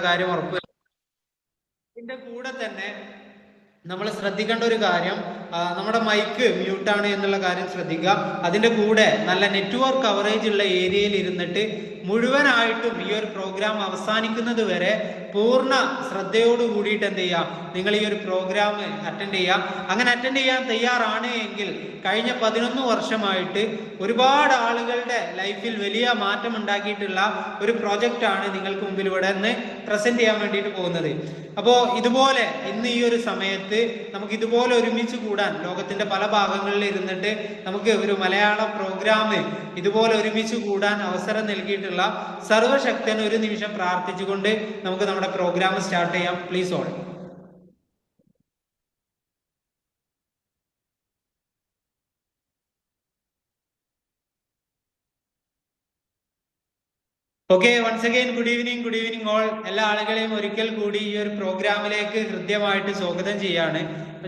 കാര്യം ഉറപ്പ്. ഇതിന്റെ കൂടെ തന്നെ നമ്മൾ ശ്രദ്ധിക്കേണ്ട ഒരു കാര്യം, നമ്മുടെ മൈക്ക് മ്യൂട്ടാണ് എന്നുള്ള കാര്യം ശ്രദ്ധിക്കുക. അതിന്റെ കൂടെ നല്ല നെറ്റ്വർക്ക് കവറേജ് ഉള്ള ഏരിയയിൽ ഇരുന്നിട്ട് മുഴുവനായിട്ടും ഈ ഒരു പ്രോഗ്രാം അവസാനിക്കുന്നത് വരെ പൂർണ്ണ ശ്രദ്ധയോട് കൂടിയിട്ട് എന്ത് ചെയ്യുക, നിങ്ങൾ ഈ ഒരു പ്രോഗ്രാം അറ്റൻഡ് ചെയ്യുക. അങ്ങനെ അറ്റൻഡ് ചെയ്യാൻ തയ്യാറാണ് എങ്കിൽ കഴിഞ്ഞ 11 വർഷമായിട്ട് ഒരുപാട് ആളുകളുടെ ലൈഫിൽ വലിയ മാറ്റം ഉണ്ടാക്കിയിട്ടുള്ള ഒരു പ്രോജക്റ്റാണ് നിങ്ങൾക്ക് മുമ്പിൽ ഇവിടെ നിന്ന് പ്രസന്റ് ചെയ്യാൻ വേണ്ടിയിട്ട് പോകുന്നത്. അപ്പോൾ ഇതുപോലെ ഇന്ന് ഈ ഒരു സമയത്ത് നമുക്ക് ഇതുപോലെ ഒരുമിച്ച് കൂടാൻ, ലോകത്തിന്റെ പല ഭാഗങ്ങളിൽ ഇരുന്നിട്ട് നമുക്ക് ഒരു മലയാള പ്രോഗ്രാം ഇതുപോലെ ഒരുമിച്ച് കൂടാൻ അവസരം നൽകിയിട്ടുള്ള സർവശക്തൻ ഒരു നിമിഷം പ്രാർത്ഥിച്ചുകൊണ്ട് നമുക്ക് നമ്മുടെ പ്രോഗ്രാം സ്റ്റാർട്ട് ചെയ്യാം. Please all. Okay, once again good evening all. എല്ലാ ആളുകളെയും ഒരിക്കൽ കൂടി ഈ ഒരു പ്രോഗ്രാമിലേക്ക് ഹൃദ്യമായിട്ട് സ്വാഗതം ചെയ്യാണ്.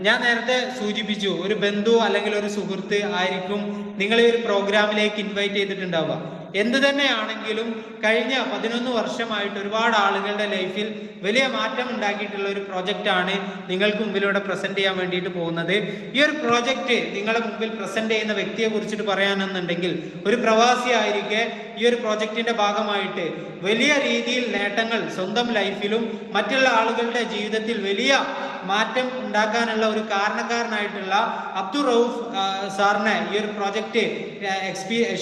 ഞാൻ നേരത്തെ സൂചിപ്പിച്ചു, ഒരു ബന്ധു അല്ലെങ്കിൽ ഒരു സുഹൃത്ത് ആയിരിക്കും നിങ്ങൾ ഈ ഒരു പ്രോഗ്രാമിലേക്ക് ഇൻവൈറ്റ് ചെയ്തിട്ടുണ്ടാവുക. എന്ത് തന്നെയാണെങ്കിലും കഴിഞ്ഞ 11 വർഷമായിട്ട് ഒരുപാട് ആളുകളുടെ ലൈഫിൽ വലിയ മാറ്റം ഉണ്ടാക്കിയിട്ടുള്ള ഒരു പ്രോജക്റ്റാണ് നിങ്ങൾക്ക് മുമ്പിലൂടെ പ്രസന്റ് ചെയ്യാൻ വേണ്ടിയിട്ട് പോകുന്നത്. ഈ ഒരു പ്രോജക്റ്റ് നിങ്ങളുടെ മുമ്പിൽ പ്രസന്റ് ചെയ്യുന്ന വ്യക്തിയെ കുറിച്ചിട്ട് പറയാനെന്നുണ്ടെങ്കിൽ, ഒരു പ്രവാസി ആയിരിക്കെ ഈ ഒരു പ്രോജക്റ്റിന്റെ ഭാഗമായിട്ട് വലിയ രീതിയിൽ നേട്ടങ്ങൾ സ്വന്തം ലൈഫിലും മറ്റുള്ള ആളുകളുടെ ജീവിതത്തിൽ വലിയ മാറ്റം ഉണ്ടാക്കാനുള്ള ഒരു കാരണക്കാരനായിട്ടുള്ള അബ്ദുൾ റൌഫ് സാറിനെ ഈ ഒരു പ്രോജക്റ്റ്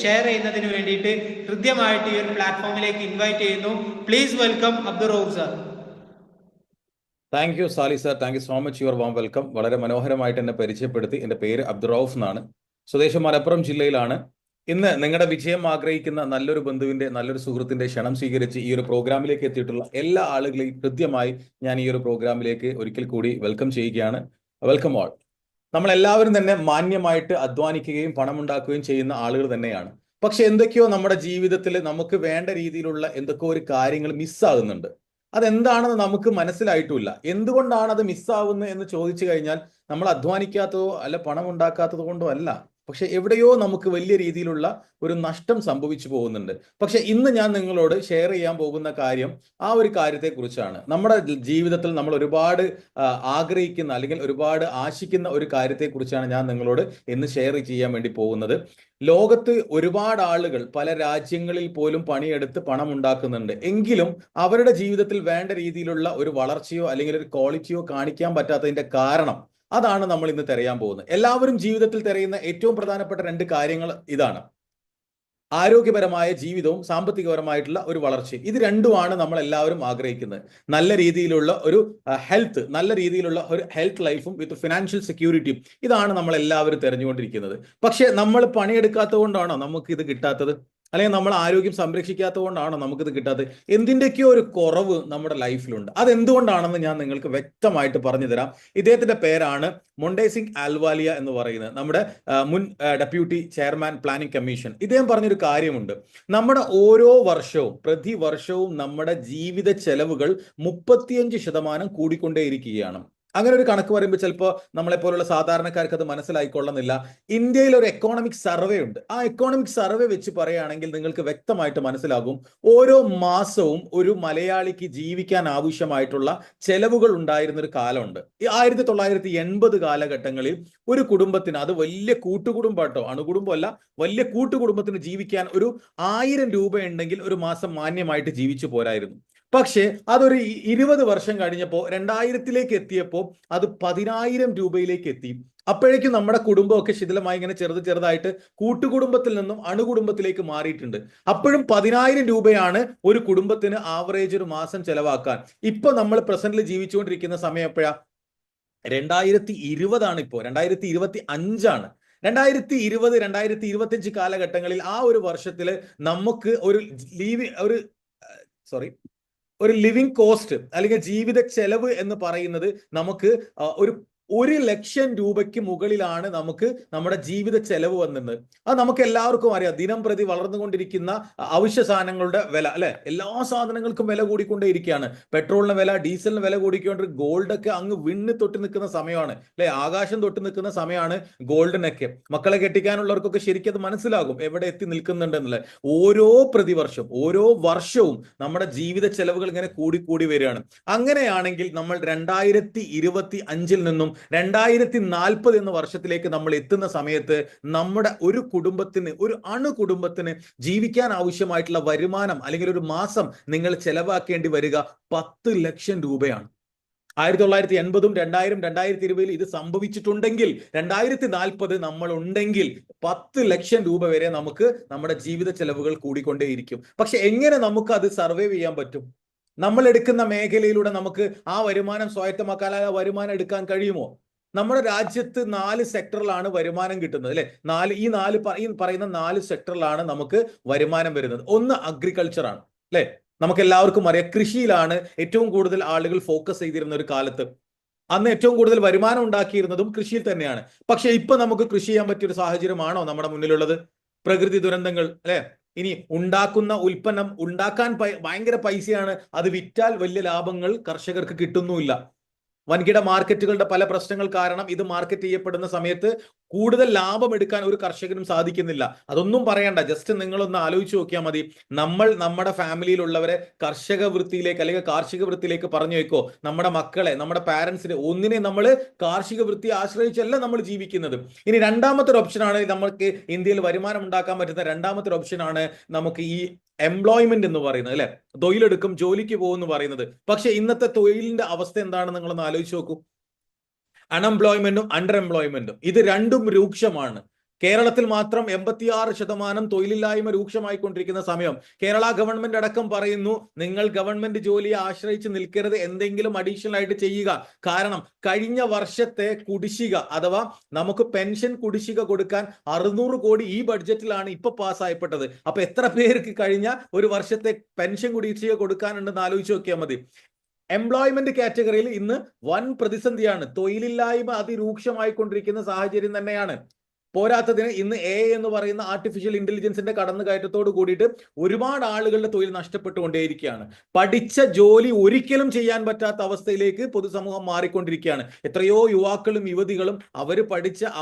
ഷെയർ ചെയ്യുന്നതിന് വേണ്ടിയിട്ട് ഹൃദ്യമായിട്ട് ഈ ഒരു പ്ലാറ്റ്ഫോമിലേക്ക് ഇൻവൈറ്റ് ചെയ്യുന്നു. Please welcome Abdul Rauf sir. Thank you Sali sir, thank you so much, your warm welcome. വളരെ മനോഹരമായിട്ട് എന്നെ പരിചയപ്പെടുത്തി. എൻ്റെ പേര് അബ്ദുൾ റൌഫ് എന്നാണ്. സ്വദേശം മലപ്പുറം ജില്ലയിലാണ്. ഇന്ന് നിങ്ങളുടെ വിജയം ആഗ്രഹിക്കുന്ന നല്ലൊരു ബന്ധുവിന്റെ, നല്ലൊരു സുഹൃത്തിന്റെ ക്ഷണം സ്വീകരിച്ച് ഈ ഒരു പ്രോഗ്രാമിലേക്ക് എത്തിയിട്ടുള്ള എല്ലാ ആളുകളെയും കൃത്യമായി ഞാൻ ഈ ഒരു പ്രോഗ്രാമിലേക്ക് ഒരിക്കൽ കൂടി വെൽക്കം ചെയ്യുകയാണ്. Welcome all. നമ്മളെല്ലാവരും തന്നെ മാന്യമായിട്ട് അധ്വാനിക്കുകയും പണമുണ്ടാക്കുകയും ചെയ്യുന്ന ആളുകൾ തന്നെയാണ്. പക്ഷെ എന്തൊക്കെയോ നമ്മുടെ ജീവിതത്തിൽ നമുക്ക് വേണ്ട രീതിയിലുള്ള എന്തൊക്കെയോ ഒരു കാര്യങ്ങൾ മിസ്സാകുന്നുണ്ട്. അതെന്താണെന്ന് നമുക്ക് മനസ്സിലായിട്ടുമില്ല. എന്തുകൊണ്ടാണ് അത് മിസ്സാവുന്നത് എന്ന് ചോദിച്ചു കഴിഞ്ഞാൽ നമ്മൾ അധ്വാനിക്കാത്തതോ അല്ല പണം ഉണ്ടാക്കാത്തത് കൊണ്ടോ അല്ല, പക്ഷെ എവിടെയോ നമുക്ക് വലിയ രീതിയിലുള്ള ഒരു നഷ്ടം സംഭവിച്ചു പോകുന്നുണ്ട്. പക്ഷെ ഇന്ന് ഞാൻ നിങ്ങളോട് ഷെയർ ചെയ്യാൻ പോകുന്ന കാര്യം ആ ഒരു കാര്യത്തെക്കുറിച്ചാണ്. നമ്മുടെ ജീവിതത്തിൽ നമ്മൾ ഒരുപാട് ആഗ്രഹിക്കുന്ന അല്ലെങ്കിൽ ഒരുപാട് ആശിക്കുന്ന ഒരു കാര്യത്തെക്കുറിച്ചാണ് ഞാൻ നിങ്ങളോട് ഇന്ന് ഷെയർ ചെയ്യാൻ വേണ്ടി പോകുന്നത്. ലോകത്ത് ഒരുപാട് ആളുകൾ പല രാജ്യങ്ങളിൽ പോലും പണിയെടുത്ത് പണം ഉണ്ടാക്കുന്നുണ്ട്. എങ്കിലും അവരുടെ ജീവിതത്തിൽ വേണ്ട രീതിയിലുള്ള ഒരു വളർച്ചയോ അല്ലെങ്കിൽ ഒരു ക്വാളിറ്റിയോ കാണിക്കാൻ പറ്റാത്തതിന്റെ കാരണം അതാണ് നമ്മൾ ഇന്ന് തിരയാൻ പോകുന്നത്. എല്ലാവരും ജീവിതത്തിൽ തിരയുന്ന ഏറ്റവും പ്രധാനപ്പെട്ട 2 കാര്യങ്ങൾ ഇതാണ്: ആരോഗ്യപരമായ ജീവിതവും സാമ്പത്തികപരമായിട്ടുള്ള ഒരു വളർച്ചയും. ഇത് രണ്ടുമാണ് നമ്മൾ എല്ലാവരും ആഗ്രഹിക്കുന്നത്. നല്ല രീതിയിലുള്ള ഒരു ഹെൽത്ത്, നല്ല രീതിയിലുള്ള ഒരു ഹെൽത്ത് ലൈഫും വിത്ത് ഫിനാൻഷ്യൽ സെക്യൂരിറ്റിയും. ഇതാണ് നമ്മൾ എല്ലാവരും തിരഞ്ഞുകൊണ്ടിരിക്കുന്നത്. പക്ഷെ നമ്മൾ പണിയെടുക്കാത്തത് കൊണ്ടാണോ നമുക്ക് ഇത് കിട്ടാത്തത്? അല്ലെങ്കിൽ നമ്മൾ ആരോഗ്യം സംരക്ഷിക്കാത്തത് കൊണ്ടാണോ നമുക്കിത് കിട്ടാത്തത്? എന്തിൻ്റെയൊക്കെയോ ഒരു കുറവ് നമ്മുടെ ലൈഫിലുണ്ട്. അതെന്തുകൊണ്ടാണെന്ന് ഞാൻ നിങ്ങൾക്ക് വ്യക്തമായിട്ട് പറഞ്ഞു തരാം. ഇദ്ദേഹത്തിന്റെ പേരാണ് മൊണ്ടേസിംഗ് ആൽവാലിയ എന്ന് പറയുന്നത്, നമ്മുടെ മുൻ ഡെപ്യൂട്ടി ചെയർമാൻ പ്ലാനിംഗ് കമ്മീഷൻ. ഇദ്ദേഹം പറഞ്ഞൊരു കാര്യമുണ്ട്: നമ്മുടെ ഓരോ വർഷവും പ്രതിവർഷവും നമ്മുടെ ജീവിത ചെലവുകൾ 35% കൂടിക്കൊണ്ടേയിരിക്കുകയാണ്. അങ്ങനെ ഒരു കണക്ക് പറയുമ്പോൾ ചിലപ്പോൾ നമ്മളെപ്പോലുള്ള സാധാരണക്കാർക്ക് അത് മനസ്സിലായിക്കൊള്ളുന്നില്ല. ഇന്ത്യയിൽ ഒരു എക്കോണമിക് സർവേ ഉണ്ട്. ആ എക്കോണമിക് സർവേ വെച്ച് പറയുകയാണെങ്കിൽ നിങ്ങൾക്ക് വ്യക്തമായിട്ട് മനസ്സിലാകും, ഓരോ മാസവും ഒരു മലയാളിക്ക് ജീവിക്കാൻ ആവശ്യമായിട്ടുള്ള ചെലവുകൾ ഉണ്ടായിരുന്ന ഒരു കാലമുണ്ട്. ഈ 1980 കാലഘട്ടങ്ങളിൽ ഒരു കുടുംബത്തിന്, അത് വലിയ കൂട്ടുകുടുംബം കേട്ടോ, അണുകുടുംബമല്ല, വലിയ കൂട്ടുകുടുംബത്തിന് ജീവിക്കാൻ ഒരു 1000 രൂപ ഉണ്ടെങ്കിൽ ഒരു മാസം മാന്യമായിട്ട് ജീവിച്ചു പോരായിരുന്നു. പക്ഷേ അതൊരു 20 വർഷം കഴിഞ്ഞപ്പോൾ 2000-ലേക്ക് എത്തിയപ്പോൾ അത് 10,000 രൂപയിലേക്ക് എത്തി. അപ്പോഴേക്കും നമ്മുടെ കുടുംബമൊക്കെ ശിഥിലമായി ഇങ്ങനെ ചെറുതായിട്ട് കൂട്ടുകുടുംബത്തിൽ നിന്നും അണുകുടുംബത്തിലേക്ക് മാറിയിട്ടുണ്ട്. അപ്പോഴും 10,000 രൂപയാണ് ഒരു കുടുംബത്തിന് ആവറേജ് ഒരു മാസം ചെലവാക്കാൻ. ഇപ്പൊ നമ്മൾ പ്രസന്റിൽ ജീവിച്ചുകൊണ്ടിരിക്കുന്ന സമയം എപ്പോഴാ? 2020 ഇപ്പോൾ, 2025 2020 2025 കാലഘട്ടങ്ങളിൽ ആ ഒരു വർഷത്തിൽ നമുക്ക് ഒരു ലിവിങ് കോസ്റ്റ് അല്ലെങ്കിൽ ജീവിത ചെലവ് എന്ന് പറയുന്നത് നമുക്ക് ഒരു 1,00,000 മുകളിലാണ് നമുക്ക് നമ്മുടെ ജീവിത ചെലവ് വന്നത്. അത് നമുക്ക് എല്ലാവർക്കും അറിയാം. ദിനം പ്രതി വളർന്നുകൊണ്ടിരിക്കുന്ന അവശ്യ സാധനങ്ങളുടെ വില അല്ലെ, എല്ലാ സാധനങ്ങൾക്കും വില കൂടിക്കൊണ്ടേയിരിക്കുകയാണ്. പെട്രോളിന് വില, ഡീസലിന് വില കൂടിക്കൊണ്ട് ഗോൾഡ് ഒക്കെ അങ്ങ് വിണ്ണ് തൊട്ട് നിൽക്കുന്ന സമയമാണ് അല്ലെ, ആകാശം തൊട്ട് നിൽക്കുന്ന സമയമാണ് ഗോൾഡിനൊക്കെ. മക്കളെ കെട്ടിക്കാനുള്ളവർക്കൊക്കെ ശരിക്കും അത് മനസ്സിലാകും എവിടെ എത്തി നിൽക്കുന്നുണ്ടെന്നുള്ളത്. ഓരോ വർഷവും നമ്മുടെ ജീവിത ചെലവുകൾ ഇങ്ങനെ കൂടി വരികയാണ്. അങ്ങനെയാണെങ്കിൽ നമ്മൾ 2025 നിന്നും 2040 എന്ന വർഷത്തിലേക്ക് നമ്മൾ എത്തുന്ന സമയത്ത് നമ്മുടെ ഒരു കുടുംബത്തിന്, ഒരു അണുകുടുംബത്തിന് ജീവിക്കാൻ ആവശ്യമായിട്ടുള്ള വരുമാനം അല്ലെങ്കിൽ ഒരു മാസം നിങ്ങൾ ചെലവാക്കേണ്ടി വരിക 10 ലക്ഷം രൂപയാണ്. 1980, 2000, 2020 ഇത് സംഭവിച്ചിട്ടുണ്ടെങ്കിൽ 2040 നമ്മൾ ഉണ്ടെങ്കിൽ 10 ലക്ഷം രൂപ വരെ നമുക്ക് നമ്മുടെ ജീവിത ചെലവുകൾ കൂടിക്കൊണ്ടേയിരിക്കും. പക്ഷെ എങ്ങനെ നമുക്ക് അത് സർവൈവ് ചെയ്യാൻ പറ്റും? നമ്മൾ എടുക്കുന്ന മേഖലയിലൂടെ നമുക്ക് ആ വരുമാനം സ്വായത്തമാക്കാൻ, ആ വരുമാനം എടുക്കാൻ കഴിയുമോ? നമ്മുടെ രാജ്യത്ത് 4 സെക്ടറിലാണ് വരുമാനം കിട്ടുന്നത് അല്ലെ. ഈ പറയുന്ന 4 സെക്ടറിലാണ് നമുക്ക് വരുമാനം വരുന്നത്. ഒന്ന് അഗ്രികൾച്ചർ ആണ് അല്ലെ. നമുക്ക് എല്ലാവർക്കും അറിയാം, കൃഷിയിലാണ് ഏറ്റവും കൂടുതൽ ആളുകൾ ഫോക്കസ് ചെയ്തിരുന്ന ഒരു കാലത്ത്. അന്ന് ഏറ്റവും കൂടുതൽ വരുമാനം ഉണ്ടാക്കിയിരുന്നതും കൃഷിയിൽ തന്നെയാണ്. പക്ഷെ ഇപ്പൊ നമുക്ക് കൃഷി ചെയ്യാൻ പറ്റിയ ഒരു സാഹചര്യമാണോ നമ്മുടെ മുന്നിലുള്ളത്? പ്രകൃതി ദുരന്തങ്ങൾ അല്ലെ. ഇനി ഉണ്ടാക്കുന്ന ഉൽപ്പന്നം ഉണ്ടാക്കാൻ ഭയങ്കര പൈസയാണ്, അത് വിറ്റാൽ വലിയ ലാഭങ്ങൾ കർഷകർക്ക് കിട്ടുന്നുമില്ല. വൻകിട മാർക്കറ്റുകളുടെ പല പ്രശ്നങ്ങൾ കാരണം ഇത് മാർക്കറ്റ് ചെയ്യപ്പെടുന്ന സമയത്ത് കൂടുതൽ ലാഭം എടുക്കാൻ ഒരു കർഷകനും സാധിക്കുന്നില്ല. അതൊന്നും പറയണ്ട, ജസ്റ്റ് നിങ്ങളൊന്ന് ആലോചിച്ച് നോക്കിയാൽ മതി. നമ്മൾ നമ്മുടെ ഫാമിലിയിലുള്ളവരെ കർഷക വൃത്തിയിലേക്ക് അല്ലെങ്കിൽ കാർഷിക വൃത്തിയിലേക്ക് പറഞ്ഞു വെക്കോ. നമ്മുടെ മക്കളെ, നമ്മുടെ പാരന്റ്സിനെ ഒന്നിനെ നമ്മൾ കാർഷിക വൃത്തിയെ ആശ്രയിച്ചല്ല നമ്മൾ ജീവിക്കുന്നത്. ഇനി രണ്ടാമത്തെ ഒരു ഓപ്ഷനാണ് നമുക്ക് ഇന്ത്യയിൽ വരുമാനം ഉണ്ടാക്കാൻ പറ്റുന്ന രണ്ടാമത്തെ ഒരു ഓപ്ഷനാണ് നമുക്ക് ഈ എംപ്ലോയ്മെന്റ് എന്ന് പറയുന്നത് അല്ലെ. തൊഴിലെടുക്കും, ജോലിക്ക് പോകും എന്ന് പറയുന്നത്. പക്ഷെ ഇന്നത്തെ തൊഴിലിന്റെ അവസ്ഥ എന്താണ് നിങ്ങളൊന്ന് ആലോചിച്ച് നോക്കൂ. അൺഎംപ്ലോയ്മെന്റും അണ്ടർ എംപ്ലോയ്മെന്റും ഇത് രണ്ടും രൂക്ഷമാണ്. കേരളത്തിൽ മാത്രം 86% തൊഴിലില്ലായ്മ രൂക്ഷമായിക്കൊണ്ടിരിക്കുന്ന സമയം. കേരള ഗവൺമെന്റ് അടക്കം പറയുന്നു, നിങ്ങൾ ഗവൺമെന്റ് ജോലിയെ ആശ്രയിച്ച് നിൽക്കരുത്, എന്തെങ്കിലും അഡീഷണൽ ആയിട്ട് ചെയ്യുക. കാരണം കഴിഞ്ഞ വർഷത്തെ കുടിശ്ശിക അഥവാ നമുക്ക് പെൻഷൻ കുടിശ്ശിക കൊടുക്കാൻ 600 കോടി ഈ ബഡ്ജറ്റിലാണ് ഇപ്പൊ പാസ്സായപ്പെട്ടത്. അപ്പൊ എത്ര പേർക്ക് കഴിഞ്ഞ ഒരു വർഷത്തെ പെൻഷൻ കുടിശ്ശിക കൊടുക്കാനുണ്ടെന്ന് ആലോചിച്ച് നോക്കിയാൽ മതി. എംപ്ലോയ്മെന്റ് കാറ്റഗറിയിൽ ഇന്ന് വൻ പ്രതിസന്ധിയാണ്. തൊഴിലില്ലായ്മ അതിരൂക്ഷമായിക്കൊണ്ടിരിക്കുന്ന സാഹചര്യം തന്നെയാണ്. പോരാത്തതിന് ഇന്ന് എന്ന് പറയുന്ന ആർട്ടിഫിഷ്യൽ ഇന്റലിജൻസിന്റെ കടന്നുകയറ്റത്തോട് കൂടിയിട്ട് ഒരുപാട് ആളുകളുടെ തൊഴിൽ നഷ്ടപ്പെട്ടുകൊണ്ടേയിരിക്കുകയാണ്. പഠിച്ച ജോലി ഒരിക്കലും ചെയ്യാൻ പറ്റാത്ത അവസ്ഥയിലേക്ക് പൊതുസമൂഹം മാറിക്കൊണ്ടിരിക്കുകയാണ്. എത്രയോ യുവാക്കളും യുവതികളും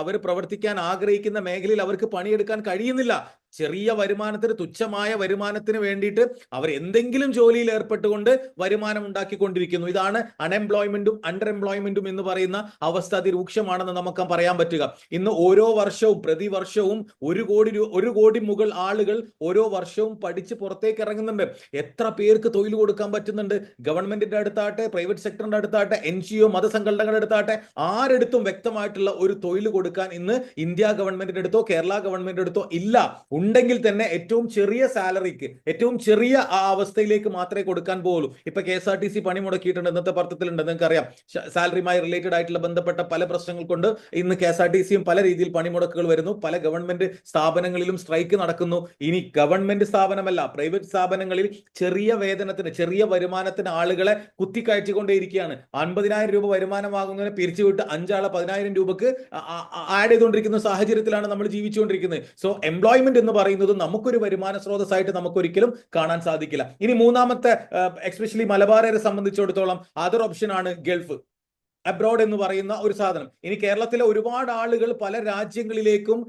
അവർ പ്രവർത്തിക്കാൻ ആഗ്രഹിക്കുന്ന മേഖലയിൽ അവർക്ക് പണിയെടുക്കാൻ കഴിയുന്നില്ല. ചെറിയ വരുമാനത്തിന്, തുച്ഛമായ വരുമാനത്തിന് വേണ്ടിയിട്ട് അവർ എന്തെങ്കിലും ജോലിയിൽ ഏർപ്പെട്ടുകൊണ്ട് വരുമാനം ഉണ്ടാക്കിക്കൊണ്ടിരിക്കുന്നു. ഇതാണ് അൺഎംപ്ലോയ്മെന്റും അണ്ടർ എംപ്ലോയ്മെന്റും എന്ന് പറയുന്ന അവസ്ഥ അതിരൂക്ഷമാണെന്ന് നമുക്ക് പറയാൻ പറ്റുക. ഇന്ന് ഓരോ വർഷവും പ്രതിവർഷവും 1 കോടി മുകൾ ആളുകൾ ഓരോ വർഷവും പഠിച്ച് പുറത്തേക്ക് ഇറങ്ങുന്നുണ്ട്. എത്ര പേർക്ക് തൊഴിൽ കൊടുക്കാൻ പറ്റുന്നുണ്ട്? ഗവൺമെന്റിന്റെ അടുത്താട്ടെ, പ്രൈവറ്റ് സെക്ടറിന്റെ അടുത്താട്ടെ, NGO മതസംഘടനകളുടെ അടുത്താട്ടെ, ആരെടുത്തും വ്യക്തമായിട്ടുള്ള ഒരു തൊഴിൽ കൊടുക്കാൻ ഇന്ന് ഇന്ത്യ ഗവൺമെന്റിന്റെ അടുത്തോ കേരള ഗവൺമെന്റിന്റെ അടുത്തോ ഇല്ല. ഉണ്ടെങ്കിൽ തന്നെ ഏറ്റവും ചെറിയ സാലറിക്ക്, ഏറ്റവും ചെറിയ ആ അവസ്ഥയിലേക്ക് മാത്രമേ കൊടുക്കാൻ പോകുള്ളൂ. ഇപ്പൊ KSRTC പണി മുടക്കിയിട്ടുണ്ട്, ഇന്നത്തെ പത്രത്തിലുണ്ട്, നിങ്ങൾക്ക് അറിയാം. സാലറിയുമായി റിലേറ്റഡ് ആയിട്ടുള്ള ബന്ധപ്പെട്ട പല പ്രശ്നങ്ങൾ കൊണ്ട് ഇന്ന് KSRTCയും പല രീതിയിൽ പണിമുടക്കുകൾ വരുന്നു. പല ഗവൺമെന്റ് സ്ഥാപനങ്ങളിലും സ്ട്രൈക്ക് നടക്കുന്നു. ഇനി ഗവൺമെന്റ് സ്ഥാപനമല്ല, പ്രൈവറ്റ് സ്ഥാപനങ്ങളിൽ ചെറിയ വേതനത്തിന്, ചെറിയ വരുമാനത്തിന് ആളുകളെ കുത്തിക്കയറ്റിക്കൊണ്ടേയിരിക്കുകയാണ്. 50,000 രൂപ വരുമാനമാകുന്നതിനെ പിരിച്ചുവിട്ട് 5 ആളെ 10,000 രൂപക്ക് ആഡ് ചെയ്തുകൊണ്ടിരിക്കുന്ന സാഹചര്യത്തിലാണ് നമ്മൾ ജീവിച്ചുകൊണ്ടിരിക്കുന്നത്. സോ എംപ്ലോയ്മെന്റ് എന്ന് പറയുന്നത് നമുക്കൊരു വരുമാന സ്രോതസ്സായിട്ട് നമുക്കൊരിക്കലും കാണാൻ സാധിക്കില്ല. ഇനി മൂന്നാമത്തെ, എസ്പെഷ്യലി മലബാറിനെ സംബന്ധിച്ചിടത്തോളം അതർ ഓപ്ഷൻ ആണ് ഗൾഫ്, അബ്രോഡ് എന്ന് പറയുന്ന ഒരു സാധനം. ഇനി കേരളത്തിലെ ഒരുപാട് ആളുകൾ പല രാജ്യങ്ങളിലേക്കും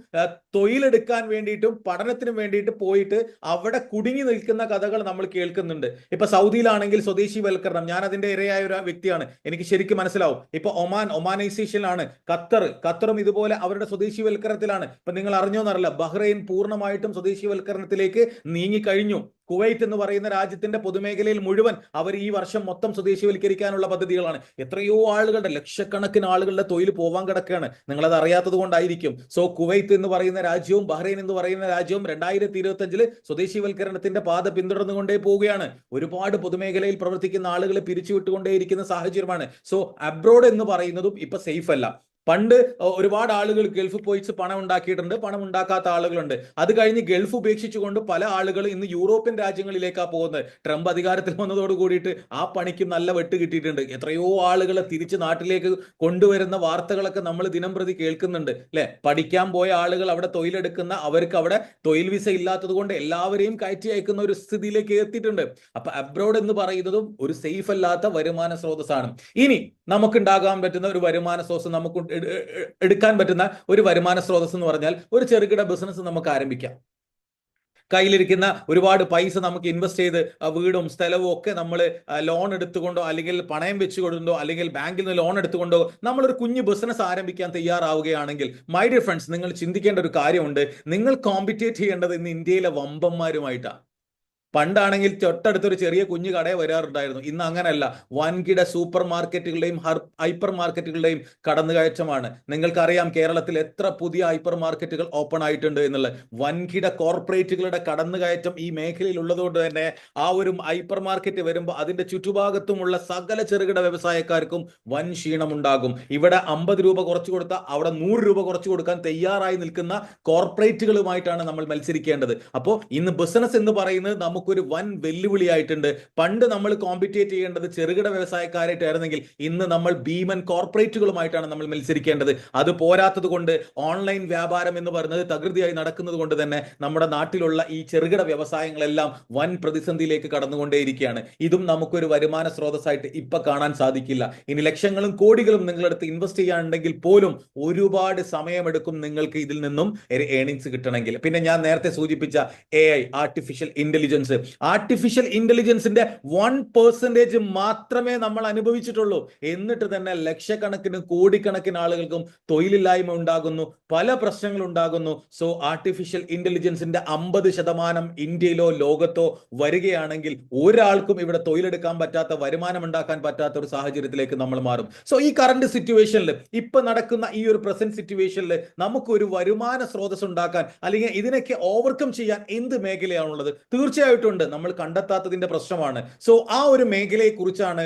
തൊഴിലെടുക്കാൻ വേണ്ടിയിട്ടും പഠനത്തിനും വേണ്ടിയിട്ട് പോയിട്ട് അവിടെ കുടുങ്ങി നിൽക്കുന്ന കഥകൾ നമ്മൾ കേൾക്കുന്നുണ്ട്. ഇപ്പൊ സൗദിയിലാണെങ്കിൽ സ്വദേശിവൽക്കരണം, ഞാൻ അതിന്റെ ഇരയായ ഒരു വ്യക്തിയാണ്, എനിക്ക് ശരിക്കും മനസ്സിലാവും. ഇപ്പൊ ഒമാനൈസേഷനിലാണ്. ഖത്തറും ഇതുപോലെ അവരുടെ സ്വദേശിവൽക്കരണത്തിലാണ്. ഇപ്പൊ നിങ്ങൾ അറിഞ്ഞോന്നറിയില്ല, ബഹ്റൈൻ പൂർണ്ണമായിട്ടും സ്വദേശിവൽക്കരണത്തിലേക്ക് നീങ്ങിക്കഴിഞ്ഞു. കുവൈറ്റ് എന്ന് പറയുന്ന രാജ്യത്തിന്റെ പൊതുമേഖലയിൽ മുഴുവൻ അവർ ഈ വർഷം മൊത്തം സ്വദേശിവൽക്കരിക്കാനുള്ള പദ്ധതികളാണ്. എത്രയോ ആളുകളുടെ, ലക്ഷക്കണക്കിന് ആളുകളുടെ തൊഴിൽ പോവാൻ കിടക്കുകയാണ്. നിങ്ങളത് അറിയാത്തത് കൊണ്ടായിരിക്കും. സോ കുവൈറ്റ് എന്ന് പറയുന്ന രാജ്യവും ബഹ്റൈൻ എന്ന് പറയുന്ന രാജ്യവും 2025 സ്വദേശിവൽക്കരണത്തിന്റെ പാത പിന്തുടർന്നുകൊണ്ടേ പോവുകയാണ്. ഒരുപാട് പൊതുമേഖലയിൽ പ്രവർത്തിക്കുന്ന ആളുകളെ പിരിച്ചുവിട്ടുകൊണ്ടേയിരിക്കുന്ന സാഹചര്യമാണ്. സോ അബ്രോഡ് എന്ന് പറയുന്നതും ഇപ്പൊ സേഫ് അല്ല. പണ്ട് ഒരുപാട് ആളുകൾ ഗൾഫ് പോയി പണം ഉണ്ടാക്കിയിട്ടുണ്ട്, പണം ഉണ്ടാക്കാത്ത ആളുകളുണ്ട്. അത് കഴിഞ്ഞ് ഗൾഫ് ഉപേക്ഷിച്ചുകൊണ്ട് പല ആളുകൾ ഇന്ന് യൂറോപ്യൻ രാജ്യങ്ങളിലേക്കാണ് പോകുന്നത്. ട്രംപ് അധികാരത്തിൽ വന്നതോട് കൂടിയിട്ട് ആ പണിക്ക് നല്ല വെട്ട് കിട്ടിയിട്ടുണ്ട്. എത്രയോ ആളുകളെ തിരിച്ച് നാട്ടിലേക്ക് കൊണ്ടുവരുന്ന വാർത്തകളൊക്കെ നമ്മൾ ദിനം പ്രതി കേൾക്കുന്നുണ്ട് അല്ലെ. പഠിക്കാൻ പോയ ആളുകൾ അവിടെ തൊഴിലെടുക്കുന്ന, അവർക്ക് അവിടെ തൊഴിൽ വിസ ഇല്ലാത്തത് കൊണ്ട് എല്ലാവരെയും കയറ്റി അയക്കുന്ന ഒരു സ്ഥിതിയിലേക്ക് എത്തിയിട്ടുണ്ട്. അപ്പൊ അബ്രോഡ് എന്ന് പറയുന്നതും ഒരു സേഫ് അല്ലാത്ത വരുമാന സ്രോതസ്സാണ്. ഇനി നമുക്കുണ്ടാകാൻ പറ്റുന്ന ഒരു വരുമാന സ്രോതസ്, നമുക്ക് എടുക്കാൻ പറ്റുന്ന ഒരു വരുമാന സ്രോതസ് എന്ന് പറഞ്ഞാൽ ഒരു ചെറുകിട ബിസിനസ് നമുക്ക് ആരംഭിക്കാം. കയ്യിലിരിക്കുന്ന ഒരുപാട് പൈസ നമുക്ക് ഇൻവെസ്റ്റ് ചെയ്ത് വീടും സ്ഥലവും ഒക്കെ നമ്മൾ ലോൺ എടുത്തുകൊണ്ടോ അല്ലെങ്കിൽ പണയം വെച്ചുകൊണ്ടോ അല്ലെങ്കിൽ ബാങ്കിൽ നിന്ന് ലോൺ എടുത്തുകൊണ്ടോ നമ്മളൊരു കുഞ്ഞു ബിസിനസ് ആരംഭിക്കാൻ തയ്യാറാവുകയാണെങ്കിൽ മൈ ഡിയർ ഫ്രണ്ട്സ്, നിങ്ങൾ ചിന്തിക്കേണ്ട ഒരു കാര്യമുണ്ട്. നിങ്ങൾ കോമ്പറ്റേറ്റ് ചെയ്യേണ്ടത് ഇന്ന് ഇന്ത്യയിലെ വമ്പന്മാരുമായിട്ടാണ്. പണ്ടാണെങ്കിൽ തൊട്ടടുത്തൊരു ചെറിയ കുഞ്ഞു കടയെ വരാറുണ്ടായിരുന്നു. ഇന്ന് അങ്ങനെയല്ല. വൻകിട സൂപ്പർ മാർക്കറ്റുകളുടെയും ഹൈപ്പർ മാർക്കറ്റുകളുടെയും കടന്നുകയറ്റമാണ്. നിങ്ങൾക്കറിയാം കേരളത്തിൽ എത്ര പുതിയ ഹൈപ്പർ മാർക്കറ്റുകൾ ഓപ്പൺ ആയിട്ടുണ്ട് എന്നുള്ളത്. വൻകിട കോർപ്പറേറ്റുകളുടെ കടന്നുകയറ്റം ഈ മേഖലയിൽ ഉള്ളതുകൊണ്ട് തന്നെ ആ ഒരു ഹൈപ്പർ മാർക്കറ്റ് വരുമ്പോൾ അതിന്റെ ചുറ്റുഭാഗത്തുമുള്ള സകല ചെറുകിട വ്യവസായക്കാർക്കും വൻ ക്ഷീണമുണ്ടാകും. ഇവിടെ 50 രൂപ കുറച്ചു കൊടുത്താൽ അവിടെ 100 രൂപ കുറച്ചു കൊടുക്കാൻ തയ്യാറായി നിൽക്കുന്ന കോർപ്പറേറ്റുകളുമായിട്ടാണ് നമ്മൾ മത്സരിക്കേണ്ടത്. അപ്പോൾ ഇന്ന് ബിസിനസ് എന്ന് പറയുന്നത് നമുക്കൊരു വൻ വെല്ലുവിളിയായിട്ടുണ്ട്. പണ്ട് നമ്മൾ കോമ്പറ്റേറ്റ് ചെയ്യേണ്ടത് ചെറുകിട വ്യവസായക്കാരായിട്ടായിരുന്നെങ്കിൽ ഇന്ന് നമ്മൾ ഭീമൻ കോർപ്പറേറ്റുകളുമായിട്ടാണ് നമ്മൾ മത്സരിക്കേണ്ടത്. അത് പോരാത്തത് കൊണ്ട് ഓൺലൈൻ വ്യാപാരം എന്ന് പറയുന്നത് തകൃതിയായി നടക്കുന്നത് കൊണ്ട് തന്നെ നമ്മുടെ നാട്ടിലുള്ള ഈ ചെറുകിട വ്യവസായങ്ങളെല്ലാം വൻ പ്രതിസന്ധിയിലേക്ക് കടന്നുകൊണ്ടേയിരിക്കുകയാണ്. ഇതും നമുക്കൊരു വരുമാന സ്രോതസ്സായിട്ട് ഇപ്പൊ കാണാൻ സാധിക്കില്ല. ഇനി ലക്ഷങ്ങളും കോടികളും നിങ്ങളടുത്ത് ഇൻവെസ്റ്റ് ചെയ്യാനുണ്ടെങ്കിൽ പോലും ഒരുപാട് സമയമെടുക്കും നിങ്ങൾക്ക് ഇതിൽ നിന്നും ഏണിങ്സ് കിട്ടണമെങ്കിൽ. പിന്നെ ഞാൻ നേരത്തെ സൂചിപ്പിച്ച AI, ആർട്ടിഫിഷ്യൽ ഇന്റലിജൻസിന്റെ 1% മാത്രമേ നമ്മൾ അനുഭവിച്ചിട്ടുള്ളൂ. എന്നിട്ട് തന്നെ ലക്ഷക്കണക്കിന് കോടിക്കണക്കിന് ആളുകൾക്കും തൊഴിലില്ലായ്മ ഉണ്ടാകുന്നു, പല പ്രശ്നങ്ങൾ ഉണ്ടാകുന്നു. സോ ആർട്ടിഫിഷ്യൽ ഇന്റലിജൻസിന്റെ 50% ഇന്ത്യയിലോ ലോകത്തോ വരികയാണെങ്കിൽ ഒരാൾക്കും ഇവിടെ തൊഴിലെടുക്കാൻ പറ്റാത്ത, വരുമാനം ഉണ്ടാക്കാൻ പറ്റാത്ത ഒരു സാഹചര്യത്തിലേക്ക് നമ്മൾ മാറും. സോ ഈ കറന്റ് സിറ്റുവേഷനിൽ, ഇപ്പൊ നടക്കുന്ന ഈ ഒരു പ്രസന്റ് സിറ്റുവേഷനിൽ നമുക്കൊരു വരുമാന സ്രോതസ് ഉണ്ടാക്കാൻ അല്ലെങ്കിൽ ഇതിനൊക്കെ ഓവർകം ചെയ്യാൻ എന്ത് മേഖലയാണുള്ളത്? തീർച്ചയായിട്ടും ഉണ്ട്. നമ്മൾ കണ്ടെത്താത്തതിന്റെ പ്രശ്നമാണ്. സോ ആ ഒരു മേഖലയെ കുറിച്ചാണ്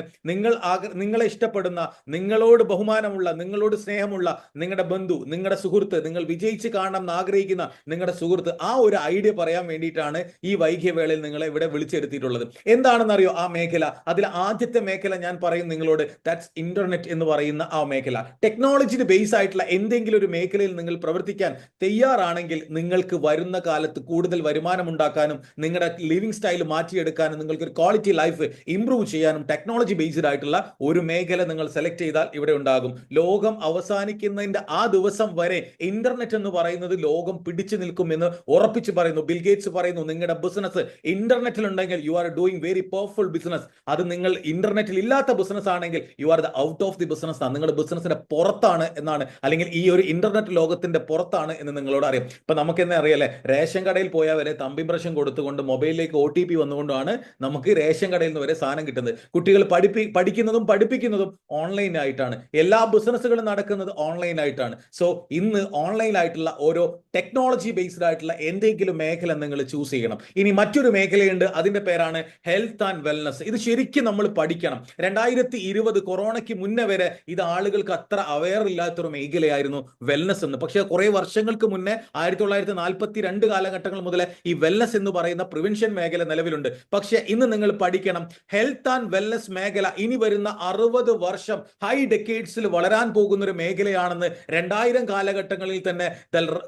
നിങ്ങളെ ഇഷ്ടപ്പെടുന്ന, നിങ്ങളോട് ബഹുമാനമുള്ള, നിങ്ങളോട് സ്നേഹമുള്ള നിങ്ങളുടെ ബന്ധു, നിങ്ങളുടെ സുഹൃത്ത്, നിങ്ങൾ വിജയിച്ച് കാണണം എന്ന് ആഗ്രഹിക്കുന്ന നിങ്ങളുടെ സുഹൃത്ത്, ആ ഒരു ഐഡിയ പറയാൻ വേണ്ടിയിട്ടാണ് ഈ വൈകിയ വേളയിൽ നിങ്ങളെ ഇവിടെ വിളിച്ചെടുത്തിട്ടുള്ളത്. എന്താണെന്നറിയോ ആ മേഖല? അതിൽ ആദ്യത്തെ മേഖല ഞാൻ പറയും നിങ്ങളോട്, ദാറ്റ്സ് ഇന്റർനെറ്റ് എന്ന് പറയുന്ന ആ മേഖല. ടെക്നോളജിയുടെ ബേസ് ആയിട്ടുള്ള എന്തെങ്കിലും ഒരു മേഖലയിൽ നിങ്ങൾ പ്രവർത്തിക്കാൻ തയ്യാറാണെങ്കിൽ നിങ്ങൾക്ക് വരുന്ന കാലത്ത് കൂടുതൽ വരുമാനം ഉണ്ടാക്കാനും നിങ്ങളുടെ ലിവിംഗ് സ്റ്റൈൽ മാറ്റിയെടുക്കാനും നിങ്ങൾക്ക് ഒരു ക്വാളിറ്റി ലൈഫ് ഇംപ്രൂവ് ചെയ്യാനും ടെക്നോളജി ബേസ്ഡ് ആയിട്ടുള്ള ഒരു മേഖല നിങ്ങൾ സെലക്ട് ചെയ്താൽ ഇവിടെ ഉണ്ടാകും. ലോകം അവസാനിക്കുന്നതിന്റെ ആ ദിവസം വരെ ഇന്റർനെറ്റ് എന്ന് പറയുന്നത് ലോകം പിടിച്ചു നിൽക്കുമെന്ന് ഉറപ്പിച്ച് പറയുന്നു. ബിൽഗേറ്റ്സ് പറയുന്നു, നിങ്ങളുടെ ബിസിനസ് ഇന്റർനെറ്റിൽ ഉണ്ടെങ്കിൽ U are doing very powerful business. അത് നിങ്ങൾ ഇന്റർനെറ്റിൽ ഇല്ലാത്ത ബിസിനസ് ആണെങ്കിൽ you are the out of the business ആണ്, നിങ്ങളുടെ ബിസിനസിന്റെ പുറത്താണ് എന്നാണ്, അല്ലെങ്കിൽ ഈ ഒരു ഇന്റർനെറ്റ് ലോകത്തിന്റെ പുറത്താണ് എന്ന് നിങ്ങളോട് അറിയാം. ഇപ്പൊ നമുക്ക് തന്നെ അറിയാലേ, റേഷൻ കടയിൽ പോയാൽ വരെ തമ്പി ബ്രഷം കൊടുത്തുകൊണ്ട് മൊബൈലിലേക്ക് OTP വന്നുകൊണ്ടാണ് നമുക്ക് റേഷൻ കടയിൽ നിന്ന് വരെ സാധനം കിട്ടുന്നത്. കുട്ടികൾ പഠിക്കുന്നതും പഠിപ്പിക്കുന്നതും ഓൺലൈൻ ആയിട്ടാണ്. എല്ലാ ബിസിനസ്സുകളും നടക്കുന്നത് ഓൺലൈൻ ആയിട്ടാണ്. സോ ഇന്ന് ഓൺലൈൻ ആയിട്ടുള്ള ഓരോ ടെക്നോളജി ബേസ്ഡ് ആയിട്ടുള്ള എന്തെങ്കിലും മേഖല നിങ്ങൾ ചൂസ് ചെയ്യണം. ഇനി മറ്റൊരു മേഖലയുണ്ട്, അതിന്റെ പേരാണ് ഹെൽത്ത് ആൻഡ് വെൽനസ്. ഇത് ശരിക്കും നമ്മൾ പഠിക്കണം. 2020 കൊറോണയ്ക്ക് മുന്നേ വരെ ഇത് ആളുകൾക്ക് അത്ര അവെയർ ഇല്ലാത്തൊരു മേഖലയായിരുന്നു വെൽനസ് എന്ന്. പക്ഷേ കുറെ വർഷങ്ങൾക്ക് മുന്നേ 1942 കാലഘട്ടങ്ങൾ മുതൽ ഈ വെൽനസ് എന്ന് പറയുന്ന പ്രിവെൻഷൻ മേഖല നിലവിലുണ്ട്. പക്ഷെ ഇന്ന് നിങ്ങൾ പഠിക്കണം, ഹെൽത്ത് ആൻഡ് വെൽനസ് മേഖല ഇനി വരുന്ന 60 വർഷം ഹൈ ഡെക്കേഡ്സിൽ വളരാൻ പോകുന്ന ഒരു മേഖലയാണെന്ന് 2000 കാലഘട്ടങ്ങളിൽ തന്നെ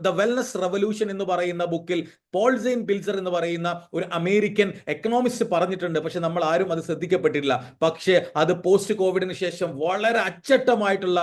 ദ വെൽനസ് റെവല്യൂഷൻ എന്ന് പറയുന്ന ബുക്കിൽ പോൾ സെയിൻ പിൽസർ എന്ന് പറയുന്ന ഒരു അമേരിക്കൻ എക്കണോമിസ്റ്റ് പറഞ്ഞിട്ടുണ്ട്. പക്ഷെ നമ്മൾ ആരും അത് ശ്രദ്ധിക്കപ്പെട്ടില്ല. പക്ഷേ അത് പോസ്റ്റ് കോവിഡിന് ശേഷം വളരെ അച്ചട്ടമായിട്ടുള്ള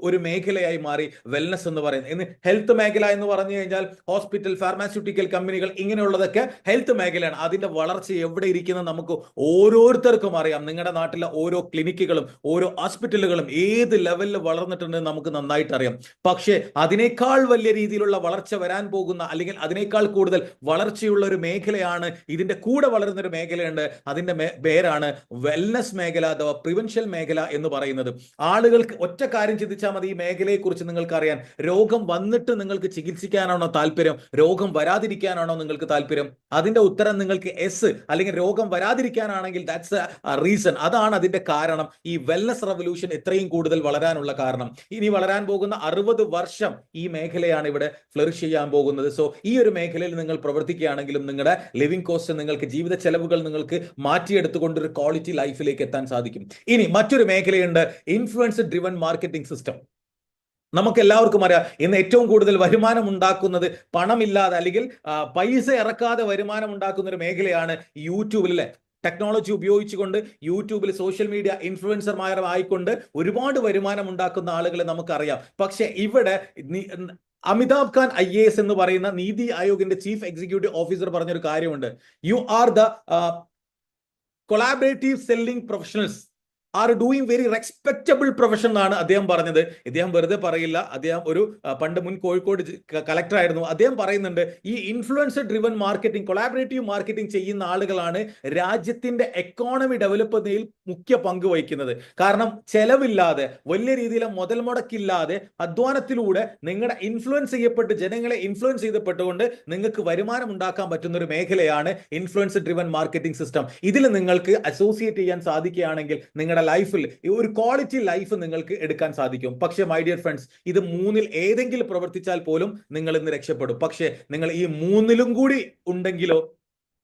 ഒരു മേഖലയായി മാറി വെൽനസ് എന്ന് പറയുന്നത്. ഇന്ന് ഹെൽത്ത് മേഖല എന്ന് പറഞ്ഞു കഴിഞ്ഞാൽ ഹോസ്പിറ്റൽ, ഫാർമാസ്യൂട്ടിക്കൽ കമ്പനികൾ, ഇങ്ങനെയുള്ളതൊക്കെ ഹെൽത്ത് മേഖലയാണ്. അതിന്റെ വളർച്ച എവിടെ ഇരിക്കുന്നത് നമുക്ക് ഓരോരുത്തർക്കും അറിയാം. നിങ്ങളുടെ നാട്ടിലെ ഓരോ ക്ലിനിക്കുകളും ഓരോ ഹോസ്പിറ്റലുകളും ഏത് ലെവലിൽ വളർന്നിട്ടുണ്ട് നമുക്ക് നന്നായിട്ട് അറിയാം. പക്ഷേ അതിനേക്കാൾ വലിയ രീതിയിലുള്ള വളർച്ച വരാൻ പോകുന്ന, അല്ലെങ്കിൽ അതിനേക്കാൾ കൂടുതൽ വളർച്ചയുള്ള ഒരു മേഖലയാണ്, ഇതിന്റെ കൂടെ വളരുന്ന ഒരു മേഖലയുണ്ട്. അതിന്റെ പേരാണ് വെൽനസ് മേഖല അഥവാ പ്രിവെൻഷൻ മേഖല എന്ന് പറയുന്നത്. ആളുകൾക്ക് ഒറ്റ കാര്യം ചിന്തിച്ചാൽ മതി ഈ മേഖലയെ കുറിച്ച് നിങ്ങൾക്ക് അറിയാൻ. രോഗം വന്നിട്ട് നിങ്ങൾക്ക് ചികിത്സിക്കാനാണോ താല്പര്യം, രോഗം വരാതിരിക്കാനാണോ നിങ്ങൾക്ക് താല്പര്യം? അതിന്റെ ഉത്തരം നിങ്ങൾ നിങ്ങൾക്ക് എസ് അല്ലെങ്കിൽ രോഗം വരാതിരിക്കാനാണെങ്കിൽ ദാറ്റ്സ് റീസൺ. അതാണ് അതിന്റെ കാരണം. ഈ വെൽനസ് റവല്യൂഷൻ എത്രയും കൂടുതൽ വളരാനുള്ള കാരണം. ഇനി വളരാൻ പോകുന്ന 60 വർഷം ഈ മേഖലയാണ് ഇവിടെ ഫ്ലറിഷ് ചെയ്യാൻ പോകുന്നത്. സോ ഈ ഒരു മേഖലയിൽ നിങ്ങൾ പ്രവർത്തിക്കുകയാണെങ്കിലും നിങ്ങളുടെ ലിവിംഗ് കോസ്റ്റ്, നിങ്ങൾക്ക് ജീവിത ചെലവുകൾ നിങ്ങൾക്ക് മാറ്റിയെടുത്തുകൊണ്ട് ഒരു ക്വാളിറ്റി ലൈഫിലേക്ക് എത്താൻ സാധിക്കും. ഇനി മറ്റൊരു മേഖലയുണ്ട്, ഇൻഫ്ലുവൻസർ ഡ്രിവൻ മാർക്കറ്റിംഗ് സിസ്റ്റം. നമുക്ക് എല്ലാവർക്കും അറിയാം, ഇന്ന് ഏറ്റവും കൂടുതൽ വരുമാനം ഉണ്ടാക്കുന്നത് പണമില്ലാതെ അല്ലെങ്കിൽ പൈസ ഇറക്കാതെ വരുമാനം ഉണ്ടാക്കുന്ന ഒരു മേഖലയാണ് യൂട്യൂബിൽ അല്ലേ. ടെക്നോളജി ഉപയോഗിച്ചുകൊണ്ട് യൂട്യൂബിൽ സോഷ്യൽ മീഡിയ ഇൻഫ്ലുവൻസർമാരായിക്കൊണ്ട് ഒരുപാട് വരുമാനം ഉണ്ടാക്കുന്ന ആളുകളെ നമുക്കറിയാം. പക്ഷെ ഇവിടെ അമിതാഭ് ഖാൻ IAS എന്ന് പറയുന്ന നീതി ആയോഗിന്റെ ചീഫ് എക്സിക്യൂട്ടീവ് ഓഫീസർ പറഞ്ഞൊരു കാര്യമുണ്ട്. You are the collaborative selling professionals R doing very respectable profession എന്നാണ് അദ്ദേഹം പറഞ്ഞത്. ഇദ്ദേഹം വെറുതെ പറയില്ല. അദ്ദേഹം ഒരു പണ്ട് മുൻ കോഴിക്കോട് കളക്ടർ ആയിരുന്നു. അദ്ദേഹം പറയുന്നുണ്ട്, ഈ influencer driven marketing, collaborative marketing ചെയ്യുന്ന ആളുകളാണ് രാജ്യത്തിന്റെ എക്കോണമി ഡെവലപ്പ് ചെയ്യുന്നതിൽ മുഖ്യ പങ്ക് വഹിക്കുന്നത്. കാരണം ചെലവില്ലാതെ, വലിയ രീതിയിൽ മുതൽ മുടക്കില്ലാതെ, അധ്വാനത്തിലൂടെ നിങ്ങളുടെ ഇൻഫ്ലുവൻസ് ചെയ്യപ്പെട്ട് ജനങ്ങളെ ഇൻഫ്ലുവൻസ് ചെയ്യപ്പെട്ടുകൊണ്ട് നിങ്ങൾക്ക് വരുമാനം ഉണ്ടാക്കാൻ പറ്റുന്ന ഒരു മേഖലയാണ് ഇൻഫ്ലുവൻസർ ഡ്രിവൻ മാർക്കറ്റിംഗ് സിസ്റ്റം. ഇതിൽ നിങ്ങൾക്ക് അസോസിയേറ്റ് ചെയ്യാൻ സാധിക്കുകയാണെങ്കിൽ നിങ്ങളുടെ ലൈഫിൽ ഒരു ക്വാളിറ്റി ലൈഫ് നിങ്ങൾക്ക് എടുക്കാൻ സാധിക്കും. പക്ഷേ മൈ ഡിയർ ഫ്രണ്ട്സ്, ഇത് മൂന്നിൽ ഏതെങ്കിലും പ്രവർത്തിച്ചാൽ പോലും നിങ്ങൾ ഇന്ന് രക്ഷപ്പെടും. പക്ഷേ നിങ്ങൾ ഈ മൂന്നിലും കൂടി ഉണ്ടെങ്കിലോ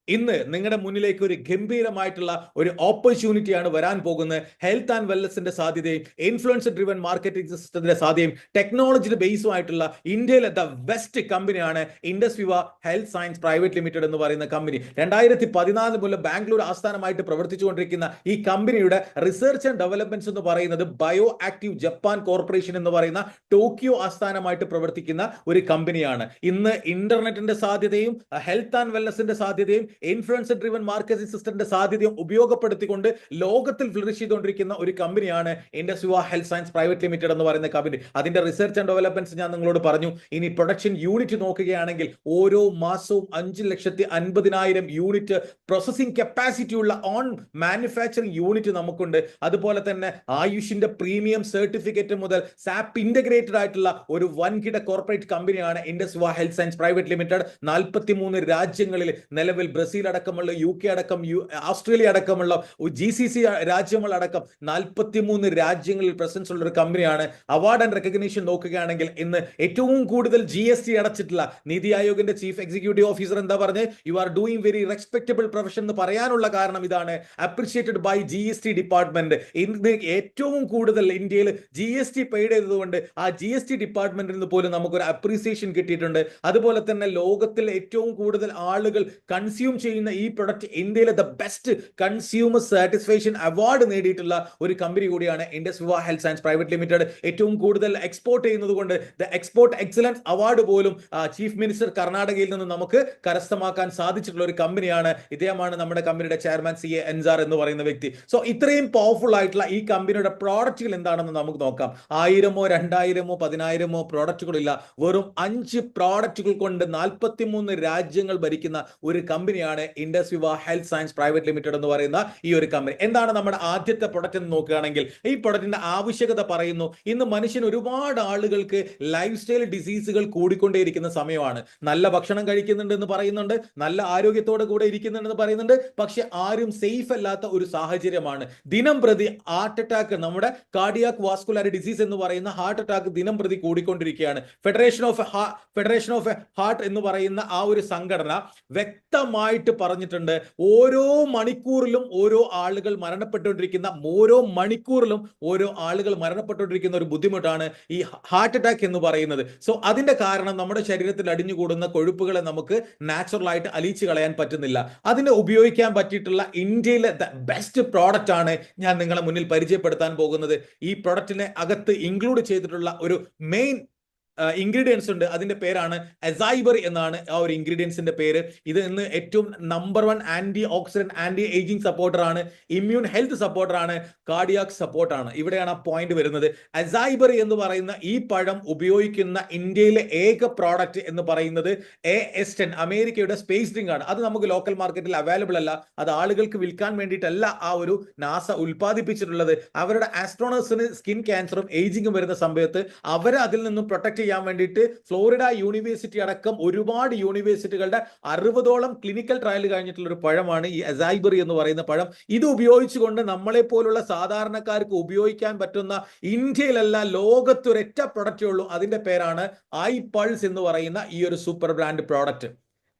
ഇന്ന് നിങ്ങളുടെ മുന്നിലേക്ക് ഒരു ഗംഭീരമായിട്ടുള്ള ഒരു ഓപ്പർച്യൂണിറ്റിയാണ് വരാൻ പോകുന്നത്. ഹെൽത്ത് ആൻഡ് വെൽനസിന്റെ സാധ്യതയും ഇൻഫ്ലുവൻസർ ഡ്രിവൻ മാർക്കറ്റിംഗ് സിസ്റ്റത്തിന്റെ സാധ്യതയും ടെക്നോളജിയുടെ ബേസുമായിട്ടുള്ള ഇന്ത്യയിലെ ദ ബെസ്റ്റ് കമ്പനിയാണ് ഇൻഡസ് വിവ ഹെൽത്ത് സയൻസ് പ്രൈവറ്റ് ലിമിറ്റഡ് എന്ന് പറയുന്ന കമ്പനി. 2014 മുതൽ ബാംഗ്ലൂർ ആസ്ഥാനമായിട്ട് പ്രവർത്തിച്ചുകൊണ്ടിരിക്കുന്ന ഈ കമ്പനിയുടെ റിസർച്ച് ആൻഡ് ഡെവലപ്മെന്റ്സ് എന്ന് പറയുന്നത് ബയോ ആക്റ്റീവ് ജപ്പാൻ കോർപ്പറേഷൻ എന്ന് പറയുന്ന ടോക്കിയോ ആസ്ഥാനമായിട്ട് പ്രവർത്തിക്കുന്ന ഒരു കമ്പനിയാണ്. ഇന്ന് ഇന്റർനെറ്റിന്റെ സാധ്യതയും ഹെൽത്ത് ആൻഡ് വെൽനസിന്റെ സാധ്യതയും ഇൻഫ്ലുവൻസർ ഡ്രിവൻ മാർക്കറ്റിംഗ് സിസ്റ്റത്തിന്റെ സാധ്യതയും ഉപയോഗപ്പെടുത്തിക്കൊണ്ട് ലോകത്തിൽ ഫ്ലറിഷ് ചെയ്തുകൊണ്ടിരിക്കുന്ന ഒരു കമ്പനിയാണ് ഇൻഡസ് വിവ ഹെൽത്ത് സയൻസ് പ്രൈവറ്റ് ലിമിറ്റഡ് എന്ന് പറയുന്ന കമ്പനി. അതിന്റെ റിസർച്ച് ആൻഡ് ഡെവലപ്മെന്റ്സ് ഞാൻ നിങ്ങളോട് പറഞ്ഞു. ഇനി പ്രൊഡക്ഷൻ യൂണിറ്റ് നോക്കുകയാണെങ്കിൽ ഓരോ മാസവും 5,50,000 യൂണിറ്റ് പ്രോസസിംഗ് കപ്പാസിറ്റി ഉള്ള ഓൺ മാനുഫാക്ചറിംഗ് യൂണിറ്റ് നമുക്കുണ്ട്. അതുപോലെ തന്നെ ആയുഷിന്റെ പ്രീമിയം സർട്ടിഫിക്കറ്റ് മുതൽ സാപ്പ് ഇന്റഗ്രേറ്റഡ് ആയിട്ടുള്ള ഒരു വൻകിട കോർപ്പറേറ്റ് കമ്പനിയാണ് ഇൻഡസ് വിവ ഹെൽത്ത് സയൻസ് പ്രൈവറ്റ് ലിമിറ്റഡ്. 43 രാജ്യങ്ങളിൽ നിലവിൽ ബ്രസീൽ അടക്കമുള്ള UK അടക്കം ഓസ്ട്രേലിയ അടക്കമുള്ള GCC രാജ്യങ്ങളടക്കം 43 രാജ്യങ്ങളിൽ പ്രസൻസ് ഉള്ള ഒരു കമ്പനിയാണ്. അവാർഡ് ആൻഡ് റെക്കഗ്നീഷൻ നോക്കുകയാണെങ്കിൽ ഇന്ന് ഏറ്റവും കൂടുതൽ GST അടച്ചിട്ടുള്ള നീതി ആയോഗിന്റെ ചീഫ് എക്സിക്യൂട്ടീവ് ഓഫീസർ എന്താ പറഞ്ഞത്, you are doing very respectable profession എന്ന് പറയാനുള്ള കാരണം ഇതാണ്. Appreciated by GST department. ഇന്ന് ഏറ്റവും കൂടുതൽ ഇന്ത്യയിൽ GST പെയ്ഡ് ചെയ്തതുകൊണ്ട് ആ GST ഡിപ്പാർട്ട്മെന്റിൽ നിന്ന് പോലും നമുക്കൊരു അപ്രീസിയേഷൻ കിട്ടിയിട്ടുണ്ട്. അതുപോലെ തന്നെ ലോകത്തിൽ ഏറ്റവും കൂടുതൽ ആളുകൾ കൺസ്യൂം ചെയ്യുന്ന ഈ പ്രൊഡക്റ്റ് ഇന്ത്യയിലെ the best consumer satisfaction award നേടിയിട്ടുള്ള ഒരു കമ്പനി കൂടിയാണ് ഇൻഡസ് വിവ ഹെൽത്ത് സയൻസ് പ്രൈവറ്റ് ലിമിറ്റഡ്. ഏറ്റവും കൂടുതൽ എക്സ്പോർട്ട് ചെയ്യുന്നത് കൊണ്ട് ദ എക്സ്പോർട്ട് എക്സലൻസ് അവാർഡ് പോലും ചീഫ് മിനിസ്റ്റർ കർണാടകയിൽ നിന്ന് നമുക്ക് കരസ്ഥമാക്കാൻ സാധിച്ചിട്ടുള്ള ഒരു കമ്പനിയാണ്. ഇദ്ദേഹമാണ് നമ്മുടെ കമ്പനിയുടെ ചെയർമാൻ CA അൻസാർ എന്ന് പറയുന്ന വ്യക്തി. സോ ഇത്രയും പവർഫുൾ ആയിട്ടുള്ള ഈ കമ്പനിയുടെ പ്രോഡക്റ്റുകൾ എന്താണെന്ന് നമുക്ക് നോക്കാം. 1000-ഓ 2000-ഓ 10,000-ഓ പ്രോഡക്റ്റുകളില്ല. വെറും 5 പ്രോഡക്റ്റുകൾ കൊണ്ട് 43 രാജ്യങ്ങൾ ഭരിക്കുന്ന ഒരു കമ്പനിയാണ് ഇൻഡസ് വിവ ഹെൽത്ത് സയൻസ് പ്രൈവറ്റ് ലിമിറ്റഡ് എന്ന് പറയുന്ന ഈ ഒരു കമ്പനി. എന്താണ് നമ്മുടെ ആദ്യത്തെ പ്രൊഡക്റ്റ് എന്ന് നോക്കുകയാണെങ്കിൽ ഈ പ്രൊഡക്റ്റിന്റെ ആവശ്യകത പറയുന്നു. ഇന്ന് മനുഷ്യൻ ഒരുപാട് ആളുകൾക്ക് ലൈഫ് സ്റ്റൈൽ ഡിസീസുകൾ കൂടിക്കൊണ്ടേയിരിക്കുന്ന സമയമാണ്. നല്ല ഭക്ഷണം കഴിക്കുന്നുണ്ട് എന്ന് പറയുന്നുണ്ട്, നല്ല ആരോഗ്യത്തോടെ കൂടെ ഇരിക്കുന്നുണ്ടെന്ന് പറയുന്നുണ്ട്, പക്ഷെ ആരും സേഫ് അല്ലാത്ത ഒരു സാഹചര്യമാണ്. ദിനം പ്രതി ഹാർട്ട് അറ്റാക്ക്, നമ്മുടെ കാർഡിയാക് വാസ്കുലർ ഡിസീസ് എന്ന് പറയുന്ന ഹാർട്ട് അറ്റാക്ക് ദിനം പ്രതി കൂടിക്കൊണ്ടിരിക്കുകയാണ്. ഫെഡറേഷൻ ഓഫ് ഹാർട്ട് എന്ന് പറയുന്ന ആ ഒരു സംഘടന വ്യക്തമായിട്ട് പറഞ്ഞിട്ടുണ്ട്, ഓരോ മണിക്കൂറിലും ഓരോ ആളുകൾ മരണപ്പെട്ടുകൊണ്ടിരിക്കുന്ന ഒരു ബുദ്ധിമുട്ടാണ് ഈ ഹാർട്ട് അറ്റാക്ക് എന്ന് പറയുന്നത്. സോ അതിന്റെ കാരണം നമ്മുടെ ശരീരത്തിൽ അടിഞ്ഞുകൂടുന്ന കൊഴുപ്പുകളെ നമുക്ക് നാച്ചുറൽ ആയിട്ട് അലിയിച്ചു കളയാൻ പറ്റുന്നില്ല. അതിന് ഉപയോഗിക്കാൻ പറ്റിയിട്ടുള്ള ഇന്ത്യയിലെ ബെസ്റ്റ് പ്രോഡക്റ്റ് ആണ് ഞാൻ നിങ്ങളെ മുന്നിൽ പരിചയപ്പെടുത്താൻ പോകുന്നത്. ഈ പ്രൊഡക്റ്റിനെ അകത്ത് ഇൻക്ലൂഡ് ചെയ്തിട്ടുള്ള ഒരു മെയിൻ ഇൻഗ്രീഡിയൻസ് ഉണ്ട്. അതിന്റെ പേരാണ് അസൈബറി എന്നാണ് ആ ഒരു ഇൻഗ്രീഡിയൻസിന്റെ പേര്. ഇത് ഇന്ന് ഏറ്റവും number 1 antioxidant, anti ageing supporter ആണ്, ഇമ്മ്യൂൺ ഹെൽത്ത് സപ്പോർട്ടർ ആണ്, കാർഡിയാക് സപ്പോർട്ട് ആണ്. ഇവിടെയാണ് ആ പോയിന്റ് വരുന്നത്. അസൈബറി എന്ന് പറയുന്ന ഈ പഴം ഉപയോഗിക്കുന്ന ഇന്ത്യയിലെ ഏക പ്രോഡക്റ്റ് എന്ന് പറയുന്നത് AS10 അമേരിക്കയുടെ സ്പേസ് ഡ്രിങ്ക് ആണ്. അത് നമുക്ക് ലോക്കൽ മാർക്കറ്റിൽ അവൈലബിൾ അല്ല. അത് ആളുകൾക്ക് വിൽക്കാൻ വേണ്ടിയിട്ടല്ല ആ ഒരു നാസ ഉൽപ്പാദിപ്പിച്ചിട്ടുള്ളത്. അവരുടെ ആസ്ട്രോണേഴ്സിന് സ്കിൻ ക്യാൻസറും ഏജിങ്ങും വരുന്ന സമയത്ത് അവരെ അതിൽ നിന്നും പ്രൊട്ടക്ട് ചെയ്യാൻ വേണ്ടിയിട്ട് ഫ്ലോറിഡ യൂണിവേഴ്സിറ്റി അടക്കം ഒരുപാട് യൂണിവേഴ്സിറ്റികളുടെ 60ഓളം ക്ലിനിക്കൽ ട്രയൽ കഴിഞ്ഞിട്ടുള്ള ഒരു പഴമാണ് ഈ അസൈബറി എന്ന് പറയുന്ന പഴം. ഇത് ഉപയോഗിച്ചുകൊണ്ട് നമ്മളെ പോലുള്ള സാധാരണക്കാർക്ക് ഉപയോഗിക്കാൻ പറ്റുന്ന ഇന്ത്യയിലല്ല ലോകത്ത് ഒരൊറ്റ പ്രൊഡക്റ്റേ ഉള്ളൂ. അതിന്റെ പേരാണ് ഐ പൾസ് എന്ന് പറയുന്ന ഈ ഒരു സൂപ്പർ ബ്രാൻഡ് പ്രോഡക്റ്റ്.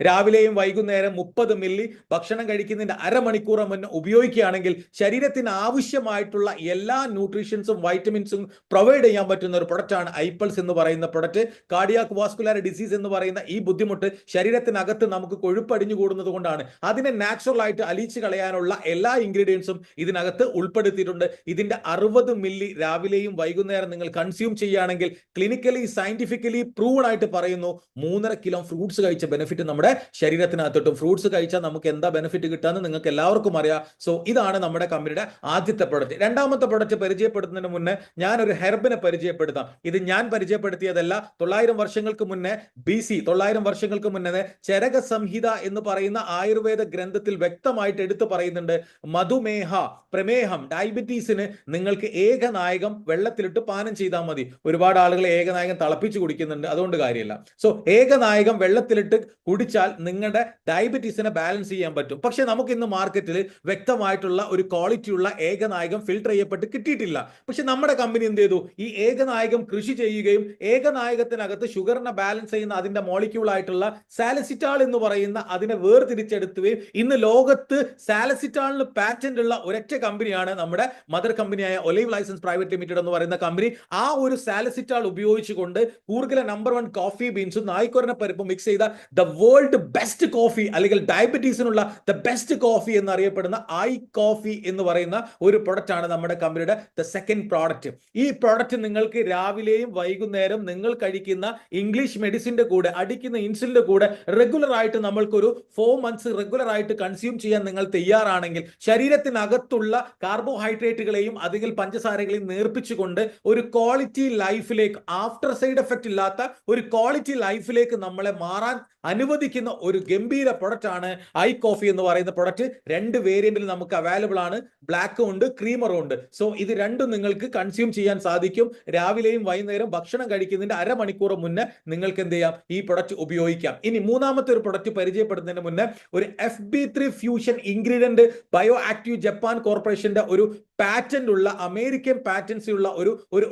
രാവിലെയും വൈകുന്നേരം 30 മില്ലി ഭക്ഷണം കഴിക്കുന്നതിന്റെ അരമണിക്കൂർ മുന്നേ ഉപയോഗിക്കുകയാണെങ്കിൽ ശരീരത്തിന് ആവശ്യമായിട്ടുള്ള എല്ലാ ന്യൂട്രീഷൻസും വൈറ്റമിൻസും പ്രൊവൈഡ് ചെയ്യാൻ പറ്റുന്ന ഒരു പ്രൊഡക്റ്റാണ് ഐപ്പൾസ് എന്ന് പറയുന്ന പ്രൊഡക്റ്റ്. കാർഡിയാക് വാസ്കുലർ ഡിസീസ് എന്ന് പറയുന്ന ഈ ബുദ്ധിമുട്ട് ശരീരത്തിനകത്ത് നമുക്ക് കൊഴുപ്പടിഞ്ഞു കൂടുന്നത് കൊണ്ടാണ്. അതിനെ നാച്ചുറൽ ആയിട്ട് അലിച്ചു കളയാനുള്ള എല്ലാ ഇൻഗ്രീഡിയൻസും ഇതിനകത്ത് ഉൾപ്പെടുത്തിയിട്ടുണ്ട്. ഇതിന്റെ 60 മില്ലി രാവിലെയും വൈകുന്നേരം നിങ്ങൾ കൺസ്യൂം ചെയ്യുകയാണെങ്കിൽ ക്ലിനിക്കലി സയന്റിഫിക്കലി പ്രൂവൺ ആയിട്ട് പറയുന്നു 3.5 കിലോ ഫ്രൂട്ട്സ് കഴിച്ച ബെനിഫിറ്റ് നമ്മുടെ ശരീരത്തിനകത്തോട്ടും. ഫ്രൂട്ട്സ് കഴിച്ചാൽ നമുക്ക് എന്താ ബെനിഫിറ്റ് കിട്ടാന്ന് നിങ്ങൾക്ക് എല്ലാവർക്കും അറിയാം. സോ ഇതാണ് നമ്മുടെ കമ്പനിയുടെ ആദ്യത്തെ പ്രൊഡക്റ്റ്. രണ്ടാമത്തെ പ്രൊഡക്റ്റ് പരിചയപ്പെടുത്തുന്നതിന് മുന്നേ ഞാൻ ഒരു ഹെർബിനെ പരിചയപ്പെടുത്താം. ഇത് ഞാൻ പരിചയപ്പെടുത്തിയതല്ല. 900 വർഷങ്ങൾക്ക് മുന്നേ BC 900 വർഷങ്ങൾക്ക് മുന്നേ ചരക സംഹിത എന്ന് പറയുന്ന ആയുർവേദ ഗ്രന്ഥത്തിൽ വ്യക്തമായിട്ട് എടുത്തു പറയുന്നുണ്ട്, മധുമേഹ, പ്രമേഹം, ഡയബറ്റീസിന് നിങ്ങൾക്ക് ഏകനായകം വെള്ളത്തിലിട്ട് പാനം ചെയ്താൽ മതി. ഒരുപാട് ആളുകൾ ഏകനായകം തിളപ്പിച്ച് കുടിക്കുന്നുണ്ട്, അതുകൊണ്ട് കാര്യമില്ല. സോ ഏകനായകം വെള്ളത്തിലിട്ട് കുടിച്ചാൽ നിങ്ങളുടെ ഡയബറ്റീസിനെ ബാലൻസ് ചെയ്യാൻ പറ്റും. പക്ഷെ നമുക്ക് ഇന്ന് മാർക്കറ്റിൽ വ്യക്തമായിട്ടുള്ള ഒരു ക്വാളിറ്റിയുള്ള ഏകനായകം ഫിൽട്ടർ ചെയ്യപ്പെട്ട് കിട്ടിയിട്ടില്ല. പക്ഷെ നമ്മുടെ കമ്പനി എന്ത് ചെയ്തു, ഈ ഏകനായകം കൃഷി ചെയ്യുകയും ഏകനായകത്തിനകത്ത് ഷുഗറിനെ ബാലൻസ് ചെയ്യുന്ന അതിന്റെ മോളിക്യൂൾ ആയിട്ടുള്ള സാലസിറ്റാൾ എന്ന് പറയുന്ന അതിനെ വേർതിരിച്ചെടുക്കുകയും ഇന്ന് ലോകത്ത് സാലസിറ്റാളിന് പാറ്റന്റ് ഉള്ള ഒരൊറ്റ കമ്പനിയാണ് നമ്മുടെ മദർ കമ്പനിയായ ഒലൈവ് ലൈസൻസ് പ്രൈവറ്റ് ലിമിറ്റഡ് എന്ന് പറയുന്ന കമ്പനി. ആ ഒരു സാലസിറ്റാൾ ഉപയോഗിച്ചുകൊണ്ട് കൂർഗിലെ നമ്പർ 1 കോഫി ബീൻസും നായ്ക്കൊരന പരിപ്പും മിക്സ് ചെയ്ത ദ വേൾഡ് ബെസ്റ്റ് കോഫി അല്ലെങ്കിൽ ഡയബറ്റീസിനുള്ള ദ ബെസ്റ്റ് കോഫി എന്നറിയപ്പെടുന്ന ഐ കോഫി എന്ന് പറയുന്ന ഒരു പ്രൊഡക്റ്റ് ആണ് നമ്മുടെ കമ്പനിയുടെ ദ സെക്കൻഡ് പ്രോഡക്റ്റ്. ഈ പ്രോഡക്റ്റ് നിങ്ങൾക്ക് രാവിലെയും വൈകുന്നേരം നിങ്ങൾ കഴിക്കുന്ന ഇംഗ്ലീഷ് മെഡിസിന്റെ കൂടെ അടിക്കുന്ന ഇൻസുലിന്റെ കൂടെ റെഗുലർ ആയിട്ട് നമ്മൾക്കൊരു 4 മന്ത്സ് റെഗുലർ ആയിട്ട് കൺസ്യൂം ചെയ്യാൻ നിങ്ങൾ തയ്യാറാണെങ്കിൽ ശരീരത്തിനകത്തുള്ള കാർബോഹൈഡ്രേറ്റുകളെയും അല്ലെങ്കിൽ പഞ്ചസാരകളെയും നേർപ്പിച്ചുകൊണ്ട് ഒരു ക്വാളിറ്റി ലൈഫിലേക്ക്, ആഫ്റ്റർ സൈഡ് എഫക്റ്റ് ഇല്ലാത്ത ഒരു ക്വാളിറ്റി ലൈഫിലേക്ക് നമ്മളെ മാറാൻ അനുവദിക്കുന്ന ഒരു ഗംഭീര പ്രൊഡക്റ്റ് ആണ് ഐ കോഫി എന്ന് പറയുന്ന പ്രൊഡക്റ്റ്. 2 വേരിയന്റിൽ നമുക്ക് അവൈലബിൾ ആണ്, ബ്ലാക്കും ഉണ്ട് ക്രീമറും ഉണ്ട്. സോ ഇത് രണ്ടും നിങ്ങൾക്ക് കൺസ്യൂം ചെയ്യാൻ സാധിക്കും. രാവിലെയും വൈകുന്നേരം ഭക്ഷണം കഴിക്കുന്നതിന്റെ അരമണിക്കൂർ മുന്നേ നിങ്ങൾക്ക് എന്ത് ചെയ്യാം, ഈ പ്രൊഡക്റ്റ് ഉപയോഗിക്കാം. ഇനി മൂന്നാമത്തെ ഒരു പ്രൊഡക്റ്റ് പരിചയപ്പെടുന്നതിന് മുന്നേ ഒരു FB3 fusion ingredient bio active Japan കോർപ്പറേഷന്റെ ഒരു പാറ്റന്റ് ഉള്ള അമേരിക്കൻ പാറ്റൻസി ഉള്ള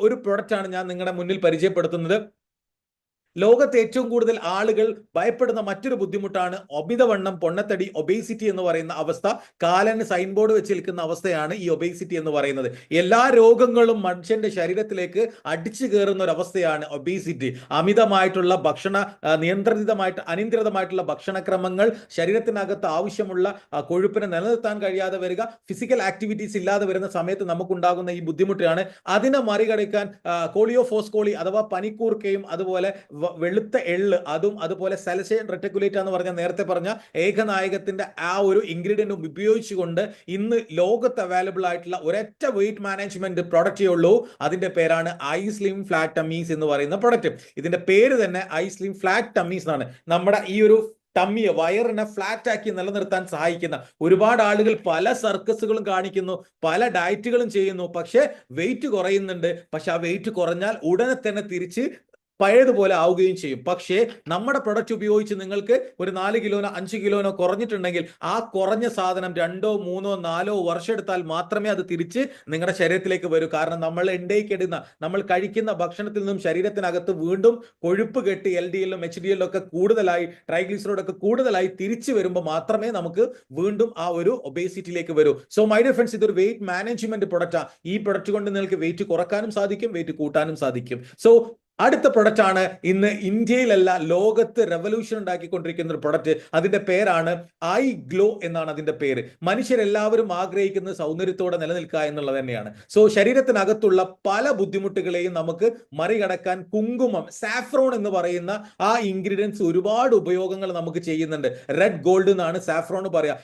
ഒരു പ്രൊഡക്റ്റ് ആണ് ഞാൻ നിങ്ങളുടെ മുന്നിൽ പരിചയപ്പെടുത്തുന്നത്. ലോകത്ത് ഏറ്റവും കൂടുതൽ ആളുകൾ ഭയപ്പെടുന്ന മറ്റൊരു ബുദ്ധിമുട്ടാണ് അമിതവണ്ണം, പൊണ്ണത്തടി, ഒബേസിറ്റി എന്ന് പറയുന്ന അവസ്ഥ. കാലന് സൈൻ ബോർഡ് വെച്ച് നിൽക്കുന്ന അവസ്ഥയാണ് ഈ ഒബേസിറ്റി എന്ന് പറയുന്നത്. എല്ലാ രോഗങ്ങളും മനുഷ്യന്റെ ശരീരത്തിലേക്ക് അടിച്ചു കയറുന്ന ഒരു അവസ്ഥയാണ് ഒബേസിറ്റി. അമിതമായിട്ടുള്ള അനിയന്ത്രിതമായിട്ടുള്ള ഭക്ഷണക്രമങ്ങൾ, ശരീരത്തിനകത്ത് ആവശ്യമുള്ള കൊഴുപ്പിനെ നിലനിർത്താൻ കഴിയാതെ വരിക, ഫിസിക്കൽ ആക്ടിവിറ്റീസ് ഇല്ലാതെ വരുന്ന സമയത്ത് നമുക്കുണ്ടാകുന്ന ഈ ബുദ്ധിമുട്ടാണ്. അതിനെ മറികടക്കാൻ കോളിയോഫോസ്കോളി അഥവാ പനിക്കൂർക്കയും അതുപോലെ വെളുത്ത എള്ള്, അതും അതുപോലെ സെലസൈൻ റെറ്റിക്കുലേറ്റ് എന്ന് പറഞ്ഞ നേരത്തെ പറഞ്ഞ ഏകനായകത്തിന്റെ ആ ഒരു ഇൻഗ്രീഡിയന്റ് ഉപയോഗിച്ചുകൊണ്ട് ഇന്ന് ലോകത്ത് അവൈലബിൾ ആയിട്ടുള്ള ഒരൊറ്റ വെയിറ്റ് മാനേജ്മെന്റ് പ്രൊഡക്റ്റേ ഉള്ളൂ. അതിന്റെ പേരാണ് ഐ സ്ലിം ഫ്ലാറ്റ് ടമ്മീസ് എന്ന് പറയുന്ന പ്രൊഡക്റ്റ്. ഇതിന്റെ പേര് തന്നെ ഐ സ്ലിം ഫ്ലാറ്റ് ടമ്മീസ് എന്നാണ്. നമ്മുടെ ഈ ഒരു ടമ്മിയെ, വയറിനെ ഫ്ലാറ്റ് ആക്കി നിലനിർത്താൻ സഹായിക്കുന്ന ഒരുപാട് ആളുകൾ പല സർക്കസുകളും കാണിക്കുന്നു, പല ഡയറ്റുകളും ചെയ്യുന്നു, പക്ഷെ വെയിറ്റ് കുറയുന്നുണ്ട്. പക്ഷെ ആ വെയിറ്റ് കുറഞ്ഞാൽ ഉടനെ തന്നെ തിരിച്ച് പഴയതുപോലെ ആവുകയും ചെയ്യും. പക്ഷേ നമ്മുടെ പ്രൊഡക്റ്റ് ഉപയോഗിച്ച് നിങ്ങൾക്ക് ഒരു 4 കിലോനോ 5 കിലോനോ കുറഞ്ഞിട്ടുണ്ടെങ്കിൽ ആ കുറഞ്ഞ സാധനം 2, 3, 4 വർഷം എടുത്താൽ മാത്രമേ അത് തിരിച്ച് നിങ്ങളുടെ ശരീരത്തിലേക്ക് വരൂ. കാരണം നമ്മൾ കഴിക്കുന്ന ഭക്ഷണത്തിൽ നിന്നും ശരീരത്തിനകത്ത് വീണ്ടും കൊഴുപ്പ് കെട്ടി LDL-ഉം HDL-ഉം ഒക്കെ കൂടുതലായി, ട്രൈഗ്ലിസറൈഡ് ഒക്കെ കൂടുതലായി തിരിച്ചു വരുമ്പോൾ മാത്രമേ നമുക്ക് വീണ്ടും ആ ഒരു ഒബേസിറ്റിയിലേക്ക് വരൂ. സോ മൈ ഡിയർ ഫ്രണ്ട്സ്, ഇതൊരു വെയിറ്റ് മാനേജ്മെന്റ് പ്രൊഡക്റ്റാണ്. ഈ പ്രൊഡക്റ്റ് കൊണ്ട് നിങ്ങൾക്ക് വെയിറ്റ് കുറക്കാനും സാധിക്കും, വെയിറ്റ് കൂട്ടാനും സാധിക്കും. സോ അടുത്ത പ്രൊഡക്റ്റ് ആണ് ഇന്ന് ഇന്ത്യയിലല്ല ലോകത്ത് റെവല്യൂഷൻ ഉണ്ടാക്കിക്കൊണ്ടിരിക്കുന്ന ഒരു പ്രൊഡക്റ്റ്. അതിന്റെ പേരാണ് ഐ ഗ്ലോ എന്നാണ് അതിന്റെ പേര്. മനുഷ്യരെല്ലാവരും ആഗ്രഹിക്കുന്നത് സൗന്ദര്യത്തോടെ നിലനിൽക്കുക എന്നുള്ളത് തന്നെയാണ്. സോ ശരീരത്തിനകത്തുള്ള പല ബുദ്ധിമുട്ടുകളെയും നമുക്ക് മറികടക്കാൻ കുങ്കുമം, സാഫ്രോൺ എന്ന് പറയുന്ന ആ ഇൻഗ്രീഡിയൻസ് ഒരുപാട് ഉപയോഗങ്ങൾ നമുക്ക് ചെയ്യുന്നുണ്ട്. റെഡ് ഗോൾഡ് എന്നാണ് സാഫ്രോൺ പറയാ.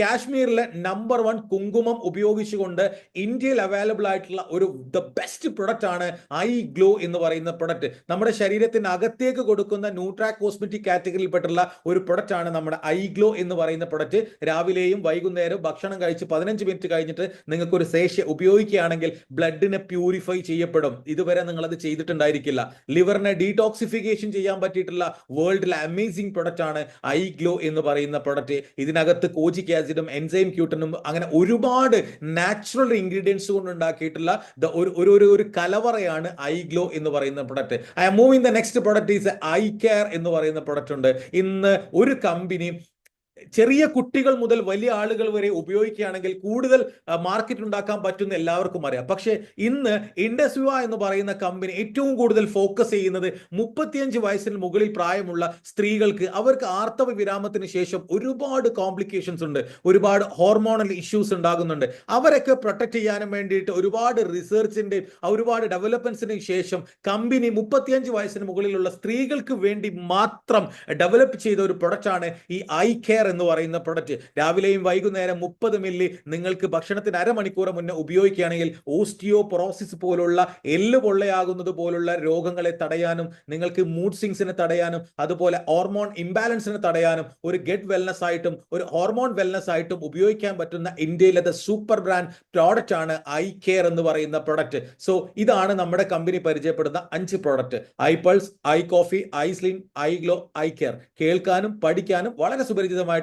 കാശ്മീരിലെ നമ്പർ 1 കുങ്കുമം ഉപയോഗിച്ചുകൊണ്ട് ഇന്ത്യയിൽ അവൈലബിൾ ആയിട്ടുള്ള ഒരു ദ ബെസ്റ്റ് പ്രൊഡക്റ്റ് ആണ് ഐ ഗ്ലോ എന്ന് പറയുന്ന പ്രൊഡക്റ്റ്. നമ്മുടെ ശരീരത്തിന് അകത്തേക്ക് കൊടുക്കുന്ന ന്യൂട്രാക് കോസ്മെറ്റിക് കാറ്റഗറിയിൽപ്പെട്ടുള്ള ഒരു പ്രൊഡക്റ്റ് ആണ് നമ്മുടെ ഐ ഗ്ലോ എന്ന് പറയുന്ന പ്രൊഡക്റ്റ്. രാവിലെയും വൈകുന്നേരവും ഭക്ഷണം കഴിച്ച് 15 മിനിറ്റ് കഴിഞ്ഞിട്ട് നിങ്ങൾക്ക് ഒരു സേഷ്യ ഉപയോഗിക്കുകയാണെങ്കിൽ ബ്ലഡിനെ പ്യൂരിഫൈ ചെയ്യപ്പെടും. ഇതുവരെ നിങ്ങൾ അത് ചെയ്തിട്ടുണ്ടായിരിക്കില്ല. ലിവറിനെ ഡീടോക്സിഫിക്കേഷൻ ചെയ്യാൻ പറ്റിയിട്ടുള്ള വേൾഡിലെ അമേസിംഗ് പ്രൊഡക്റ്റ് ആണ് ഐ ഗ്ലോ എന്ന് പറയുന്ന പ്രൊഡക്റ്റ്. ഇതിനകത്ത് കോജിക് ആസിഡും എൻസൈം ക്യൂട്ടനും അങ്ങനെ ഒരുപാട് നാച്ചുറൽ ഇൻഗ്രീഡിയൻസ് കൊണ്ട് ഉണ്ടാക്കിയിട്ടുള്ള ഒരു കലവറയാണ് ഐ ഗ്ലോ എന്ന് പറയുന്ന product. I am moving the next product is eye care എന്ന് പറയുന്ന പ്രൊഡക്റ്റ് ഉണ്ട്. ഇന്ന് ഒരു കമ്പനി ചെറിയ കുട്ടികൾ മുതൽ വലിയ ആളുകൾ വരെ ഉപയോഗിക്കുകയാണെങ്കിൽ കൂടുതൽ മാർക്കറ്റ് ഉണ്ടാക്കാൻ പറ്റുന്ന എല്ലാവർക്കും അറിയാം. പക്ഷേ ഇന്ന് ഇൻഡസ്വിവ എന്ന് പറയുന്ന കമ്പനി ഏറ്റവും കൂടുതൽ ഫോക്കസ് ചെയ്യുന്നത് 35 വയസ്സിന് മുകളിൽ പ്രായമുള്ള സ്ത്രീകൾക്ക് അവർക്ക് ആർത്തവ വിരാമത്തിന് ശേഷം ഒരുപാട് കോംപ്ലിക്കേഷൻസ് ഉണ്ട്, ഒരുപാട് ഹോർമോണൽ ഇഷ്യൂസ് ഉണ്ടാകുന്നുണ്ട്. അവരൊക്കെ പ്രൊട്ടക്ട് ചെയ്യാനും വേണ്ടിയിട്ട് ഒരുപാട് റിസർച്ചിന്റെയും ഒരുപാട് ഡെവലപ്മെന്റ്സിന് ശേഷം കമ്പനി 35 വയസ്സിന് മുകളിലുള്ള സ്ത്രീകൾക്ക് വേണ്ടി മാത്രം ഡെവലപ്പ് ചെയ്ത ഒരു പ്രൊഡക്റ്റ് ആണ് ഈ ഐ കെയർ എന്ന് പറയുന്ന പ്രൊഡക്റ്റ്. രാവിലെയും വൈകുന്നേരം 30 മില്ലി നിങ്ങൾക്ക് ഭക്ഷണത്തിന് അരമണിക്കൂർ മുന്നേ ഉപയോഗിക്കുകയാണെങ്കിൽ ഓസ്റ്റിയോപൊറോസിസ് പോലുള്ള എല്ല് പൊള്ളയാകുന്നത് പോലുള്ള രോഗങ്ങളെ തടയാനും നിങ്ങൾക്ക് മൂഡ് സ്വിങ്സിനെ തടയാനും അതുപോലെ ഹോർമോൺ ഇംബാലൻസിനെ തടയാനും ഒരു ഗെറ്റ് വെൽനസ് ആയിട്ടും ഒരു ഹോർമോൺ വെൽനസ് ആയിട്ടും ഉപയോഗിക്കാൻ പറ്റുന്ന ഇന്ത്യയിലെ സൂപ്പർ ബ്രാൻഡ് പ്രോഡക്റ്റ് ആണ് ഐ കെയർ എന്ന് പറയുന്ന പ്രൊഡക്റ്റ്. സോ ഇതാണ് നമ്മുടെ കമ്പനി പരിചയപ്പെടുന്ന 5 product: I pulse, I coffee, I slim, I glow, I care. കേൾക്കാനും പഠിക്കാനും വളരെ സുപരിചിതമായിട്ടുള്ള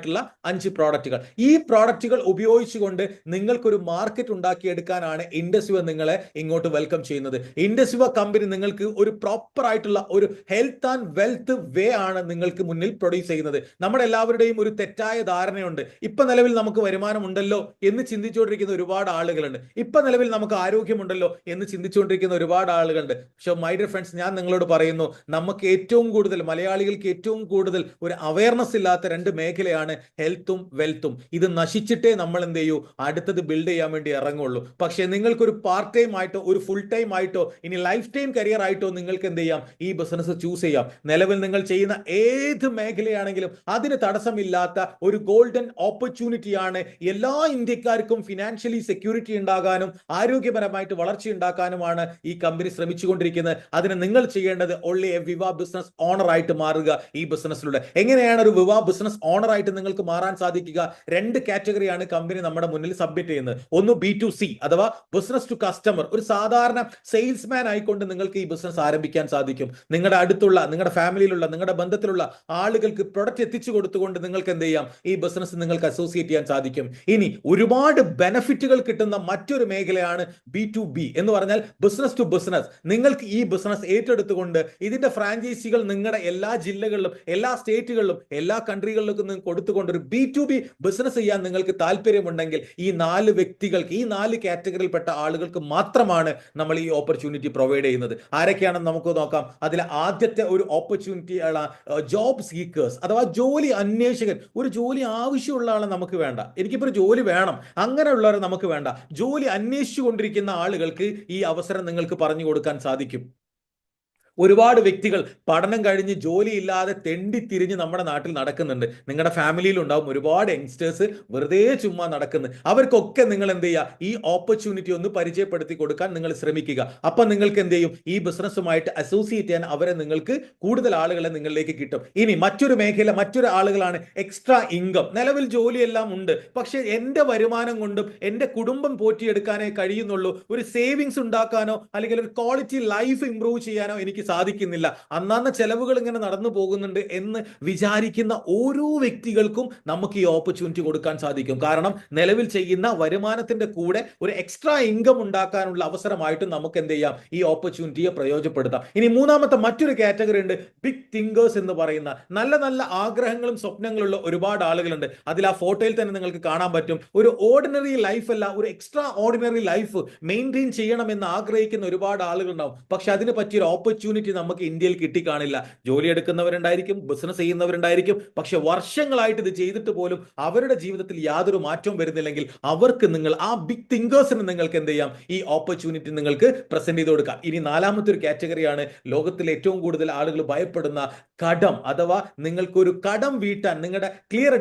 5 പ്രോഡക്റ്റുകൾ. ഈ പ്രോഡക്റ്റുകൾ ഉപയോഗിച്ചുകൊണ്ട് നിങ്ങൾക്കൊരു മാർക്കറ്റ് ഉണ്ടാക്കിയെടുക്കാനാണ് ഇൻഡസ്വിവ നിങ്ങളെ ഇങ്ങോട്ട് വെൽക്കം ചെയ്യുന്നത്. ഇൻഡസ്വിവ കമ്പനി നിങ്ങൾക്ക് ഒരു പ്രോപ്പർ ആയിട്ടുള്ള ഒരു ഹെൽത്ത് ആൻഡ് വെൽത്ത് വേ ആണ് നിങ്ങൾക്ക് മുന്നിൽ പ്രൊഡ്യൂസ് ചെയ്യുന്നത്. നമ്മുടെ എല്ലാവരുടെയും ഒരു തെറ്റായ ധാരണയുണ്ട്. ഇപ്പൊ നിലവിൽ നമുക്ക് വരുമാനമുണ്ടല്ലോ എന്ന് ചിന്തിച്ചുകൊണ്ടിരിക്കുന്ന ഒരുപാട് ആളുകളുണ്ട്. ഇപ്പൊ നിലവിൽ നമുക്ക് ആരോഗ്യമുണ്ടല്ലോ എന്ന് ചിന്തിച്ചുകൊണ്ടിരിക്കുന്ന ഒരുപാട് ആളുകളുണ്ട്. പക്ഷേ മൈ ഡിയർ ഫ്രണ്ട്സ്, ഞാൻ നിങ്ങളോട് പറയുന്നു, നമുക്ക് ഏറ്റവും കൂടുതൽ മലയാളികൾക്ക് ഏറ്റവും കൂടുതൽ ഒരു അവയർനെസ് ഇല്ലാത്ത 2 മേഖലയാണ് ഹെൽത്തും വെൽത്തും. ഇത് നശിച്ചിട്ടേ നമ്മൾ എന്ത് ചെയ്യൂ, അടുത്തത് ബിൽഡ് ചെയ്യാൻ വേണ്ടി ഇറങ്ങുള്ളൂ. പക്ഷേ നിങ്ങൾക്കൊരു പാർട്ട് ടൈം ആയിട്ടോ ഒരു ഫുൾ ടൈം ആയിട്ടോ ഇനി ലൈഫ് ടൈം കരിയർ ആയിട്ടോ നിങ്ങൾക്ക് എന്ത് ചെയ്യാം, ഈ ബിസിനസ് ചൂസ് ചെയ്യാം. നിലവിൽ നിങ്ങൾ ചെയ്യുന്ന ഏത് മേഖലയാണെങ്കിലും അതിന് തടസ്സമില്ലാത്ത ഒരു ഗോൾഡൻ ഓപ്പർച്യൂണിറ്റിയാണ് എല്ലാ ഇന്ത്യക്കാർക്കും ഫിനാൻഷ്യലി സെക്യൂരിറ്റി ഉണ്ടാകാനും ആരോഗ്യപരമായിട്ട് വളർച്ച ഉണ്ടാക്കാനുമാണ് ഈ കമ്പനി ശ്രമിച്ചുകൊണ്ടിരിക്കുന്നത്. അതിന് നിങ്ങൾ ചെയ്യേണ്ടത് ഓൺലി എ വിവ ബിസിനസ് ഓണർ ആയിട്ട് മാറുക. ഈ ബിസിനസ്സിലൂടെ എങ്ങനെയാണ് ഒരു വിവ ബിസിനസ് ഓണർ ആയിട്ട് നിങ്ങൾക്ക് മാറാൻ സാധിക്കുക? 2 കാറ്റഗറിയാണ് കമ്പനി നമ്മുടെ മുന്നിൽ സബ്മിറ്റ് ചെയ്യുന്നത്. ഒന്ന് B2C അഥവാ ബിസിനസ് ടു കസ്റ്റമർ. ഒരു സാധാരണ സെയിൽസ്മാൻ ആയിക്കൊണ്ട് നിങ്ങൾക്ക് ഈ ബിസിനസ് ആരംഭിക്കാൻ സാധിക്കും. നിങ്ങളുടെ അടുത്തുള്ള, നിങ്ങളുടെ ഫാമിലിയിലുള്ള, നിങ്ങളുടെ ബന്ധത്തിലുള്ള ആളുകൾക്ക് പ്രൊഡക്റ്റ് എത്തിച്ചു കൊടുത്തുകൊണ്ട് നിങ്ങൾക്ക് എന്ത് ചെയ്യാം, ഈ ബിസിനസ് നിങ്ങൾക്ക് അസോസിയേറ്റ് ചെയ്യാൻ സാധിക്കും. ഇനി ഒരുപാട് ബെനഫിറ്റുകൾ കിട്ടുന്ന മറ്റൊരു മേഖലയാണ് B2B എന്ന് പറഞ്ഞാൽ ബിസിനസ് ടു ബിസിനസ്. നിങ്ങൾക്ക് ഈ ബിസിനസ് ഏറ്റെടുത്തുകൊണ്ട് ഇതിന്റെ ഫ്രാഞ്ചൈസികൾ നിങ്ങളുടെ എല്ലാ ജില്ലകളിലും എല്ലാ സ്റ്റേറ്റുകളിലും എല്ലാ കൺട്രികളിലേക്കും കൊടുത്തുകൊണ്ട് ഒരു B2B ബിസിനസ് ചെയ്യാൻ നിങ്ങൾക്ക് താല്പര്യമുണ്ടെങ്കിൽ ഈ 4 വ്യക്തികൾക്ക്, ഈ 4 കാറ്റഗറിയിൽപ്പെട്ട ആളുകൾക്ക് മാത്രമാണ് നമ്മൾ ഈ ഓപ്പർച്യൂണിറ്റി പ്രൊവൈഡ് ചെയ്യുന്നത്. ആരൊക്കെയാണെന്ന് നമുക്ക് നോക്കാം. അതിൽ ആദ്യത്തെ ഒരു ഓപ്പർച്യൂണിറ്റി ജോബ് സീക്കേഴ്സ് അഥവാ ജോലി അന്വേഷകൻ. ഒരു ജോലി ആവശ്യമുള്ള ആളെ നമുക്ക് വേണ്ട, എനിക്കിപ്പോൾ ഒരു ജോലി വേണം, അങ്ങനെയുള്ളവരെ നമുക്ക് വേണ്ട. ജോലി അന്വേഷിച്ചു കൊണ്ടിരിക്കുന്ന ആളുകൾക്ക് ഈ അവസരം നിങ്ങൾക്ക് പറഞ്ഞു കൊടുക്കാൻ സാധിക്കും. ഒരുപാട് വ്യക്തികൾ പഠനം കഴിഞ്ഞ് ജോലിയില്ലാതെ തെണ്ടിത്തിരിഞ്ഞ് നമ്മുടെ നാട്ടിൽ നടക്കുന്നുണ്ട്. നിങ്ങളുടെ ഫാമിലിയിൽ ഉണ്ടാവും ഒരുപാട് യങ്സ്റ്റേഴ്സ് വെറുതെ ചുമ്മാ നടക്കുന്നത്. അവർക്കൊക്കെ നിങ്ങൾ എന്ത് ചെയ്യുക, ഈ ഓപ്പർച്യൂണിറ്റി ഒന്ന് പരിചയപ്പെടുത്തി കൊടുക്കാൻ നിങ്ങൾ ശ്രമിക്കുക. അപ്പം നിങ്ങൾക്ക് എന്ത് ചെയ്യും, ഈ ബിസിനസ്സുമായിട്ട് അസോസിയേറ്റ് ചെയ്യാൻ അവരെ നിങ്ങൾക്ക് കൂടുതൽ ആളുകളെ നിങ്ങളിലേക്ക് കിട്ടും. ഇനി മറ്റൊരു മേഖല, മറ്റൊരു ആളുകളാണ് എക്സ്ട്രാ ഇൻകം. നിലവിൽ ജോലിയെല്ലാം ഉണ്ട്, പക്ഷെ എൻ്റെ വരുമാനം കൊണ്ടും എൻ്റെ കുടുംബം പോറ്റിയെടുക്കാനേ കഴിയുന്നുള്ളൂ. ഒരു സേവിങ്സ് ഉണ്ടാക്കാനോ അല്ലെങ്കിൽ ഒരു ക്വാളിറ്റി ലൈഫ് ഇംപ്രൂവ് ചെയ്യാനോ എനിക്ക് സാധിക്കുന്നില്ല, അന്നാന്ന ചെലവുകൾ ഇങ്ങനെ നടന്നു പോകുന്നുണ്ട് എന്ന് വിചാരിക്കുന്ന ഓരോ വ്യക്തികൾക്കും നമുക്ക് ഈ ഓപ്പർച്യൂണിറ്റി കൊടുക്കാൻ സാധിക്കും. കാരണം നിലവിൽ ചെയ്യുന്ന വരുമാനത്തിന്റെ കൂടെ ഒരു എക്സ്ട്രാ ഇൻകം ഉണ്ടാക്കാനുള്ള അവസരമായിട്ട് നമുക്ക് എന്ത് ചെയ്യാം, ഈ ഓപ്പർച്യൂണിറ്റിയെ പ്രയോജനപ്പെടുത്താം. ഇനി മൂന്നാമത്തെ മറ്റൊരു കാറ്റഗറി ഉണ്ട്, ബിഗ് തിങ്കേഴ്സ് എന്ന് പറയുന്ന നല്ല നല്ല ആഗ്രഹങ്ങളും സ്വപ്നങ്ങളുള്ള ഒരുപാട് ആളുകളുണ്ട്. അതിൽ ആ ഫോട്ടോയിൽ തന്നെ നിങ്ങൾക്ക് കാണാൻ പറ്റും. ഒരു ഓർഡിനറി ലൈഫ് അല്ല, ഒരു എക്സ്ട്രാ ഓർഡിനറി ലൈഫ് മെയിൻറ്റെയിൻ ചെയ്യണമെന്ന് ആഗ്രഹിക്കുന്ന ഒരുപാട് ആളുകളുണ്ടാവും. പക്ഷെ അതിന് പറ്റിയൊരു ഓപ്പർച്യൂണിറ്റി ഓപ്പർച്യൂണിറ്റി നമുക്ക് ഇന്ത്യയിൽ കിട്ടിക്കാണില്ല. ജോലി എടുക്കുന്നവരുണ്ടായിരിക്കും, ബിസിനസ് ചെയ്യുന്നവരുണ്ടായിരിക്കും, പക്ഷെ വർഷങ്ങളായിട്ട് ഇത് ചെയ്തിട്ട് പോലും അവരുടെ ജീവിതത്തിൽ യാതൊരു മാറ്റവും വരുന്നില്ലെങ്കിൽ അവർക്ക് നിങ്ങൾ ആ ബിഗ് തിങ്കേഴ്സിന് നിങ്ങൾക്ക് എന്ത് ചെയ്യാം, ഈ ഓപ്പർച്യൂണിറ്റി നിങ്ങൾക്ക് പ്രസന്റ് ചെയ്ത് കൊടുക്കാം. ഇനി നാലാമത്തെ ഒരു കാറ്റഗറിയാണ് ലോകത്തിൽ ഏറ്റവും കൂടുതൽ ആളുകൾ ഭയപ്പെടുന്ന കടം, അഥവാ നിങ്ങൾക്ക് ഒരു കടം വീട്ടാൻ, നിങ്ങളുടെ ക്ലിയർ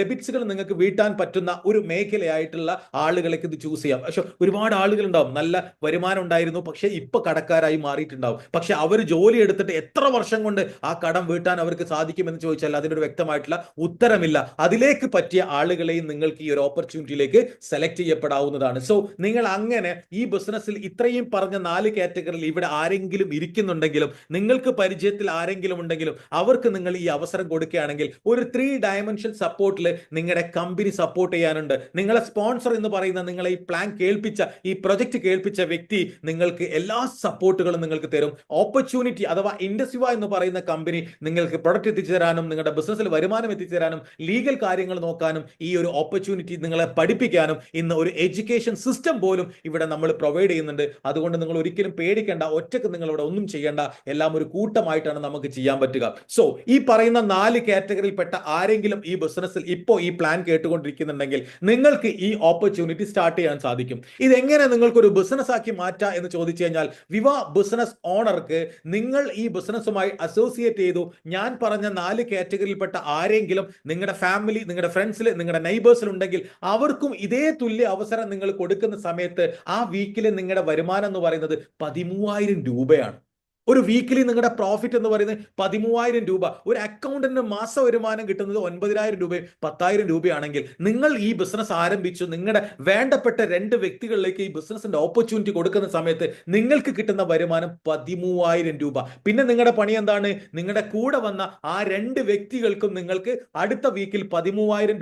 ഡെബിറ്റ്സുകൾ നിങ്ങൾക്ക് വീട്ടാൻ പറ്റുന്ന ഒരു മേഖലയായിട്ടുള്ള ആളുകളേക്ക് ഇത് ചൂസ് ചെയ്യാം. പക്ഷെ ഒരുപാട് ആളുകൾ ഉണ്ടാവും, നല്ല വരുമാനം ഉണ്ടായിരുന്നു, പക്ഷെ ഇപ്പൊ കടക്കാരായി മാറിയിട്ടുണ്ടാവും. പക്ഷെ അവർ ജോലി എടുത്തിട്ട് എത്ര വർഷം കൊണ്ട് ആ കടം വീട്ടാൻ അവർക്ക് സാധിക്കുമെന്ന് ചോദിച്ചാൽ അതിനൊരു വ്യക്തമായിട്ടുള്ള ഉത്തരമില്ല. അതിലേക്ക് പറ്റിയ ആളുകളെയും നിങ്ങൾക്ക് ഈ ഒരു ഓപ്പർച്യൂണിറ്റിയിലേക്ക് സെലക്ട് ചെയ്യപ്പെടാവുന്നതാണ്. സോ നിങ്ങൾ അങ്ങനെ ഈ ബിസിനസ്സിൽ ഇത്രയും പറഞ്ഞ 4 കാറ്റഗറിയിൽ ഇവിടെ ആരെങ്കിലും ഇരിക്കുന്നുണ്ടെങ്കിലും, നിങ്ങൾക്ക് പരിചയത്തിൽ ആരെങ്കിലും ഉണ്ടെങ്കിലും അവർക്ക് നിങ്ങൾ ഈ അവസരം കൊടുക്കുകയാണെങ്കിൽ ഒരു 3 ഡയമെൻഷൻ സപ്പോർട്ടിൽ നിങ്ങളുടെ കമ്പനി സപ്പോർട്ട് ചെയ്യാനുണ്ട്. നിങ്ങളെ സ്പോൺസർ എന്ന് പറയുന്ന, നിങ്ങളെ ഈ പ്ലാൻ കേൾപ്പിച്ച, ഈ പ്രൊജക്ട് കേൾപ്പിച്ച വ്യക്തി നിങ്ങൾക്ക് എല്ലാ സപ്പോർട്ടുകളും നിങ്ങൾക്ക് തരും. ഓപ്പർച്യൂണിറ്റി അഥവാ ഇൻഡസ്വിവ എന്ന് പറയുന്ന കമ്പനി നിങ്ങൾക്ക് പ്രൊഡക്റ്റ് എത്തിച്ചു തരാനും നിങ്ങളുടെ ബിസിനസ്സിൽ വരുമാനം എത്തിച്ചു തരാനും ലീഗൽ കാര്യങ്ങൾ നോക്കാനും ഈ ഒരു ഓപ്പർച്യൂണിറ്റി നിങ്ങളെ പഠിപ്പിക്കാനും ഇന്ന് ഒരു എഡ്യൂക്കേഷൻ സിസ്റ്റം പോലും ഇവിടെ നമ്മൾ പ്രൊവൈഡ് ചെയ്യുന്നുണ്ട്. അതുകൊണ്ട് നിങ്ങൾ ഒരിക്കലും പേടിക്കേണ്ട, ഒറ്റക്ക് നിങ്ങൾ ഇവിടെ ഒന്നും ചെയ്യേണ്ട, എല്ലാം ഒരു കൂട്ടമായിട്ടാണ് നമുക്ക് ചെയ്യാൻ പറ്റുക. സോ ഈ പറയുന്ന 4 കാറ്റഗറിയിൽപ്പെട്ട ആരെങ്കിലും ഈ ബിസിനസ്സിൽ ഇപ്പോൾ ഈ പ്ലാൻ കേട്ടുകൊണ്ടിരിക്കുന്നുണ്ടെങ്കിൽ നിങ്ങൾക്ക് ഈ ഓപ്പർച്യൂണിറ്റി സ്റ്റാർട്ട് ചെയ്യാൻ സാധിക്കും. ഇതെങ്ങനെ നിങ്ങൾക്കൊരു ബിസിനസ് ആക്കി മാറ്റാം എന്ന് ചോദിച്ചു കഴിഞ്ഞാൽ, വിവ ബിസിനസ് ഓണർക്ക് നിങ്ങൾ ഈ ബിസിനസ്സുമായി അസോസിയേറ്റ് ചെയ്തു ഞാൻ പറഞ്ഞ 4 കാറ്റഗറിയിൽപ്പെട്ട ആരെങ്കിലും നിങ്ങളുടെ ഫാമിലി, നിങ്ങളുടെ ഫ്രണ്ട്സിൽ, നിങ്ങളുടെ നെയ്ബേഴ്സിൽ ഉണ്ടെങ്കിൽ അവർക്കും ഇതേ തുല്യ അവസരം നിങ്ങൾ കൊടുക്കുന്ന സമയത്ത് ആ വീക്കിൽ നിങ്ങളുടെ വരുമാനം എന്ന് പറയുന്നത് 13,000 രൂപയാണ്. ഒരു വീക്കിലി നിങ്ങളുടെ പ്രോഫിറ്റ് എന്ന് പറയുന്നത് 13,000 രൂപ. ഒരു അക്കൗണ്ടന്റിന് മാസ വരുമാനം കിട്ടുന്നത് 9,000 രൂപയും 10,000 രൂപയാണെങ്കിൽ നിങ്ങൾ ഈ ബിസിനസ് ആരംഭിച്ചു നിങ്ങളുടെ വേണ്ടപ്പെട്ട 2 വ്യക്തികളിലേക്ക് ഈ ബിസിനസിന്റെ ഓപ്പർച്യൂണിറ്റി കൊടുക്കുന്ന സമയത്ത് നിങ്ങൾക്ക് കിട്ടുന്ന വരുമാനം 13,000 രൂപ. പിന്നെ നിങ്ങളുടെ പണി എന്താണ്? നിങ്ങളുടെ കൂടെ വന്ന ആ 2 വ്യക്തികൾക്കും നിങ്ങൾക്ക് അടുത്ത വീക്കിൽ 13,000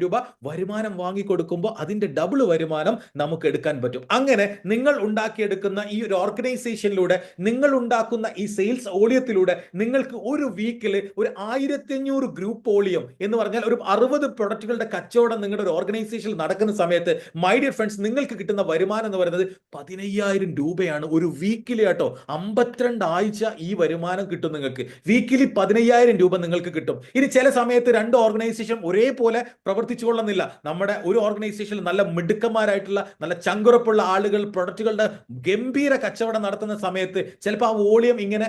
രൂപ വരുമാനം വാങ്ങിക്കൊടുക്കുമ്പോൾ അതിന്റെ ഡബിൾ വരുമാനം നമുക്ക് എടുക്കാൻ പറ്റും. അങ്ങനെ നിങ്ങൾ ഉണ്ടാക്കിയെടുക്കുന്ന ഈ ഒരു ഓർഗനൈസേഷനിലൂടെ, നിങ്ങൾ ഉണ്ടാക്കുന്ന ഈ സെയിൽസ് ഓളിയത്തിലൂടെ നിങ്ങൾക്ക് ഒരു വീക്കിൽ ഒരു 1,500 ഗ്രൂപ്പ് ഓളിയം എന്ന് പറഞ്ഞാൽ ഒരു 60 പ്രൊഡക്റ്റുകളുടെ കച്ചവടം നിങ്ങളുടെ ഒരു ഓർഗനൈസേഷനിൽ നടക്കുന്ന സമയത്ത് മൈ ഡിയർ ഫ്രണ്ട്സ് നിങ്ങൾക്ക് കിട്ടുന്ന വരുമാനം എന്ന് പറയുന്നത് 15,000 രൂപയാണ് ഒരു വീക്കിലി കേട്ടോ. 52 ആഴ്ച ഈ വരുമാനം കിട്ടും നിങ്ങൾക്ക്. വീക്കിലി 15,000 രൂപ നിങ്ങൾക്ക് കിട്ടും. ഇനി ചില സമയത്ത് 2 ഓർഗനൈസേഷൻ ഒരേപോലെ പ്രവർത്തിച്ചു കൊള്ളുന്നില്ല. നമ്മുടെ ഒരു ഓർഗനൈസേഷനിൽ നല്ല മിടുക്കന്മാരായിട്ടുള്ള നല്ല ചങ്കുറപ്പുള്ള ആളുകൾ പ്രൊഡക്റ്റുകളുടെ ഗംഭീര കച്ചവടം നടത്തുന്ന സമയത്ത് ചിലപ്പോൾ ആ വോളിയം ഇങ്ങനെ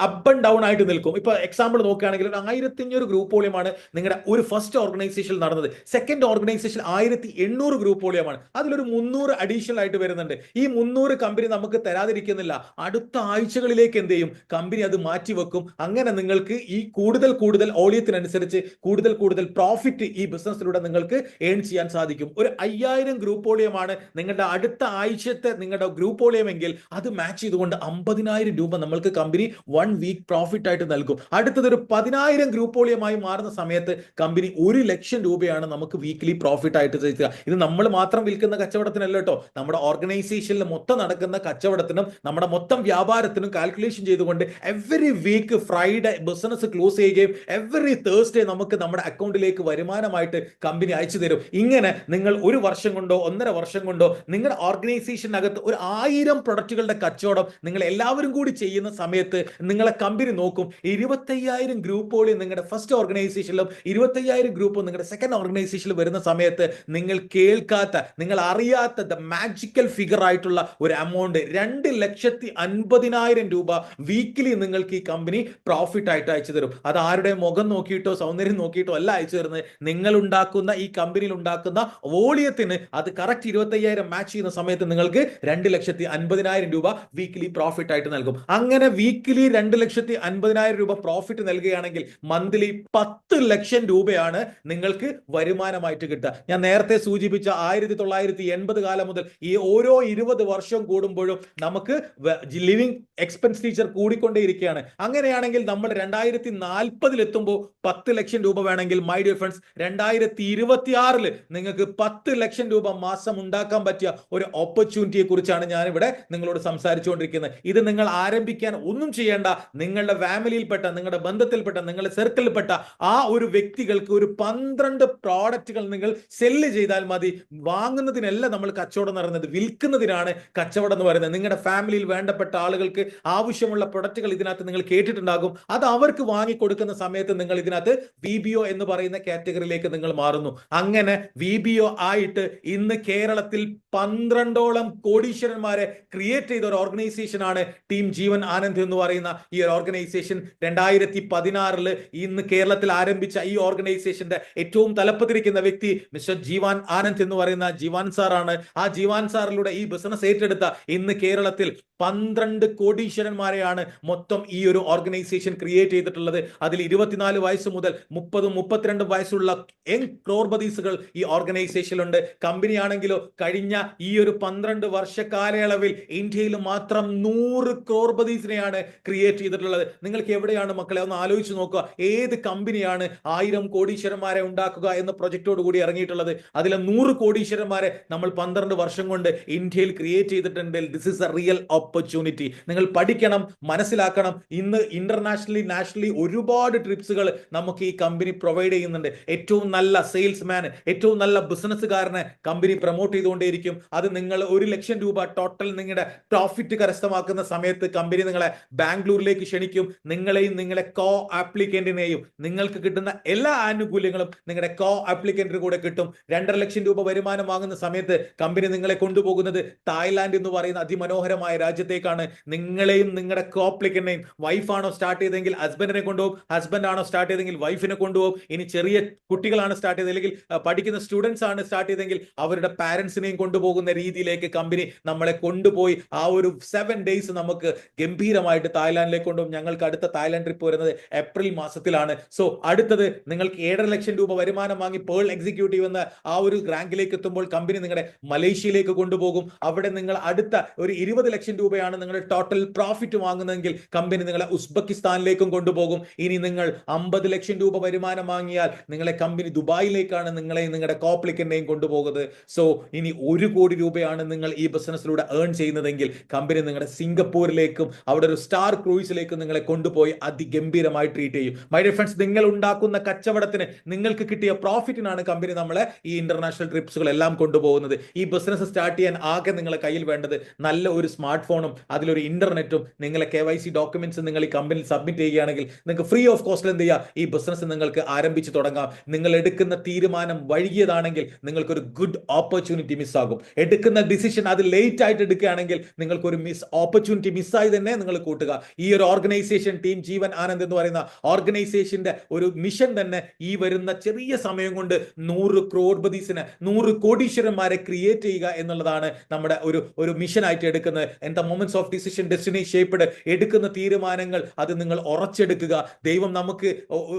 അപ്പ് ആൻഡ് ഡൗൺ ആയിട്ട് നിൽക്കും. ഇപ്പൊ എക്സാമ്പിൾ നോക്കുകയാണെങ്കിൽ 1,500 ഗ്രൂപ്പ് വോളിയമാണ് നിങ്ങളുടെ ഒരു ഫസ്റ്റ് ഓർഗനൈസേഷനിൽ നടന്നത്. സെക്കൻഡ് ഓർഗനൈസേഷൻ 1,800 ഗ്രൂപ്പ് വോളിയമാണ്. അതിലൊരു 300 അഡീഷണൽ ആയിട്ട് വരുന്നുണ്ട്. ഈ 300 കമ്പനി നമുക്ക് തരാതിരിക്കുന്നില്ല. അടുത്ത ആഴ്ചകളിലേക്ക് എന്ത് ചെയ്യും? കമ്പനി അത് മാറ്റിവെക്കും. അങ്ങനെ നിങ്ങൾക്ക് ഈ കൂടുതൽ ഓളിയത്തിനനുസരിച്ച് കൂടുതൽ പ്രോഫിറ്റ് ഈ ബിസിനസ്സിലൂടെ നിങ്ങൾക്ക് ഏൺ ചെയ്യാൻ സാധിക്കും. ഒരു 5,000 ഗ്രൂപ്പ് വോളിയമാണ് നിങ്ങളുടെ അടുത്ത ആഴ്ചത്തെ നിങ്ങളുടെ ഗ്രൂപ്പ് വോളിയം എങ്കിൽ അത് മാച്ച് ചെയ്തുകൊണ്ട് 50,000 രൂപ നമ്മൾക്ക് കമ്പനി 1 വീക്ക് പ്രോഫിറ്റ് ആയിട്ട് നൽകും. അടുത്തത് ഒരു 10,000 ഗ്രൂപ്പ് വോളിയമായി മാറുന്ന സമയത്ത് കമ്പനി 1,00,000 രൂപയാണ് നമുക്ക് വീക്കിലി പ്രോഫിറ്റ് ആയിട്ട് തരിക. ഇത് നമ്മൾ മാത്രം വിൽക്കുന്ന കച്ചവടത്തിനല്ല കേട്ടോ, നമ്മുടെ ഓർഗനൈസേഷനിൽ മൊത്തം നടക്കുന്ന കച്ചവടത്തിനും നമ്മുടെ മൊത്തം വ്യാപാരത്തിനും കാൽക്കുലേഷൻ ചെയ്തുകൊണ്ട് every week Friday business close ചെയ്യുകയും എവറി തേഴ്സ്ഡേ നമുക്ക് നമ്മുടെ അക്കൗണ്ടിലേക്ക് വരുമാനമായിട്ട് കമ്പനി അയച്ചു തരും. ഇങ്ങനെ നിങ്ങൾ ഒരു വർഷം കൊണ്ടോ 1.5 വർഷം കൊണ്ടോ നിങ്ങളുടെ ഓർഗനൈസേഷനകത്ത് ഒരു 1000 പ്രൊഡക്റ്റുകളുടെ കച്ചവടം നിങ്ങൾ എല്ലാവരും കൂടി ചെയ്യുന്ന സമയത്ത് നിങ്ങളെ കമ്പനി നോക്കും. 25,000 ഗ്രൂപ്പുകളിൽ നിങ്ങളുടെ ഫസ്റ്റ് ഓർഗനൈസേഷനിലും 25,000 ഗ്രൂപ്പും നിങ്ങളുടെ സെക്കൻഡ് ഓർഗനൈസേഷനിൽ വരുന്ന സമയത്ത് നിങ്ങൾ കേൾക്കാത്ത, നിങ്ങൾ അറിയാത്ത ദ മാജിക്കൽ ഫിഗർ ആയിട്ടുള്ള ഒരു എമൗണ്ട് 2,50,000 രൂപ വീക്കിലി നിങ്ങൾക്ക് ഈ കമ്പനി പ്രോഫിറ്റ് ആയിട്ട് അയച്ചു തരും. അത് ആരുടെ മുഖം നോക്കിയിട്ടോ സൗന്ദര്യം നോക്കിയിട്ടോ അല്ല അയച്ചു തരുന്നത്. നിങ്ങൾ ഉണ്ടാക്കുന്ന ഈ കമ്പനിയിൽ ഉണ്ടാക്കുന്ന വോളിയത്തിന് അത് കറക്റ്റ് 25,000 മാച്ച് ചെയ്യുന്ന സമയത്ത് നിങ്ങൾക്ക് 2,50,000 രൂപ വീക്കിലി പ്രോഫിറ്റ് ആയിട്ട് നൽകും. അങ്ങനെ വീക്കിലി 2,50,000 രൂപ പ്രോഫിറ്റ് നൽകുകയാണെങ്കിൽ മന്ത്ലി 10 ലക്ഷം രൂപയാണ് നിങ്ങൾക്ക് വരുമാനമായിട്ട് കിട്ടുക. ഞാൻ നേരത്തെ സൂചിപ്പിച്ച 1980 കാലം മുതൽ ഈ ഓരോ 20 വർഷം കൂടുമ്പോഴും നമുക്ക് ലിവിംഗ് എക്സ്പെൻഡിച്ചർ കൂടിക്കൊണ്ടേയിരിക്കുകയാണ്. അങ്ങനെയാണെങ്കിൽ നമ്മൾ 2040 എത്തുമ്പോൾ 10 ലക്ഷം രൂപ വേണമെങ്കിൽ മൈ ഡിയർ ഫ്രണ്ട്സ് 2026 നിങ്ങൾക്ക് 10 ലക്ഷം രൂപ മാസം ഉണ്ടാക്കാൻ പറ്റിയ ഒരു ഓപ്പർച്യൂണിറ്റിയെ കുറിച്ചാണ് ഞാൻ ഇവിടെ നിങ്ങളോട് സംസാരിച്ചുകൊണ്ടിരിക്കുന്നത്. ഇത് നിങ്ങൾ നിങ്ങൾ ആരംഭിക്കാൻ ഒന്നും ചെയ്യേണ്ട. നിങ്ങളുടെ ഫാമിലിയിൽപ്പെട്ട, നിങ്ങളുടെ ബന്ധത്തിൽപ്പെട്ട, നിങ്ങളുടെ സർക്കിളിൽപ്പെട്ട ആ ഒരു വ്യക്തികൾക്ക് ഒരു 12 പ്രോഡക്റ്റുകൾ നിങ്ങൾ സെല്ല് ചെയ്താൽ മതി. വാങ്ങുന്നതിനല്ല നമ്മൾ കച്ചവടം നടന്നത്, വിൽക്കുന്നതിനാണ് കച്ചവടം എന്ന് പറയുന്നത്. നിങ്ങളുടെ ഫാമിലിയിൽ വേണ്ടപ്പെട്ട ആളുകൾക്ക് ആവശ്യമുള്ള പ്രൊഡക്റ്റുകൾ ഇതിനകത്ത് നിങ്ങൾ കേട്ടിട്ടുണ്ടാകും. അത് അവർക്ക് വാങ്ങിക്കൊടുക്കുന്ന സമയത്ത് നിങ്ങൾ ഇതിനകത്ത് VBO എന്ന് പറയുന്ന കാറ്റഗറിയിലേക്ക് നിങ്ങൾ മാറുന്നു. അങ്ങനെ VBO ആയിട്ട് ഇന്ന് കേരളത്തിൽ 12ഓളം കോടീശ്വരന്മാരെ ക്രിയേറ്റ് ചെയ്ത ഒരു ഓർഗനൈസേഷൻ ആണ് ടീം ജീവൻ ആനന്ദ് എന്ന് പറയുന്ന ഈ ഒരു ഓർഗനൈസേഷൻ. 2016 ഇന്ന് കേരളത്തിൽ ആരംഭിച്ച ഈ ഓർഗനൈസേഷന്റെ ഏറ്റവും തലപ്പത്തിരിക്കുന്ന വ്യക്തി മിസ്റ്റർ ജീവാൻ ആനന്ദ് എന്ന് പറയുന്ന ജീവാൻ സാറാണ്. ആ ജീവാൻ സാറിലൂടെ ഈ ബിസിനസ് ഏറ്റെടുത്ത ഇന്ന് കേരളത്തിൽ 12 കോടീശ്വരന്മാരെയാണ് മൊത്തം ഈ ഒരു ഓർഗനൈസേഷൻ ക്രിയേറ്റ് ചെയ്തിട്ടുള്ളത്. അതിൽ 24 വയസ്സ് മുതൽ 30-32 വയസ്സുള്ള യങ് ക്രോർപതീസുകൾ ഈ ഓർഗനൈസേഷനിലുണ്ട്. കമ്പനി ആണെങ്കിലോ കഴിഞ്ഞ ഈ ഒരു 12 വർഷ കാലയളവിൽ ഇന്ത്യയിൽ മാത്രം 100 ക്രോർപതീസിനെയാണ് ക്രിയേറ്റ് ചെയ്തിട്ടുള്ളത്. നിങ്ങൾക്ക് എവിടെയാണ് മക്കളെ ഒന്ന് ആലോചിച്ച് നോക്കുക. ഏത് കമ്പനിയാണ് 1000 കോടീശ്വരന്മാരെ ഉണ്ടാക്കുക എന്ന പ്രൊജക്ടോട് കൂടി ഇറങ്ങിയിട്ടുള്ളത്? അതിലെ 100 കോടീശ്വരന്മാരെ നമ്മൾ 12 വർഷം കൊണ്ട് ഇന്ത്യയിൽ ക്രിയേറ്റ് ചെയ്തിട്ടുണ്ട്. This is A real opportunity. നിങ്ങൾ പഠിക്കണം, മനസ്സിലാക്കണം. ഇന്ന് ഇന്റർനാഷണലി, നാഷണലി ഒരുപാട് ട്രിപ്സുകൾ നമുക്ക് ഈ കമ്പനി പ്രൊവൈഡ് ചെയ്യുന്നുണ്ട്. ഏറ്റവും നല്ല സെയിൽസ്മാൻ, ഏറ്റവും നല്ല ബിസിനസ്സുകാരനെ കമ്പനി പ്രൊമോട്ട് ചെയ്തുകൊണ്ടേയിരിക്കും. അത് നിങ്ങൾ 1 ലക്ഷം രൂപ ടോട്ടൽ നിങ്ങളുടെ പ്രോഫിറ്റ് കരസ്ഥമാക്കുന്ന സമയത്ത് കമ്പനി നിങ്ങളെ ബാംഗ്ലൂരിലേക്ക് ക്ഷണിക്കും. നിങ്ങളെയും നിങ്ങളുടെ കോ ആപ്ലിക്കന്റിനെയും നിങ്ങൾക്ക് കിട്ടുന്ന എല്ലാ ആനുകൂല്യങ്ങളും നിങ്ങളുടെ കോ ആപ്ലിക്കന്റിന് കൂടെ കിട്ടും. 2.5 ലക്ഷം രൂപ വരുമാനം വാങ്ങുന്ന സമയത്ത് കമ്പനി നിങ്ങളെ കൊണ്ടുപോകുന്നത് തായ്ലാന്റ് എന്ന് പറയുന്ന അതിമനോഹരമായ രാജ്യത്തേക്കാണ്. നിങ്ങളെയും നിങ്ങളുടെ കോ ആപ്ലിക്കന്റിനെയും, വൈഫാണോ സ്റ്റാർട്ട് ചെയ്തെങ്കിൽ ഹസ്ബൻഡിനെ കൊണ്ടുപോകും, ഹസ്ബൻഡ് ആണോ സ്റ്റാർട്ട് ചെയ്തെങ്കിൽ വൈഫിനെ കൊണ്ടുപോകും. ഇനി ചെറിയ കുട്ടികളാണ് സ്റ്റാർട്ട് ചെയ്തത്, അല്ലെങ്കിൽ പഠിക്കുന്ന സ്റ്റുഡൻസ് ആണ് സ്റ്റാർട്ട് ചെയ്തെങ്കിൽ അവരുടെ പാരന്റ്സിനെയും കൊണ്ടുപോകുന്ന രീതിയിലേക്ക് കമ്പനി നമ്മളെ കൊണ്ടുപോയി ആ ഒരു 7 ഡേയ്സ് നമുക്ക് ഗംഭീരമായിട്ട് തായ്ലാന്റിലേക്ക് കൊണ്ടുപോകും. ഞങ്ങൾക്ക് അടുത്ത തായ്ലാന്റ് ട്രിപ്പ് വരുന്നത് ഏപ്രിൽ മാസത്തിലാണ്. സോ അടുത്തത് നിങ്ങൾക്ക് 7.5 ലക്ഷം രൂപ വരുമാനം വാങ്ങി പേൾ എക്സിക്യൂട്ടീവ് എന്ന ആ ഒരു റാങ്കിലേക്ക് എത്തുമ്പോൾ കമ്പനി നിങ്ങളുടെ മലേഷ്യയിലേക്ക് കൊണ്ടുപോകും. അവിടെ നിങ്ങൾ അടുത്ത ഒരു 20 ലക്ഷം രൂപയാണ് നിങ്ങളുടെ ടോട്ടൽ പ്രോഫിറ്റ് വാങ്ങുന്നതെങ്കിൽ കമ്പനി നിങ്ങളെ ഉസ്ബെക്കിസ്ഥാനിലേക്കും കൊണ്ടുപോകും. ഇനി നിങ്ങൾ 50 ലക്ഷം രൂപ വരുമാനം വാങ്ങിയാൽ നിങ്ങളെ കമ്പനി ദുബായിലേക്കാണ് നിങ്ങളെയും നിങ്ങളുടെ കോപ്ലിക്കന്റെയും കൊണ്ടുപോകുന്നത്. സോ ഇനി 1 കോടി രൂപയാണ് നിങ്ങൾ ഈ ബിസിനസ്സിലൂടെ ഏൺ ചെയ്യുന്നതെങ്കിൽ കമ്പനി നിങ്ങളുടെ സിംഗപ്പൂരിലേക്കും അവിടെ ഒരു സ്റ്റാർ ക്രൂയിസിലേക്കും നിങ്ങളെ കൊണ്ടുപോയി അതിഗംഭീരമായി ട്രീറ്റ് ചെയ്യും. മൈ ഡിയർ ഫ്രണ്ട്സ്, നിങ്ങൾ ഉണ്ടാക്കുന്ന കച്ചവടത്തിന് നിങ്ങൾക്ക് കിട്ടിയ പ്രോഫിറ്റിനാണ് കമ്പനി നമ്മളെ ഈ ഇന്റർനാഷണൽ ട്രിപ്സുകൾ എല്ലാം കൊണ്ടുപോകുന്നത്. ഈ ബിസിനസ് സ്റ്റാർട്ട് ചെയ്യാൻ ആകെ നിങ്ങളെ കയ്യിൽ വേണ്ടത് നല്ല ഒരു സ്മാർട്ട് ഫോണും അതിലൊരു ഇന്റർനെറ്റും നിങ്ങളെ KYC ഡോക്യുമെന്റ്സ് നിങ്ങൾ ഈ കമ്പനിയിൽ സബ്മിറ്റ് ചെയ്യുകയാണെങ്കിൽ നിങ്ങൾക്ക് ഫ്രീ ഓഫ് കോസ്റ്റിൽ എന്ത് ചെയ്യാം, ഈ ബിസിനസ് നിങ്ങൾക്ക് ആരംഭിച്ച് തുടങ്ങാം. നിങ്ങൾ എടുക്കുന്ന തീരുമാനം വൈകിയതാണെങ്കിൽ നിങ്ങൾക്കൊരു ഗുഡ് ഓപ്പർച്യൂണിറ്റി മിസ്സാകും. എടുക്കുന്ന ഡിസിഷൻ അത് ലേറ്റ് ആയിട്ട് എടുക്കുകയാണെങ്കിൽ നിങ്ങൾക്കൊരു ഓപ്പർച്യൂണിറ്റി മിസ്സായി തന്നെ നിങ്ങൾ കൂട്ടുക. ഈ ഒരു ഓർഗനൈസേഷൻ ടീം ജീവൻ ആനന്ദ് എന്ന് പറയുന്ന ഓർഗനൈസേഷന്റെ ഒരു മിഷൻ തന്നെ ഈ വരുന്ന ചെറിയ സമയം കൊണ്ട് 100 ക്രോർപതീസിനെ, 100 കോടീശ്വരന്മാരെ ക്രിയേറ്റ് ചെയ്യുക എന്നുള്ളതാണ് നമ്മുടെ ഒരു മിഷൻ ആയിട്ട് എടുക്കുന്നത്. In the moments of decision destiny shaped, എടുക്കുന്ന തീരുമാനങ്ങൾ അത് നിങ്ങൾ ഉറച്ചെടുക്കുക. ദൈവം നമുക്ക്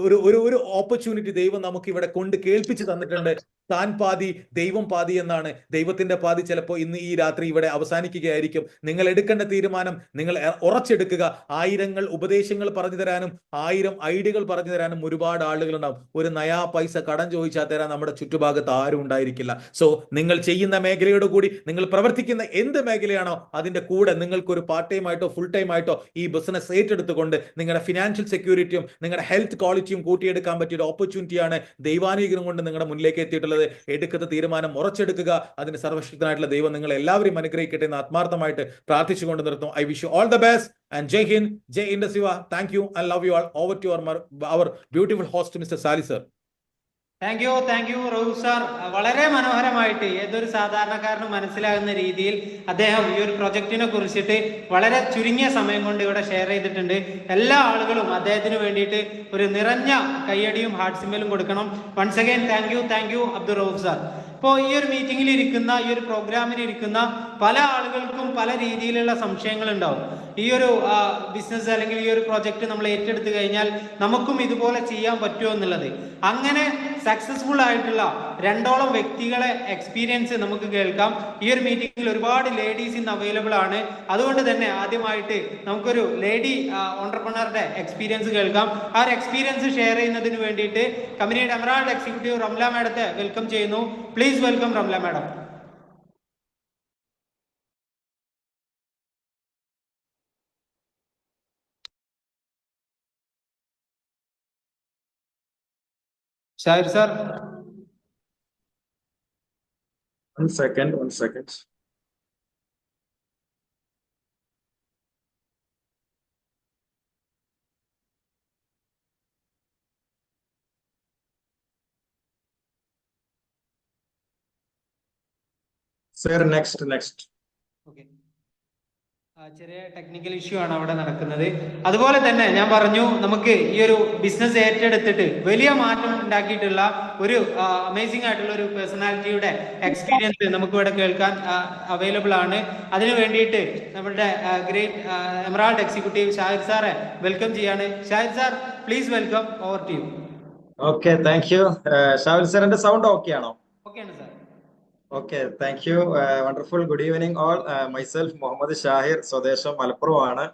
ഒരു ഓപ്പർച്യൂണിറ്റി ദൈവം നമുക്ക് ഇവിടെ കൊണ്ട് കേൾപ്പിച്ച് തന്നിട്ടുണ്ട്. താൻ പാതി ദൈവം പാതി എന്നാണ്. ദൈവത്തിന്റെ പാതി ചിലപ്പോൾ ഇന്ന് ഈ രാത്രി ഇവിടെ അവസാനിക്കുകയായിരിക്കും. നിങ്ങൾ എടുക്കേണ്ട തീരുമാനം നിങ്ങൾ ഉറച്ചെടുക്കുക. 1000 ഉപദേശങ്ങൾ പറഞ്ഞു തരാനും 1000 ഐഡിയകൾ പറഞ്ഞു തരാനും ഒരുപാട് ആളുകൾ ഉണ്ടാവും. ഒരു നയാ പൈസ കടം ചോദിച്ചാൽ തരാൻ നമ്മുടെ ചുറ്റുഭാഗത്ത് ആരും ഉണ്ടായിരിക്കില്ല. സോ നിങ്ങൾ ചെയ്യുന്ന മേഖലയോട് കൂടി, നിങ്ങൾ പ്രവർത്തിക്കുന്ന എന്ത് മേഖലയാണോ അതിന്റെ കൂടെ നിങ്ങൾക്കൊരു പാർട്ട് ടൈം ആയിട്ടോ ഫുൾ ടൈം ആയിട്ടോ ഈ ബിസിനസ് ഏറ്റെടുത്തുകൊണ്ട് നിങ്ങളുടെ ഫിനാൻഷ്യൽ സെക്യൂരിറ്റിയും നിങ്ങളുടെ ഹെൽത്ത് ക്വാളിറ്റിയും കൂട്ടിയെടുക്കാൻ പറ്റിയ ഒരു ഓപ്പർച്യൂണിറ്റിയാണ് ദൈവാനുഗ്രഹം കൊണ്ട് നിങ്ങളുടെ മുന്നിലേക്ക് എത്തിയിട്ടുള്ളത്. എടുക്കുന്ന തീരുമാനം ഉറച്ചെടുക്കുക. അതിന് സർവശക്തനായിട്ടുള്ള ദൈവം നിങ്ങൾ എല്ലാവരും അനുഗ്രഹിക്കട്ടെ എന്ന് ആത്മാർത്ഥമായിട്ട് പ്രാർത്ഥിച്ചുകൊണ്ട് നിർത്തും. I wish you all the best and Jai Hind, Jai Indus. Thank you and love you all. Over to our beautiful host Mr. Sali sir. Thank you Rauf sir. വളരെ മനോഹരമായിട്ട് ഏതൊരു സാധാരണക്കാരനും മനസ്സിലാകുന്ന രീതിയിൽ അദ്ദേഹം ഈ ഒരു പ്രൊജക്റ്റിനെ കുറിച്ചിട്ട് വളരെ ചുരുങ്ങിയ സമയം കൊണ്ട് ഇവിടെ ഷെയർ ചെയ്തിട്ടുണ്ട്. എല്ലാ ആളുകളും അദ്ദേഹത്തിന് വേണ്ടിയിട്ട് ഒരു നിറഞ്ഞ കയ്യടിയും ഹാർട്ട് സിമ്പലും കൊടുക്കണം. Once again thank you Abdul Rauf sir. ഇപ്പോൾ ഈ ഒരു മീറ്റിംഗിൽ ഇരിക്കുന്ന, ഈ ഒരു പ്രോഗ്രാമിൽ ഇരിക്കുന്ന പല ആളുകൾക്കും പല രീതിയിലുള്ള സംശയങ്ങൾ ഉണ്ടാവും. ഈ ഒരു ബിസിനസ് അല്ലെങ്കിൽ ഈ ഒരു പ്രോജക്റ്റ് നമ്മൾ ഏറ്റെടുത്തു കഴിഞ്ഞാൽ നമുക്കും ഇതുപോലെ ചെയ്യാൻ പറ്റുമോ എന്നുള്ളത്. അങ്ങനെ സക്സസ്ഫുൾ ആയിട്ടുള്ള 2ഓളം വ്യക്തികളെ എക്സ്പീരിയൻസ് നമുക്ക് കേൾക്കാം. ഈ ഒരു മീറ്റിംഗിൽ ഒരുപാട് ലേഡീസ് ഇന്ന് അവൈലബിൾ ആണ്. അതുകൊണ്ട് തന്നെ ആദ്യമായിട്ട് നമുക്കൊരു ലേഡി ഓണ്ടർപ്രണറുടെ എക്സ്പീരിയൻസ് കേൾക്കാം. ആ ഒരു എക്സ്പീരിയൻസ് ഷെയർ ചെയ്യുന്നതിന് വേണ്ടിയിട്ട് കമ്പനിയുടെ എമറാൾഡ് എക്സിക്യൂട്ടീവ് റംല മാഡത്തെ വെൽക്കം ചെയ്യുന്നു. Please welcome Ramla madam. Shahir sir. One second, 1 second. Sir, next. Okay. ചെറിയ ടെക്നിക്കൽ ഇഷ്യൂ ആണ് അവിടെ നടക്കുന്നത്. അതുപോലെ തന്നെ ഞാൻ പറഞ്ഞു, നമുക്ക് ഈ ഒരു ബിസിനസ് ഏറ്റെടുത്തിട്ട് വലിയ മാറ്റം ഉണ്ടാക്കിയിട്ടുള്ള ഒരു അമേസിംഗ് ആയിട്ടുള്ള ഒരു പേഴ്സണാലിറ്റിയുടെ എക്സ്പീരിയൻസ് നമുക്ക് ഇവിടെ കേൾക്കാൻ അവൈലബിൾ ആണ്. അതിനു വേണ്ടിയിട്ട് നമ്മുടെ ഗ്രേറ്റ് എമറാൾഡ് എക്സിക്യൂട്ടീവ് ഷാഹിർ സാറെ വെൽക്കം ചെയ്യാണ്. Shahir sir, please welcome. Over to you. Okay, thank you. Shahir sir, എന്റെ സൗണ്ട് ഓക്കെ ആണോ? ഓക്കെയാണ് sir. Okay, thank you. Wonderful. Good evening all. Myself Muhammad Shahir, സ്വദേശം മലപ്പുറമാണ്.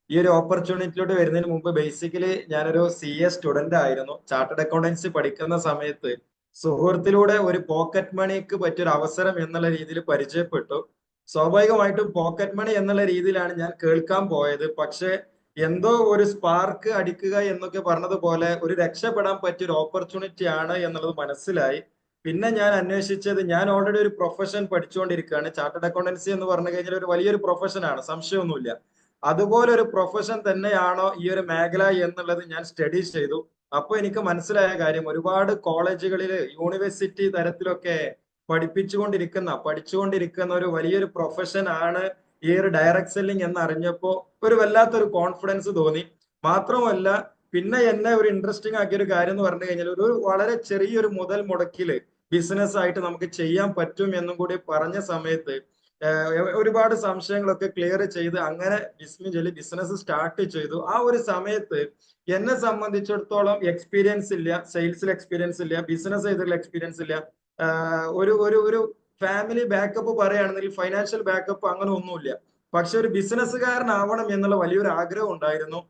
ഈ ഒരു ഓപ്പർച്യൂണിറ്റിയിലോട്ട് വരുന്നതിന് മുമ്പ് ബേസിക്കലി ഞാനൊരു CA സ്റ്റുഡന്റ് ആയിരുന്നു. ചാർട്ടേഡ് അക്കൗണ്ടൻസി പഠിക്കുന്ന സമയത്ത് സുഹൃത്തിലൂടെ ഒരു പോക്കറ്റ് മണിക്ക് പറ്റിയൊരു അവസരം എന്നുള്ള രീതിയിൽ പരിചയപ്പെട്ടു. സ്വാഭാവികമായിട്ടും പോക്കറ്റ് മണി എന്നുള്ള രീതിയിലാണ് ഞാൻ കേൾക്കാൻ പോയത്. പക്ഷെ എന്തോ ഒരു സ്പാർക്ക് അടിക്കുക എന്നൊക്കെ പറഞ്ഞതുപോലെ ഒരു രക്ഷപ്പെടാൻ പറ്റിയൊരു ഓപ്പർച്യൂണിറ്റി ആണ് എന്നുള്ളത് മനസ്സിലായി. പിന്നെ ഞാൻ അന്വേഷിച്ചത്, ഞാൻ ഓൾറെഡി ഒരു പ്രൊഫഷൻ പഠിച്ചുകൊണ്ടിരിക്കുകയാണ്. ചാർട്ടേഡ് അക്കൗണ്ടൻസി എന്ന് പറഞ്ഞു കഴിഞ്ഞാൽ ഒരു വലിയൊരു പ്രൊഫഷനാണ്, സംശയമൊന്നുമില്ല. അതുപോലെ ഒരു പ്രൊഫഷൻ തന്നെയാണോ ഈ ഒരു മേഖല എന്നുള്ളത് ഞാൻ സ്റ്റഡി ചെയ്തു. അപ്പൊ എനിക്ക് മനസ്സിലായ കാര്യം, ഒരുപാട് കോളേജുകളിൽ യൂണിവേഴ്സിറ്റി തരത്തിലൊക്കെ പഠിച്ചുകൊണ്ടിരിക്കുന്ന ഒരു വലിയൊരു പ്രൊഫഷൻ ആണ് ഈ ഒരു ഡയറക്ട് സെല്ലിംഗ് എന്ന് അറിഞ്ഞപ്പോ ഒരു വല്ലാത്തൊരു കോൺഫിഡൻസ് തോന്നി. മാത്രമല്ല പിന്നെ എന്നെ ഒരു ഇൻട്രസ്റ്റിംഗ് ആക്കിയ ഒരു കാര്യം എന്ന് പറഞ്ഞു കഴിഞ്ഞാൽ, ഒരു വളരെ ചെറിയൊരു മുതൽ മുടക്കില് ബിസിനസ് ആയിട്ട് നമുക്ക് ചെയ്യാൻ പറ്റും എന്നും കൂടി പറഞ്ഞ സമയത്ത് ഒരുപാട് സംശയങ്ങളൊക്കെ ക്ലിയർ ചെയ്ത് അങ്ങനെ ബിസിനസ് സ്റ്റാർട്ട് ചെയ്തു. ആ ഒരു സമയത്ത് എന്നെ സംബന്ധിച്ചിടത്തോളം എക്സ്പീരിയൻസ് ഇല്ല, സെയിൽസിൽ എക്സ്പീരിയൻസ് ഇല്ല, ബിസിനസ് ചെയ്തിട്ടുള്ള എക്സ്പീരിയൻസ് ഇല്ല. ഒരു ഫാമിലി ബാക്കപ്പ് പറയുകയാണെങ്കിൽ ഫൈനാൻഷ്യൽ ബാക്കപ്പ് അങ്ങനെ ഒന്നുമില്ല. പക്ഷെ ഒരു ബിസിനസ്സുകാരനാവണം എന്നുള്ള വലിയൊരു ആഗ്രഹം ഉണ്ടായിരുന്നു.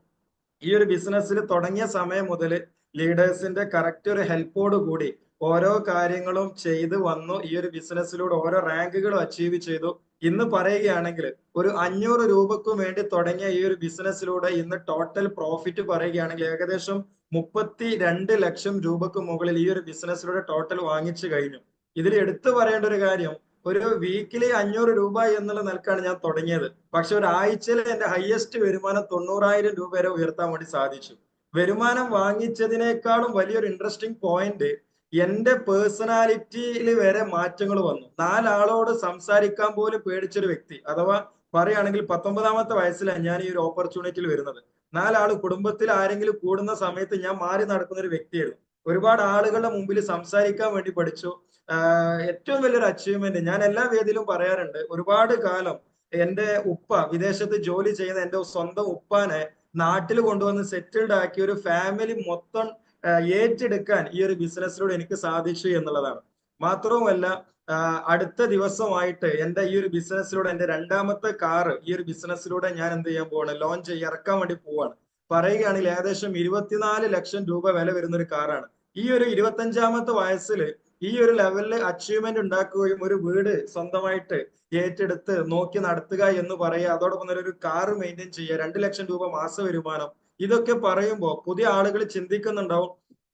ഈ ഒരു ബിസിനസ്സിൽ തുടങ്ങിയ സമയം മുതൽ ലീഡേഴ്സിന്റെ കറക്റ്റ് ഒരു ഹെൽപ്പോട് കൂടി ഓരോ കാര്യങ്ങളും ചെയ്ത് വന്നു. ഈ ഒരു ബിസിനസ്സിലൂടെ ഓരോ റാങ്കുകളും അച്ചീവ് ചെയ്തു. ഇന്ന് പറയുകയാണെങ്കിൽ ഒരു 500 രൂപക്കും വേണ്ടി തുടങ്ങിയ ഈ ഒരു ബിസിനസ്സിലൂടെ ഇന്ന് ടോട്ടൽ പ്രോഫിറ്റ് പറയുകയാണെങ്കിൽ ഏകദേശം 32 ലക്ഷം രൂപക്ക് മുകളിൽ ഈ ഒരു ബിസിനസ്സിലൂടെ ടോട്ടൽ വാങ്ങിച്ചു കഴിഞ്ഞു. ഇതിൽ എടുത്തു പറയേണ്ട ഒരു കാര്യം, ഒരു വീക്കിലി 500 രൂപ എന്നുള്ള നിലക്കാണ് ഞാൻ തുടങ്ങിയത്. പക്ഷെ ഒരു ആഴ്ചയിൽ എന്റെ ഹയസ്റ്റ് വരുമാനം 90,000 രൂപ വരെ ഉയർത്താൻ വേണ്ടി സാധിച്ചു. വരുമാനം വാങ്ങിച്ചതിനേക്കാളും വലിയൊരു ഇൻട്രസ്റ്റിംഗ് പോയിന്റ്, എന്റെ പേഴ്സണാലിറ്റിയിൽ വരെ മാറ്റങ്ങൾ വന്നു. 4 ആളോട് സംസാരിക്കാൻ പോലും പേടിച്ചൊരു വ്യക്തി, അഥവാ പറയുകയാണെങ്കിൽ 19ാമത്തെ വയസ്സിലാണ് ഞാൻ ഈ ഒരു ഓപ്പർച്യൂണിറ്റിയിൽ വരുന്നത്. 4 ആള് കുടുംബത്തിൽ ആരെങ്കിലും കൂടുന്ന സമയത്ത് ഞാൻ മാറി നടക്കുന്ന ഒരു വ്യക്തിയായിരുന്നു. ഒരുപാട് ആളുകളുടെ മുമ്പിൽ സംസാരിക്കാൻ വേണ്ടി പഠിച്ചു. ഏറ്റവും വലിയൊരു അച്ചീവ്മെന്റ് ഞാൻ എല്ലാ വേദിയിലും പറയാറുണ്ട്. ഒരുപാട് കാലം എന്റെ ഉപ്പ വിദേശത്ത് ജോലി ചെയ്യുന്ന എന്റെ സ്വന്തം ഉപ്പാനെ നാട്ടിൽ കൊണ്ടുവന്ന് സെറ്റിൽഡ് ആക്കി ഒരു ഫാമിലി മൊത്തം ഏറ്റെടുക്കാൻ ഈ ഒരു ബിസിനസ്സിലൂടെ എനിക്ക് സാധിച്ചു എന്നുള്ളതാണ്. മാത്രവുമല്ല അടുത്ത ദിവസമായിട്ട് എന്റെ ഈ ഒരു ബിസിനസ്സിലൂടെ എന്റെ 2ാമത്തെ കാറ് ഈ ഒരു ബിസിനസ്സിലൂടെ ഞാൻ എന്ത് ചെയ്യാൻ പോവാണ്, ലോഞ്ച് ഇറക്കാൻ വേണ്ടി പോവാണ്. പറയുകയാണെങ്കിൽ ഏകദേശം 24 ലക്ഷം രൂപ വില വരുന്ന ഒരു കാറാണ്. ഈ ഒരു 25ാമത്തെ വയസ്സിൽ ഈ ഒരു ലെവലിൽ അച്ചീവ്മെന്റ് ഉണ്ടാക്കുകയും ഒരു വീട് സ്വന്തമായിട്ട് ഏറ്റെടുത്ത് നോക്കി നടത്തുക എന്ന് പറയുക, അതോടൊപ്പം തന്നെ ഒരു കാറ് മെയിൻറ്റെയിൻ ചെയ്യുക, 2 ലക്ഷം രൂപ മാസ വരുമാനം, ഇതൊക്കെ പറയുമ്പോൾ പുതിയ ആളുകൾ ചിന്തിക്കുന്നുണ്ടാവും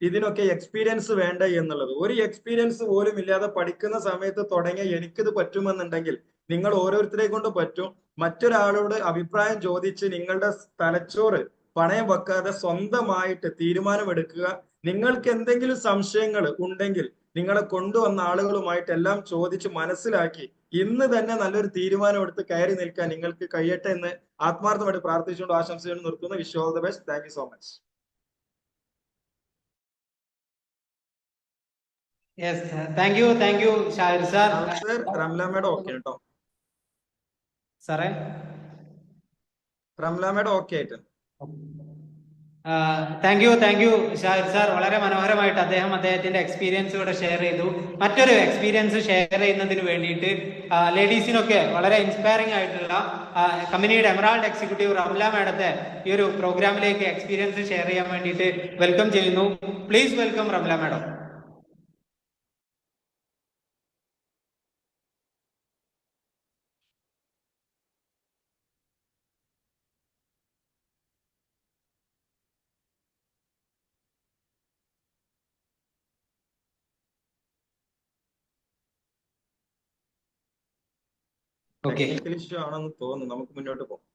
ഇതിനൊക്കെ എക്സ്പീരിയൻസ് വേണ്ട എന്നുള്ളത്. ഒരു എക്സ്പീരിയൻസ് പോലും ഇല്ലാതെ പഠിക്കുന്ന സമയത്ത് തുടങ്ങിയ എനിക്കിത് പറ്റുമെന്നുണ്ടെങ്കിൽ നിങ്ങൾ ഓരോരുത്തരെ കൊണ്ട് പറ്റും. മറ്റൊരാളോട് അഭിപ്രായം ചോദിച്ച് നിങ്ങളുടെ തലച്ചോറ് പണയം വെക്കാതെ സ്വന്തമായിട്ട് തീരുമാനമെടുക്കുക. നിങ്ങൾക്ക് എന്തെങ്കിലും സംശയങ്ങൾ ഉണ്ടെങ്കിൽ നിങ്ങളെ കൊണ്ടുവന്ന ആളുകളുമായിട്ട് എല്ലാം ചോദിച്ച് മനസ്സിലാക്കി ഇന്ന് തന്നെ നല്ലൊരു തീരുമാനം എടുത്ത് കയറി നിൽക്കാൻ നിങ്ങൾക്ക് കഴിയട്ടെ എന്ന് ആത്മാർത്ഥമായിട്ട് പ്രാർത്ഥിച്ചുകൊണ്ട് ആശംസകൾ നിർത്തുന്നു. Wish all the best. Thank you so much. Yes, thank you Shahir sir. Ramla madam okay കേട്ടോ. സാറേ, റംല മേഡം ഓക്കെ ആയിട്ട്. Thank you Shahir sir. വളരെ മനോഹരമായിട്ട് അദ്ദേഹത്തിന്റെ എക്സ്പീരിയൻസ് ഇവിടെ ഷെയർ ചെയ്തു. മറ്റൊരു എക്സ്പീരിയൻസ് ഷെയർ ചെയ്യുന്നതിന് വേണ്ടിയിട്ട് ലേഡീസിനൊക്കെ വളരെ ഇൻസ്പയറിംഗ് ആയിട്ടുള്ള കമ്പനിയുടെ എമറാൾഡ് എക്സിക്യൂട്ടീവ് റംല മാഡത്തെ ഈ ഒരു പ്രോഗ്രാമിലേക്ക് എക്സ്പീരിയൻസ് ഷെയർ ചെയ്യാൻ വേണ്ടിയിട്ട് വെൽക്കം ചെയ്യുന്നു. Please welcome Ramla madam. Okay. Technical issue ആണെന്ന് തോന്നുന്നു. നമുക്ക് മുന്നോട്ട് പോകാം.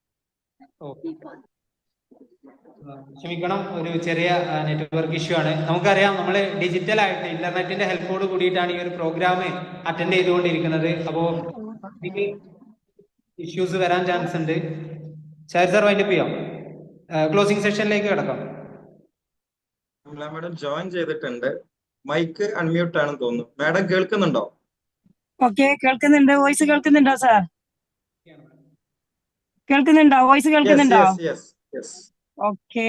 ക്ഷമിക്കണം, ഒരു ചെറിയ നെറ്റ്വർക്ക് ഇഷ്യൂ ആണ്. നമുക്കറിയാം, നമ്മൾ ഡിജിറ്റൽ ആയിട്ട് ഇന്റർനെറ്റിന്റെ ഹെൽപ്പോട് കൂടിയിട്ടാണ് ഈ ഒരു പ്രോഗ്രാം അറ്റൻഡ് ചെയ്തുകൊണ്ടിരിക്കുന്നത്. അപ്പോൾ ഇഷ്യൂസ് വരാൻ ചാൻസ് ഉണ്ട്. സർ വൈൻഡപ്പ് ചെയ്യാം, ക്ലോസിംഗ് സെഷനിലേക്ക് കിടക്കാം. മാഡം ജോയിൻ ചെയ്തിട്ടുണ്ട്. മൈക്ക് അൺമ്യൂട്ട് ആണെന്ന് തോന്നുന്നു. മാഡം കേൾക്കുന്നുണ്ടോ? ഓക്കെ, കേൾക്കുന്നുണ്ട്. വോയിസ് കേൾക്കുന്നുണ്ടോ സാർ? കേൾക്കുന്നുണ്ടോ? വോയിസ് കേൾക്കുന്നുണ്ടോ? ഓക്കെ.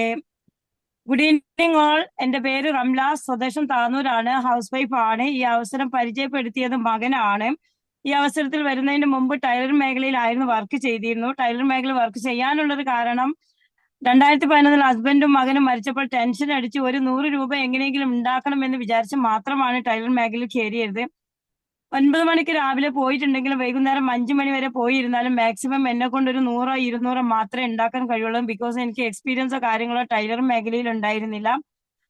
Good evening all. എന്റെ പേര് റംല, സ്വദേശം താനൂരാണ്, ഹൗസ് വൈഫ് ആണ്. ഈ അവസരം പരിചയപ്പെടുത്തിയത് മകനാണ്. ഈ അവസരത്തിൽ വരുന്നതിന് മുമ്പ് ടൈലർ മേഖലയിലായിരുന്നു വർക്ക് ചെയ്തിരുന്നു. ടൈലർ മേഖല വർക്ക് ചെയ്യാനുള്ളൊരു കാരണം 2011 ഹസ്ബൻഡും മകനും മരിച്ചപ്പോൾ ടെൻഷൻ അടിച്ച് ഒരു 100 രൂപ എങ്ങനെയെങ്കിലും ഉണ്ടാക്കണമെന്ന് വിചാരിച്ച് മാത്രമാണ് ടൈലർ മേഖലയിൽ കയറിയത്. 9 മണിക്ക് രാവിലെ പോയിട്ടുണ്ടെങ്കിലും വൈകുന്നേരം 5 മണി വരെ പോയിരുന്നാലും മാക്സിമം എന്നെ കൊണ്ട് ഒരു 100 200 മാത്രമേ ഉണ്ടാക്കാൻ കഴിയുള്ളൂ. ബിക്കോസ് എനിക്ക് എക്സ്പീരിയൻസോ കാര്യങ്ങളോ ടൈലർ മേഖലയിൽ ഉണ്ടായിരുന്നില്ല.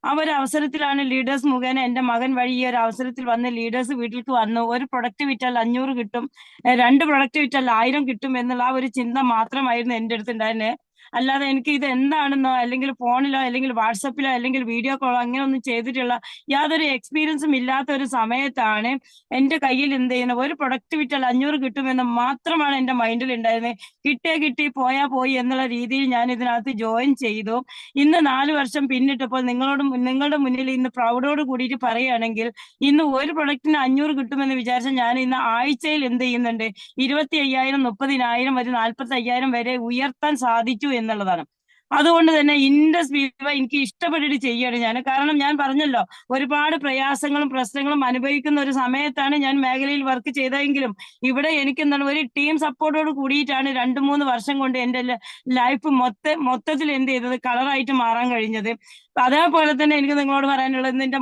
ആ ഒരു അവസരത്തിലാണ് ലീഡേഴ്സ് മുഖേന എന്റെ മകൻ വഴി ഈ ഒരു അവസരത്തിൽ വന്ന് ലീഡേഴ്സ് വീട്ടിലേക്ക് വന്നു. ഒരു പ്രൊഡക്റ്റ് വിറ്റാൽ 500 കിട്ടും, 2 പ്രൊഡക്റ്റ് വിറ്റാൽ 1000 കിട്ടും എന്നുള്ള ആ ഒരു ചിന്ത മാത്രമായിരുന്നു എന്റെ അടുത്ത് ഉണ്ടായിരുന്നത്. അല്ലാതെ എനിക്ക് ഇത് എന്താണെന്നോ അല്ലെങ്കിൽ ഫോണിലോ അല്ലെങ്കിൽ വാട്സപ്പിലോ അല്ലെങ്കിൽ വീഡിയോ കോളോ അങ്ങനെ ഒന്നും ചെയ്തിട്ടുള്ള യാതൊരു എക്സ്പീരിയൻസും ഇല്ലാത്ത ഒരു സമയത്താണ് എന്റെ കയ്യിൽ എന്ത് ചെയ്യുന്നത്, ഒരു പ്രൊഡക്റ്റ് വിറ്റാൽ 500 കിട്ടുമെന്ന് മാത്രമാണ് എന്റെ മൈൻഡിൽ ഉണ്ടായിരുന്നത്. കിട്ടിയേ കിട്ടി, പോയാ പോയി എന്നുള്ള രീതിയിൽ ഞാൻ ഇതിനകത്ത് ജോയിൻ ചെയ്തു. ഇന്ന് 4 വർഷം പിന്നിട്ടപ്പോൾ നിങ്ങളുടെ മുന്നിൽ ഇന്ന് പ്രൗഡോട് കൂടിയിട്ട് പറയുകയാണെങ്കിൽ ഇന്ന് ഒരു പ്രൊഡക്റ്റിന് 500 കിട്ടുമെന്ന് വിചാരിച്ച ഞാൻ ഇന്ന് ആഴ്ചയിൽ എന്ത് ചെയ്യുന്നുണ്ട്, 25,000 30,000 വരെ 45,000 വരെ ഉയർത്താൻ സാധിച്ചു എന്നുള്ളതാണ്. അതുകൊണ്ട് തന്നെ ഇൻഡസ് വിവ എനിക്ക് ഇഷ്ടപ്പെട്ടിട്ട് ചെയ്യാണ് ഞാൻ. കാരണം ഞാൻ പറഞ്ഞല്ലോ, ഒരുപാട് പ്രയാസങ്ങളും പ്രശ്നങ്ങളും അനുഭവിക്കുന്ന ഒരു സമയത്താണ് ഞാൻ മേഖലയിൽ വർക്ക് ചെയ്തതെങ്കിലും ഇവിടെ എനിക്ക് എന്താണ്, ഒരു ടീം സപ്പോർട്ടോട് കൂടിയിട്ടാണ് 2-3 വർഷം കൊണ്ട് എന്റെ ലൈഫ് മൊത്തത്തിൽ എന്ത് ചെയ്തത്, കളറായിട്ട് മാറാൻ കഴിഞ്ഞത്. അതേപോലെ തന്നെ എനിക്ക് നിങ്ങളോട് പറയാനുള്ളത്, എന്റെ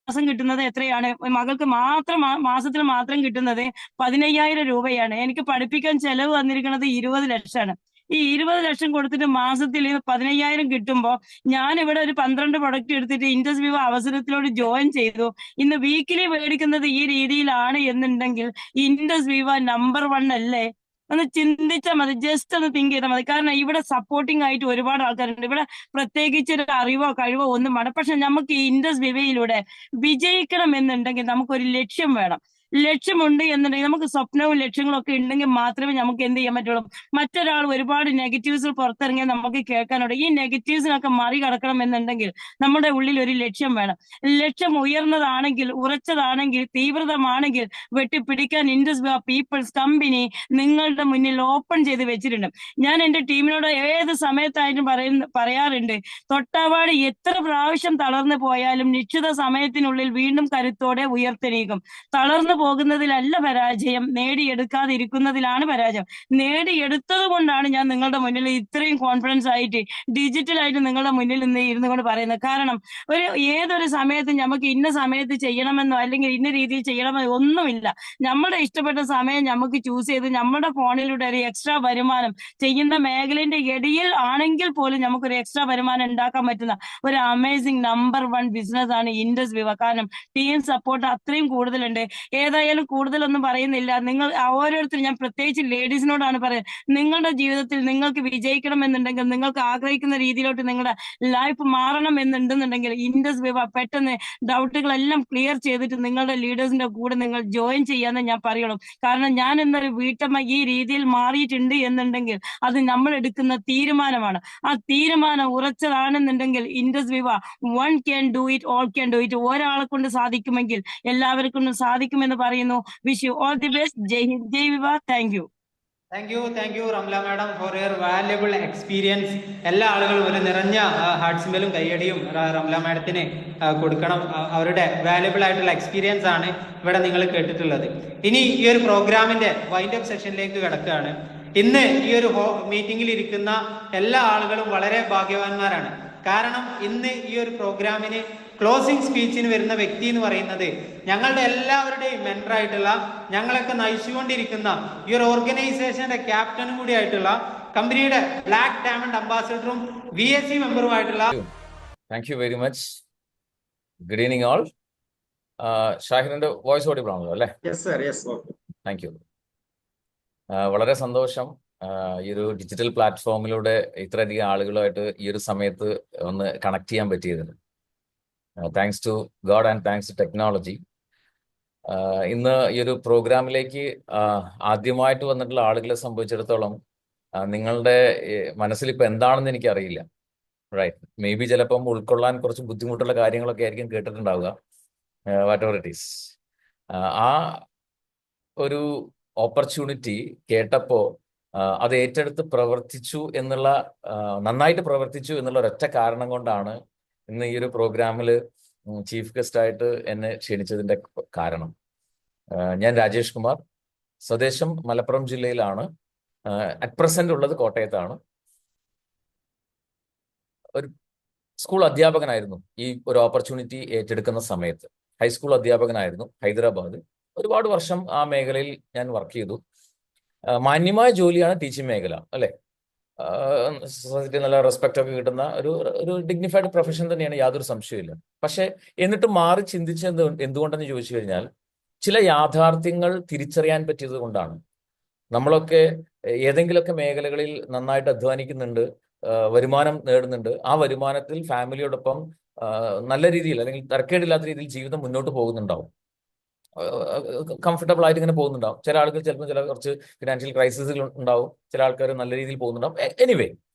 മാസം കിട്ടുന്നത് എത്രയാണ്? മകൾക്ക് മാത്രം മാസത്തിൽ മാത്രം കിട്ടുന്നത് 15,000 രൂപയാണ്. എനിക്ക് പഠിപ്പിക്കാൻ ചെലവ് വന്നിരിക്കുന്നത് 20 ലക്ഷമാണ്. ഈ 20 ലക്ഷം കൊടുത്തിട്ട് മാസത്തിൽ 15,000 കിട്ടുമ്പോൾ ഞാൻ ഇവിടെ ഒരു 12 പ്രൊഡക്റ്റ് എടുത്തിട്ട് ഇൻഡസ് വിവ അവസരത്തിലോട് ജോയിൻ ചെയ്തു. ഇന്ന് വീക്കിലി മേടിക്കുന്നത് ഈ രീതിയിലാണ് എന്നുണ്ടെങ്കിൽ ഇൻഡസ് വിവ നമ്പർ 1 അല്ലേ? ഒന്ന് ചിന്തിച്ചാൽ മതി, ജസ്റ്റ് ഒന്ന് തിങ്ക് ചെയ്താൽ മതി. കാരണം ഇവിടെ സപ്പോർട്ടിംഗ് ആയിട്ട് ഒരുപാട് ആൾക്കാരുണ്ട്. ഇവിടെ പ്രത്യേകിച്ച് ഒരു അറിവോ കഴിവോ ഒന്നും വേണം. പക്ഷെ നമുക്ക് ഈ ഇൻഡസ് വിവയിലൂടെ വിജയിക്കണം എന്നുണ്ടെങ്കിൽ നമുക്കൊരു ലക്ഷ്യം വേണം. ലക്ഷ്യമുണ്ട് എന്നുണ്ടെങ്കിൽ, നമുക്ക് സ്വപ്നവും ലക്ഷ്യങ്ങളും ഒക്കെ ഉണ്ടെങ്കിൽ മാത്രമേ നമുക്ക് എന്ത് ചെയ്യാൻ പറ്റുള്ളൂ. മറ്റൊരാൾ ഒരുപാട് നെഗറ്റീവ്സ് പുറത്തിറങ്ങിയാൽ നമുക്ക് കേൾക്കാനുണ്ട്. ഈ നെഗറ്റീവ്സിനൊക്കെ മറികടക്കണം എന്നുണ്ടെങ്കിൽ നമ്മുടെ ഉള്ളിൽ ഒരു ലക്ഷ്യം വേണം. ലക്ഷ്യം ഉയർന്നതാണെങ്കിൽ, ഉറച്ചതാണെങ്കിൽ, തീവ്രതമാണെങ്കിൽ വെട്ടിപ്പിടിക്കാൻ ഇൻഡസ് വിവ പീപ്പിൾസ് കമ്പനി നിങ്ങളുടെ മുന്നിൽ ഓപ്പൺ ചെയ്ത് വെച്ചിട്ടുണ്ട്. ഞാൻ എന്റെ ടീമിനോട് ഏത് സമയത്തായിട്ടും പറയാറുണ്ട്, തൊട്ടാവാടി എത്ര പ്രാവശ്യം തളർന്നു പോയാലും നിശ്ചിത സമയത്തിനുള്ളിൽ വീണ്ടും കരുത്തോടെ ഉയർത്തെണീക്കും. തളർന്നു പോകുന്നതിലല്ല പരാജയം, നേടിയെടുക്കാതിരിക്കുന്നതിലാണ് പരാജയം. നേടിയെടുത്തത് കൊണ്ടാണ് ഞാൻ നിങ്ങളുടെ മുന്നിൽ ഇത്രയും കോൺഫിഡൻസ് ആയിട്ട് ഡിജിറ്റലായിട്ട് നിങ്ങളുടെ മുന്നിൽ നിന്ന് ഇരുന്നു കൊണ്ട് പറയുന്നത്. കാരണം ഏതൊരു സമയത്തും നമുക്ക് ഇന്ന സമയത്ത് ചെയ്യണമെന്നോ അല്ലെങ്കിൽ ഇന്ന രീതിയിൽ ചെയ്യണമെന്നോ ഒന്നുമില്ല. നമ്മുടെ ഇഷ്ടപ്പെട്ട സമയം നമുക്ക് ചൂസ് ചെയ്ത് നമ്മുടെ ഫോണിലൂടെ ഒരു എക്സ്ട്രാ വരുമാനം ചെയ്യുന്ന മേഖലയുടെ ഇടയിൽ ആണെങ്കിൽ പോലും നമുക്കൊരു എക്സ്ട്രാ വരുമാനം ഉണ്ടാക്കാൻ പറ്റുന്ന ഒരു അമേസിംഗ് നമ്പർ 1 ബിസിനസ് ആണ് ഇൻഡസ് വിവ. കാരണം ടീം സപ്പോർട്ട് അത്രയും കൂടുതലുണ്ട്. ഏതായാലും കൂടുതലൊന്നും പറയുന്നില്ല. നിങ്ങൾ ഓരോരുത്തരും, ഞാൻ പ്രത്യേകിച്ച് ലേഡീസിനോടാണ് പറയുന്നത്, നിങ്ങളുടെ ജീവിതത്തിൽ നിങ്ങൾക്ക് വിജയിക്കണം എന്നുണ്ടെങ്കിൽ, നിങ്ങൾക്ക് ആഗ്രഹിക്കുന്ന രീതിയിലോട്ട് നിങ്ങളുടെ ലൈഫ് മാറണം എന്നുണ്ടെന്നുണ്ടെങ്കിൽ ഇൻഡസ് വിവ പെട്ടെന്ന് ഡൗട്ടുകളെല്ലാം ക്ലിയർ ചെയ്തിട്ട് നിങ്ങളുടെ ലീഡേഴ്സിന്റെ കൂടെ നിങ്ങൾ ജോയിൻ ചെയ്യാന്ന് ഞാൻ പറയുള്ളൂ. കാരണം ഞാൻ എന്നൊരു വീട്ടമ്മ ഈ രീതിയിൽ മാറിയിട്ടുണ്ട് എന്നുണ്ടെങ്കിൽ അത് നമ്മൾ എടുക്കുന്ന തീരുമാനമാണ്. ആ തീരുമാനം ഉറച്ചതാണെന്നുണ്ടെങ്കിൽ Indus Viva one can do it, all can do it. ഒരാളെ കൊണ്ട് സാധിക്കുമെങ്കിൽ എല്ലാവർക്കും സാധിക്കുമെന്ന് പറയുന്നു. Wish you all the best. Jai Hind, Jai Viva. Thank you. Thank you Ramla madam for your valuable experience. എല്ലാ ആളുകളും ഒരു നിറഞ്ഞ ഹാർട്ട്സിമേലും കയ്യടിയും റംല മാഡത്തിന് കൊടുക്കണം. അവരുടെ വാല്യബിൾ ആയിട്ടുള്ള എക്സ്പീരിയൻസ് ആണ് ഇവിടെ നിങ്ങൾ കേട്ടിട്ടുള്ളത്. ഇനി ഈ ഒരു പ്രോഗ്രാമിന്റെ വൈൻഡ് അപ്പ് സെഷനിലേക്ക് കിടക്കുകയാണ്. ഇന്ന് ഈ ഒരു മീറ്റിംഗിൽ ഇരിക്കുന്ന എല്ലാ ആളുകളും വളരെ ഭാഗ്യവാന്മാരാണ്. കാരണം ഇന്ന് ഈ ഒരു പ്രോഗ്രാമിന് ക്ലോസിംഗ് സ്പീച്ചിന് വരുന്ന വ്യക്തി എന്ന് പറയുന്നത് ഞങ്ങളുടെ എല്ലാവരുടെയും മെന്ററായിട്ടുള്ള, ഞങ്ങളൊക്കെ നയിച്ചുകൊണ്ടിരിക്കുന്ന ഈ ഒരു ഓർഗനൈസേഷന്റെ ക്യാപ്റ്റനും കൂടി ആയിട്ടുള്ള, കമ്പനിയുടെ ബ്ലാക്ക് ഡയമണ്ട് അംബാസിഡറും VSC മെമ്പറുമായിട്ടുള്ള. Thank you very much. Good evening all. ഷാഹിറിന്റെ വോയിസ് ഓഡിബിൾ ആണല്ലോ അല്ലേ? Yes sir, yes. Okay. Thank you. വളരെ സന്തോഷം ഈ ഒരു ഡിജിറ്റൽ പ്ലാറ്റ്ഫോമിലൂടെ ഇത്രയധികം ആളുകളുമായിട്ട് ഈ ഒരു സമയത്ത് ഒന്ന് കണക്ട് ചെയ്യാൻ പറ്റിയതിന്. Thanks to God and thanks to technology. ഇന്ന് ഈ ഒരു പ്രോഗ്രാമിലേക്ക് ആദ്യമായിട്ട് വന്നിട്ടുള്ള ആളുകളെ സംബന്ധിച്ചിടത്തോളം നിങ്ങളുടെ മനസ്സിൽ ഇപ്പൊ എന്താണെന്ന് എനിക്കറിയില്ല. റൈറ്റ്, മേ ബി ചിലപ്പം ഉൾക്കൊള്ളാൻ കുറച്ച് ബുദ്ധിമുട്ടുള്ള കാര്യങ്ങളൊക്കെ ആയിരിക്കും കേട്ടിട്ടുണ്ടാവുക. വാട്ട് എവർ ഇറ്റ് ഈസ്, ആ ഒരു ഓപ്പർച്യൂണിറ്റി കേട്ടപ്പോൾ അത് ഏറ്റെടുത്ത് പ്രവർത്തിച്ചു എന്നുള്ള നന്നായിട്ട് പ്രവർത്തിച്ചു എന്നുള്ള ഒരൊറ്റ കാരണം കൊണ്ടാണ് ഇന്ന് ഈ ഒരു പ്രോഗ്രാമിൽ ചീഫ് ഗസ്റ്റ് ആയിട്ട് എന്നെ ക്ഷണിച്ചതിന്റെ കാരണം. ഞാൻ രാജേഷ് കുമാർ, സ്വദേശം മലപ്പുറം ജില്ലയിലാണ്, അറ്റ് പ്രസന്റ് ഉള്ളത് കോട്ടയത്താണ്. ഒരു സ്കൂൾ അധ്യാപകനായിരുന്നു ഈ ഒരു ഓപ്പർച്യൂണിറ്റി ഏറ്റെടുക്കുന്ന സമയത്ത്. ഹൈസ്കൂൾ അധ്യാപകനായിരുന്നു ഹൈദരാബാദ്. ഒരുപാട് വർഷം ആ മേഖലയിൽ ഞാൻ വർക്ക് ചെയ്തു. മാന്യമായ ജോലിയാണ് ടീച്ചിങ് മേഖല, അല്ലെ? സൊസൈറ്റി നല്ല റെസ്പെക്റ്റ് ഒക്കെ കിട്ടുന്ന ഒരു ഡിഗ്നിഫൈഡ് പ്രൊഫഷൻ തന്നെയാണ്, യാതൊരു സംശയമില്ല. പക്ഷെ എന്നിട്ട് മാറി ചിന്തിച്ചത് എന്തുകൊണ്ടെന്ന് ചോദിച്ചു കഴിഞ്ഞാൽ, ചില യാഥാർത്ഥ്യങ്ങൾ തിരിച്ചറിയാൻ പറ്റിയത് കൊണ്ടാണ്. നമ്മളൊക്കെ ഏതെങ്കിലുമൊക്കെ മേഖലകളിൽ നന്നായിട്ട് അധ്വാനിക്കുന്നുണ്ട്, വരുമാനം നേടുന്നുണ്ട്. ആ വരുമാനത്തിൽ ഫാമിലിയോടൊപ്പം നല്ല രീതിയിൽ അല്ലെങ്കിൽ തരക്കേടില്ലാത്ത രീതിയിൽ ജീവിതം മുന്നോട്ട് പോകുന്നുണ്ടാവും, കംഫർട്ടബിൾ ആയിട്ട് ഇങ്ങനെ പോകുന്നുണ്ടാവും. ചില ആളുകൾ ചിലപ്പോൾ കുറച്ച് ഫിനാൻഷ്യൽ ക്രൈസിസുകൾ ഉണ്ടാവും, ചില ആൾക്കാർ നല്ല രീതിയിൽ പോകുന്നുണ്ടാവും. എനിവേ,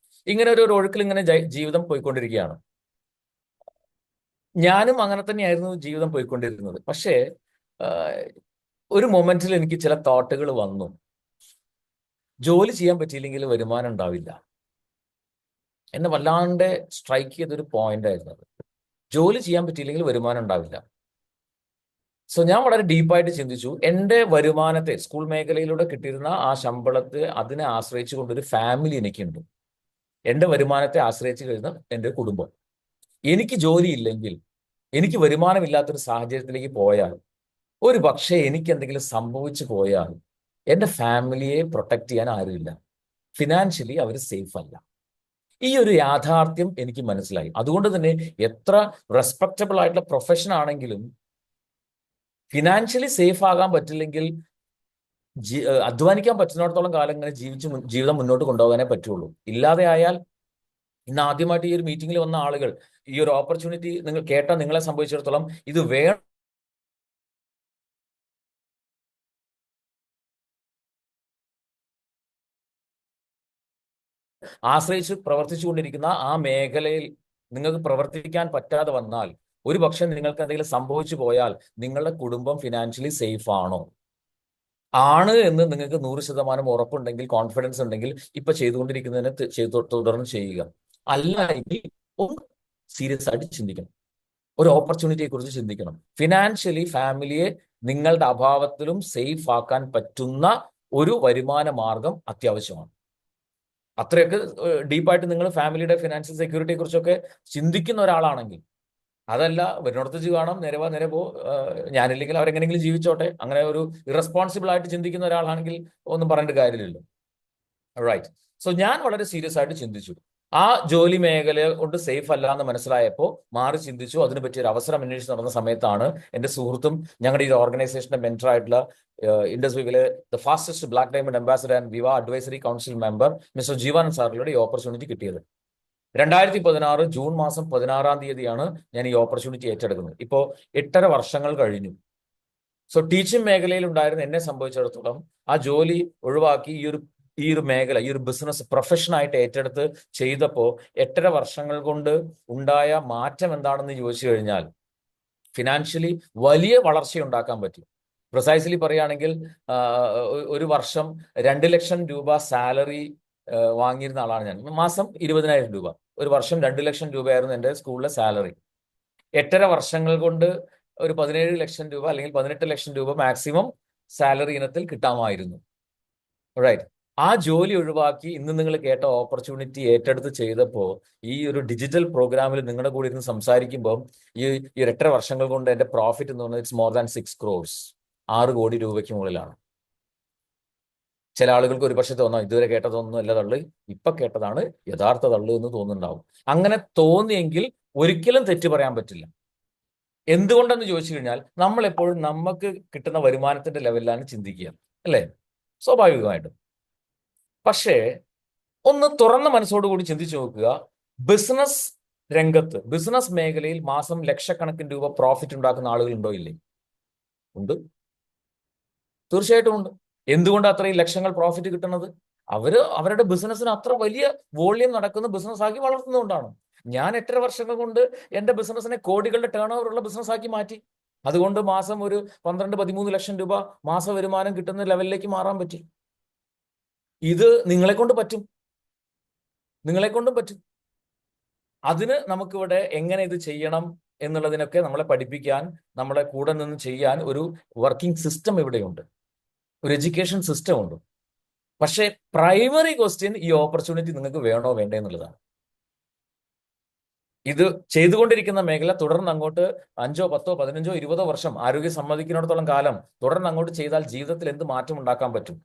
ഇങ്ങനെ ഒരു ഒഴുക്കിൽ ഇങ്ങനെ ജീവിതം പോയിക്കൊണ്ടിരിക്കുകയാണ്. ഞാനും അങ്ങനെ തന്നെയായിരുന്നു ജീവിതം പോയിക്കൊണ്ടിരുന്നത്. പക്ഷേ ഒരു മൊമെന്റിൽ എനിക്ക് ചില തോട്ടുകൾ വന്നു. ജോലി ചെയ്യാൻ പറ്റിയില്ലെങ്കിൽ വരുമാനം ഉണ്ടാവില്ല. എന്നെ വല്ലാണ്ട് സ്ട്രൈക്ക് ചെയ്തൊരു പോയിന്റ് ആയിരുന്നു അത്. ജോലി ചെയ്യാൻ പറ്റിയില്ലെങ്കിൽ വരുമാനം ഉണ്ടാവില്ല. സോ ഞാൻ വളരെ ഡീപ്പായിട്ട് ചിന്തിച്ചു. എൻ്റെ വരുമാനത്തെ, സ്കൂൾ മേഖലയിലൂടെ കിട്ടിയിരുന്ന ആ ശമ്പളത്തെ, അതിനെ ആശ്രയിച്ചു കൊണ്ടൊരു ഫാമിലി എനിക്കുണ്ട്. എൻ്റെ വരുമാനത്തെ ആശ്രയിച്ച് കഴിയുന്ന എൻ്റെ കുടുംബം. എനിക്ക് ജോലി ഇല്ലെങ്കിൽ, എനിക്ക് വരുമാനമില്ലാത്തൊരു സാഹചര്യത്തിലേക്ക് പോയാൽ, ഒരു പക്ഷേ എനിക്ക് എന്തെങ്കിലും സംഭവിച്ചു പോയാൽ എൻ്റെ ഫാമിലിയെ പ്രൊട്ടക്ട് ചെയ്യാൻ ആരുമില്ല. ഫിനാൻഷ്യലി അവർ സേഫ് അല്ല. ഈ ഒരു യാഥാർത്ഥ്യം എനിക്ക് മനസ്സിലായി. അതുകൊണ്ട് തന്നെ എത്ര റെസ്പെക്റ്റബിൾ ആയിട്ടുള്ള പ്രൊഫഷൻ ആണെങ്കിലും ഫിനാൻഷ്യലി സേഫ് ആകാൻ പറ്റില്ലെങ്കിൽ അധ്വാനിക്കാൻ പറ്റുന്നിടത്തോളം കാലം ഇങ്ങനെ ജീവിതം മുന്നോട്ട് കൊണ്ടുപോകാനേ പറ്റുള്ളൂ. ഇല്ലാതെ ആയാൽ, ഇന്ന് ആദ്യമായിട്ട് ഈ ഒരു മീറ്റിംഗിൽ വന്ന ആളുകൾ ഈ ഒരു ഓപ്പർച്യൂണിറ്റി നിങ്ങൾ കേട്ടാൽ നിങ്ങളെ സംബന്ധിച്ചിടത്തോളം ഇത് വേണം ആശ്രയിച്ച് പ്രവർത്തിച്ചുകൊണ്ടിരിക്കുന്ന ആ മേഖലയിൽ നിങ്ങൾക്ക് പ്രവർത്തിക്കാൻ പറ്റാതെ വന്നാൽ, ഒരു പക്ഷേ നിങ്ങൾക്ക് എന്തെങ്കിലും സംഭവിച്ചു പോയാൽ നിങ്ങളുടെ കുടുംബം ഫിനാൻഷ്യലി സേഫ് ആണോ? ആണ് എന്ന് നിങ്ങൾക്ക് 100% ഉറപ്പുണ്ടെങ്കിൽ, കോൺഫിഡൻസ് ഉണ്ടെങ്കിൽ ഇപ്പൊ ചെയ്തുകൊണ്ടിരിക്കുന്നതിനെ തുടർന്ന് ചെയ്യുക. അല്ല എങ്കിൽ ഒന്ന് സീരിയസ് ആയിട്ട് ചിന്തിക്കണം, ഒരു ഓപ്പർച്യൂണിറ്റിയെ കുറിച്ച് ചിന്തിക്കണം. ഫിനാൻഷ്യലി ഫാമിലിയെ നിങ്ങളുടെ അഭാവത്തിലും സേഫ് ആക്കാൻ പറ്റുന്ന ഒരു വരുമാന മാർഗം അത്യാവശ്യമാണ്. അത്രയൊക്കെ ഡീപ്പായിട്ട് നിങ്ങൾ ഫാമിലിയുടെ ഫിനാൻഷ്യൽ സെക്യൂരിറ്റിയെ കുറിച്ചൊക്കെ ചിന്തിക്കുന്ന ഒരാളാണെങ്കിൽ, അതല്ല വരുന്നിടത്ത് കാണാം, നേരെ പോ, ഞാനില്ലെങ്കിൽ അവരെങ്ങനെങ്കിലും ജീവിച്ചോട്ടെ, അങ്ങനെ ഒരു ഇറസ്പോൺസിബിൾ ആയിട്ട് ചിന്തിക്കുന്ന ഒരാളാണെങ്കിൽ ഒന്നും പറഞ്ഞിട്ട് കാര്യമില്ലല്ലോ. റൈറ്റ്. സോ ഞാൻ വളരെ സീരിയസ് ആയിട്ട് ചിന്തിച്ചു. ആ ജോലി മേഖല കൊണ്ട് സേഫ് അല്ല എന്ന് മനസ്സിലായപ്പോൾ മാറി ചിന്തിച്ചു. അതിനെ പറ്റിയ ഒരു അവസരം അന്വേഷിച്ച് നടന്ന സമയത്താണ് എൻ്റെ സുഹൃത്തും ഞങ്ങളുടെ ഈ ഓർഗനൈസേഷന്റെ മെന്റർ ആയിട്ടുള്ള ഇൻഡസ്ട്രിയിലെ the fastest black diamond ambassador and Viva advisory council member mister Jeevanand സാറിലൂടെ ഈ ഓപ്പർച്യൂണിറ്റി കിട്ടിയത്. 2016 ജൂൺ മാസം 16-ാം തീയതിയാണ് ഞാൻ ഈ ഓപ്പർച്യൂണിറ്റി ഏറ്റെടുക്കുന്നത്. ഇപ്പോൾ 8.5 വർഷങ്ങൾ കഴിഞ്ഞു. സോ ടീച്ചിങ് മേഖലയിൽ ഉണ്ടായിരുന്ന എന്നെ സംബന്ധിച്ചിടത്തോളം ആ ജോലി ഒഴിവാക്കി ഈ ഒരു മേഖല, ഈ ഒരു ബിസിനസ് പ്രൊഫഷനായിട്ട് ഏറ്റെടുത്ത് ചെയ്തപ്പോൾ 8.5 വർഷങ്ങൾ കൊണ്ട് ഉണ്ടായ മാറ്റം എന്താണെന്ന് ചോദിച്ചു കഴിഞ്ഞാൽ, ഫിനാൻഷ്യലി വലിയ വളർച്ചയുണ്ടാക്കാൻ പറ്റി. പ്രിസൈസ്ലി പറയുകയാണെങ്കിൽ ഒരു വർഷം 2 ലക്ഷം രൂപ സാലറി വാങ്ങിയിരുന്ന ആളാണ് ഞാൻ. മാസം 20,000 രൂപ, ഒരു വർഷം 2 ലക്ഷം രൂപയായിരുന്നു എൻ്റെ സ്കൂളിലെ സാലറി. 8.5 വർഷങ്ങൾ കൊണ്ട് ഒരു 17 ലക്ഷം രൂപ അല്ലെങ്കിൽ 18 ലക്ഷം രൂപ മാക്സിമം സാലറി ഇനത്തിൽ കിട്ടാമായിരുന്നു. റൈറ്റ്. ആ ജോലി ഒഴിവാക്കി ഇന്ന് നിങ്ങൾ കേട്ട ഓപ്പർച്യൂണിറ്റി ഏറ്റെടുത്ത് ചെയ്തപ്പോൾ, ഈ ഒരു ഡിജിറ്റൽ പ്രോഗ്രാമിൽ നിങ്ങളുടെ കൂടെ ഇരുന്ന് സംസാരിക്കുമ്പോൾ ഈ 8.5 വർഷങ്ങൾ കൊണ്ട് എൻ്റെ പ്രോഫിറ്റ് എന്ന് പറയുന്നത് ഇറ്റ്സ് മോർ ദാൻ 6 crores, 6 കോടി രൂപയ്ക്ക് മുകളിലാണ്. ചില ആളുകൾക്ക് ഒരു പക്ഷേ തോന്നാം ഇതുവരെ കേട്ടതൊന്നും അല്ല തള്ളു, ഇപ്പൊ കേട്ടതാണ് യഥാർത്ഥ തള്ളു എന്ന് തോന്നുന്നുണ്ടാവും. അങ്ങനെ തോന്നിയെങ്കിൽ ഒരിക്കലും തെറ്റ് പറയാൻ പറ്റില്ല. എന്തുകൊണ്ടെന്ന് ചോദിച്ചു കഴിഞ്ഞാൽ നമ്മൾ എപ്പോഴും നമുക്ക് കിട്ടുന്ന വരുമാനത്തിന്റെ ലെവലിലാണ് ചിന്തിക്കുക, അല്ലേ? സ്വാഭാവികമായിട്ടും. പക്ഷേ ഒന്ന് തുറന്ന മനസ്സോടുകൂടി ചിന്തിച്ചു നോക്കുക, ബിസിനസ് രംഗത്ത്, ബിസിനസ് മേഖലയിൽ മാസം ലക്ഷക്കണക്കിന് രൂപ പ്രോഫിറ്റ് ഉണ്ടാക്കുന്ന ആളുകൾ ഉണ്ടോ? ഇല്ലേ? ഉണ്ട്, തീർച്ചയായിട്ടും ഉണ്ട്. എന്തുകൊണ്ട് അത്രയും ലക്ഷങ്ങൾ പ്രോഫിറ്റ് കിട്ടുന്നത്? അവരുടെ ബിസിനസ്സിന് അത്ര വലിയ വോള്യം നടക്കുന്ന ബിസിനസ് ആക്കി വളർത്തുന്നതുകൊണ്ടാണ്. ഞാൻ 8.5 വർഷങ്ങൾ കൊണ്ട് എന്റെ ബിസിനസ്സിനെ കോടികളുടെ ടേൺ ഓവർ ഉള്ള ബിസിനസ് ആക്കി മാറ്റി. അതുകൊണ്ട് മാസം ഒരു 12-13 ലക്ഷം രൂപ മാസ വരുമാനം കിട്ടുന്ന ലെവലിലേക്ക് മാറാൻ പറ്റി. ഇത് നിങ്ങളെ കൊണ്ട് പറ്റും, നിങ്ങളെ കൊണ്ടും പറ്റും. അതിന് നമുക്കിവിടെ എങ്ങനെ ഇത് ചെയ്യണം എന്നുള്ളതിനൊക്കെ നമ്മളെ പഠിപ്പിക്കാൻ, നമ്മളെ കൂടെ നിന്ന് ചെയ്യാൻ ഒരു വർക്കിംഗ് സിസ്റ്റം ഇവിടെയുണ്ട്, ഒരു എഡ്യൂക്കേഷൻ സിസ്റ്റം ഉണ്ട്. പക്ഷേ പ്രൈമറി ക്വസ്റ്റ്യൻ ഈ ഓപ്പർച്യൂണിറ്റി നിങ്ങൾക്ക് വേണോ വേണ്ടേ എന്നുള്ളതാണ്. ഇത് ചെയ്തുകൊണ്ടിരിക്കുന്ന മേഖല തുടർന്ന് അങ്ങോട്ട് 5, 10, 15, 20 വർഷം ആരോഗ്യം സമ്മതിക്കുന്നിടത്തോളം കാലം തുടർന്ന് അങ്ങോട്ട് ചെയ്താൽ ജീവിതത്തിൽ എന്ത് മാറ്റം ഉണ്ടാക്കാൻ പറ്റും?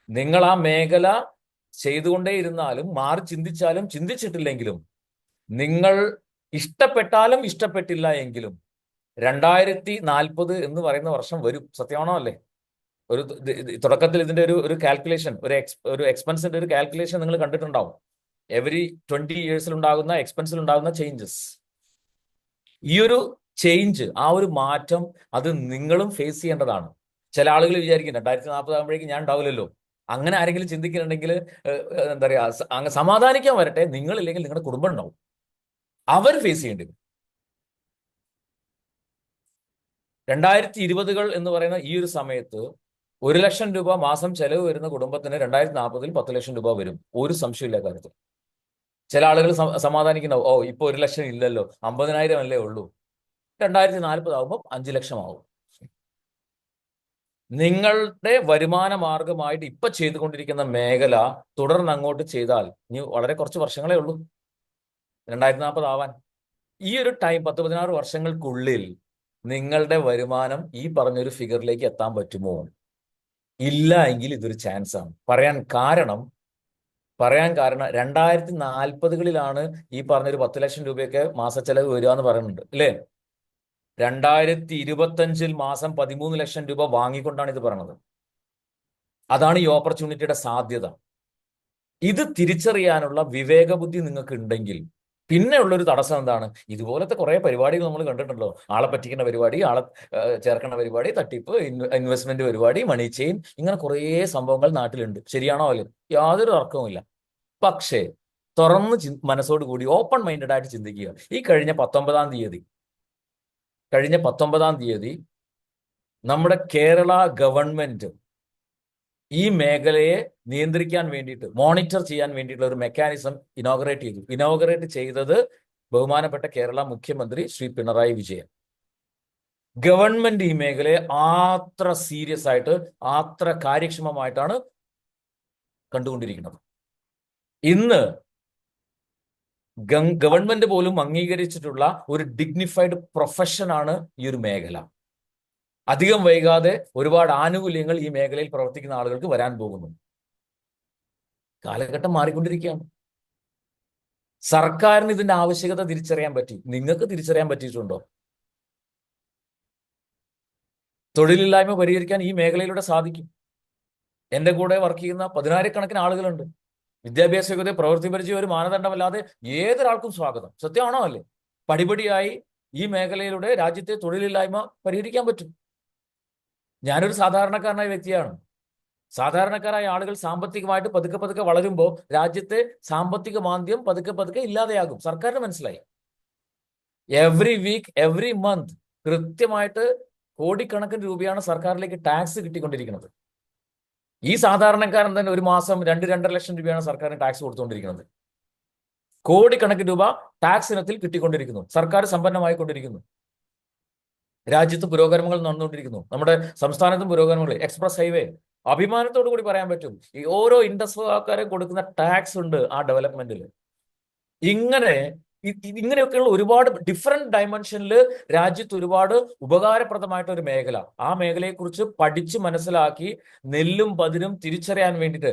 നിങ്ങൾ ആ മേഖല ചെയ്തുകൊണ്ടേയിരുന്നാലും മാറി ചിന്തിച്ചാലും ചിന്തിച്ചിട്ടില്ലെങ്കിലും, നിങ്ങൾ ഇഷ്ടപ്പെട്ടാലും ഇഷ്ടപ്പെട്ടില്ല എങ്കിലും 2040 എന്ന് പറയുന്ന വർഷം വരും. സത്യമാണോ അല്ലേ? ഒരു തുടക്കത്തിൽ ഇതിന്റെ ഒരു കാൽക്കുലേഷൻ, ഒരു എക്സ്പെൻസിന്റെ ഒരു കാൽക്കുലേഷൻ നിങ്ങൾ കണ്ടിട്ടുണ്ടാവും. എവറി 20 ഇയേഴ്സിൽ ഉണ്ടാകുന്ന എക്സ്പെൻസിൽ ഉണ്ടാകുന്ന ചേഞ്ചസ്. ഈ ഒരു ചേഞ്ച്, ആ ഒരു മാറ്റം, അത് നിങ്ങളും ഫേസ് ചെയ്യേണ്ടതാണ്. ചില ആളുകൾ വിചാരിക്കും 2040 ആകുമ്പോഴേക്കും ഞാൻ ഉണ്ടാവില്ലല്ലോ. അങ്ങനെ ആരെങ്കിലും ചിന്തിക്കുന്നുണ്ടെങ്കിൽ എന്താ പറയാ, അങ്ങ് സമാധാനിക്കാൻ വരട്ടെ. നിങ്ങളില്ലെങ്കിൽ നിങ്ങളുടെ കുടുംബം ഉണ്ടാവും, അവർ ഫേസ് ചെയ്യേണ്ടി വരും. 2020 എന്ന് പറയുന്ന ഈ ഒരു സമയത്ത് 1 ലക്ഷം രൂപ മാസം ചെലവ് വരുന്ന കുടുംബത്തിന് 2040 10 ലക്ഷം രൂപ വരും. ഒരു സംശയമില്ല കാര്യത്തിൽ. ചില ആളുകൾ സമാധാനിക്കുന്ന, ഓ ഇപ്പൊ 1 ലക്ഷം ഇല്ലല്ലോ, 50,000 അല്ലേ ഉള്ളൂ. 2040 ആകുമ്പോൾ 5 ലക്ഷം ആവും. നിങ്ങളുടെ വരുമാന മാർഗമായിട്ട് ഇപ്പൊ ചെയ്തുകൊണ്ടിരിക്കുന്ന മേഖല തുടർന്ന് അങ്ങോട്ട് ചെയ്താൽ ഇനി വളരെ കുറച്ച് വർഷങ്ങളേ ഉള്ളൂ 2040 ആവാൻ. ഈ ഒരു ടൈം 10-16 വർഷങ്ങൾക്കുള്ളിൽ നിങ്ങളുടെ വരുമാനം ഈ പറഞ്ഞൊരു ഫിഗറിലേക്ക് എത്താൻ പറ്റുമോ? ഇല്ല എങ്കിൽ ഇതൊരു ചാൻസ് ആണ്. പറയാൻ കാരണം 2040-കളിലാണ് ഈ പറഞ്ഞൊരു 10 ലക്ഷം രൂപയൊക്കെ മാസച്ചെലവ് വരിക എന്ന് പറയുന്നുണ്ട്, അല്ലേ? 2025 മാസം 13 ലക്ഷം രൂപ വാങ്ങിക്കൊണ്ടാണ് ഇത് പറയുന്നത്. അതാണ് ഈ ഓപ്പർച്യൂണിറ്റിയുടെ സാധ്യത. ഇത് തിരിച്ചറിയാനുള്ള വിവേകബുദ്ധി നിങ്ങൾക്ക് ഉണ്ടെങ്കിൽ പിന്നെ ഉള്ളൊരു തടസ്സം എന്താണ്? ഇതുപോലത്തെ കുറെ പരിപാടികൾ നമ്മൾ കണ്ടിട്ടുണ്ടല്ലോ. ആളെ പറ്റിക്കുന്ന പരിപാടി, ആളെ ചേർക്കുന്ന പരിപാടി, തട്ടിപ്പ്, ഇൻവെസ്റ്റ്മെന്റ് പരിപാടി, മണി ചെയിൻ, ഇങ്ങനെ കുറേ സംഭവങ്ങൾ നാട്ടിലുണ്ട്. ശരിയാണോ അല്ലേ? യാതൊരു തർക്കവുമില്ല. പക്ഷേ തുറന്ന് മനസ്സോടുകൂടി ഓപ്പൺ മൈൻഡഡ് ആയിട്ട് ചിന്തിക്കുക. ഈ കഴിഞ്ഞ 19-ാം തീയതി നമ്മുടെ കേരള ഗവൺമെന്റ് ഈ മേഖലയെ നിയന്ത്രിക്കാൻ വേണ്ടിയിട്ട്, മോണിറ്റർ ചെയ്യാൻ വേണ്ടിയിട്ടുള്ള ഒരു മെക്കാനിസം ഇനോഗ്രേറ്റ് ചെയ്തത് ബഹുമാനപ്പെട്ട കേരള മുഖ്യമന്ത്രി ശ്രീ പിണറായി വിജയൻ. ഗവൺമെന്റ് ഈ മേഖലയെ അത്ര സീരിയസ് ആയിട്ട്, അത്ര കാര്യക്ഷമമായിട്ടാണ് കണ്ടുകൊണ്ടിരിക്കുന്നത്. ഇന്ന് ഗവൺമെന്റ് പോലും അംഗീകരിച്ചിട്ടുള്ള ഒരു ഡിഗ്നിഫൈഡ് പ്രൊഫഷനാണ് ഈ ഒരു മേഖല. അധികം വൈകാതെ ഒരുപാട് ആനുകൂല്യങ്ങൾ ഈ മേഖലയിൽ പ്രവർത്തിക്കുന്ന ആളുകൾക്ക് വരാൻ പോകുന്നു. കാലഘട്ടം മാറിക്കൊണ്ടിരിക്കുകയാണ്. സർക്കാരിന് ഇതിന്റെ ആവശ്യകത തിരിച്ചറിയാൻ പറ്റി. നിങ്ങൾക്ക് തിരിച്ചറിയാൻ പറ്റിയിട്ടുണ്ടോ? തൊഴിലില്ലായ്മ പരിഹരിക്കാൻ ഈ മേഖലയിലൂടെ സാധിക്കും. എന്റെ കൂടെ വർക്ക് ചെയ്യുന്ന 10,000-കണക്കിന് ആളുകളുണ്ട്. വിദ്യാഭ്യാസ യോഗ്യത, പ്രവൃത്തി പരിചയം ഒരു മാനദണ്ഡമല്ലാതെ ഏതൊരാൾക്കും സ്വാഗതം. സത്യമാണോ അല്ലേ? പടിപടിയായി ഈ മേഖലയിലൂടെ രാജ്യത്തെ തൊഴിലില്ലായ്മ പരിഹരിക്കാൻ പറ്റും. ഞാനൊരു സാധാരണക്കാരനായ വ്യക്തിയാണ്. സാധാരണക്കാരായ ആളുകൾ സാമ്പത്തികമായിട്ട് പതുക്കെ പതുക്കെ വളരുമ്പോൾ രാജ്യത്തെ സാമ്പത്തിക മാന്ദ്യം പതുക്കെ പതുക്കെ ഇല്ലാതെയാകും. സർക്കാരിന് മനസ്സിലായി. എവറി വീക്ക്, എവറി മന്ത് കൃത്യമായിട്ട് കോടിക്കണക്കിന് രൂപയാണ് സർക്കാരിലേക്ക് ടാക്സ് കിട്ടിക്കൊണ്ടിരിക്കുന്നത്. ഈ സാധാരണക്കാരൻ തന്നെ ഒരു മാസം 2-2.5 ലക്ഷം രൂപയാണ് സർക്കാരിന് ടാക്സ് കൊടുത്തുകൊണ്ടിരിക്കുന്നത്. കോടിക്കണക്കിന് രൂപ ടാക്സ് ഇനത്തിൽ കിട്ടിക്കൊണ്ടിരിക്കുന്നു. സർക്കാർ സമ്പന്നമായിക്കൊണ്ടിരിക്കുന്നു. രാജ്യത്ത് പുരോഗമനങ്ങൾ നടന്നുകൊണ്ടിരിക്കുന്നു. നമ്മുടെ സംസ്ഥാനത്തും പുരോഗമനങ്ങൾ. എക്സ്പ്രസ് ഹൈവേ അഭിമാനത്തോടു കൂടി പറയാൻ പറ്റും. ഈ ഓരോ ഇൻഡസ്ട്രിക്കാരെ കൊടുക്കുന്ന ടാക്സ് ഉണ്ട് ആ ഡെവലപ്മെന്റിൽ. ഇങ്ങനെ ഇങ്ങനെയൊക്കെയുള്ള ഒരുപാട് ഡിഫറെന്റ് ഡയമെൻഷനിൽ രാജ്യത്ത് ഒരുപാട് ഉപകാരപ്രദമായിട്ട് ഒരു മേഖല, ആ മേഖലയെക്കുറിച്ച് പഠിച്ച് മനസ്സിലാക്കി നെല്ലും പതിരും തിരിച്ചറിയാൻ വേണ്ടിയിട്ട്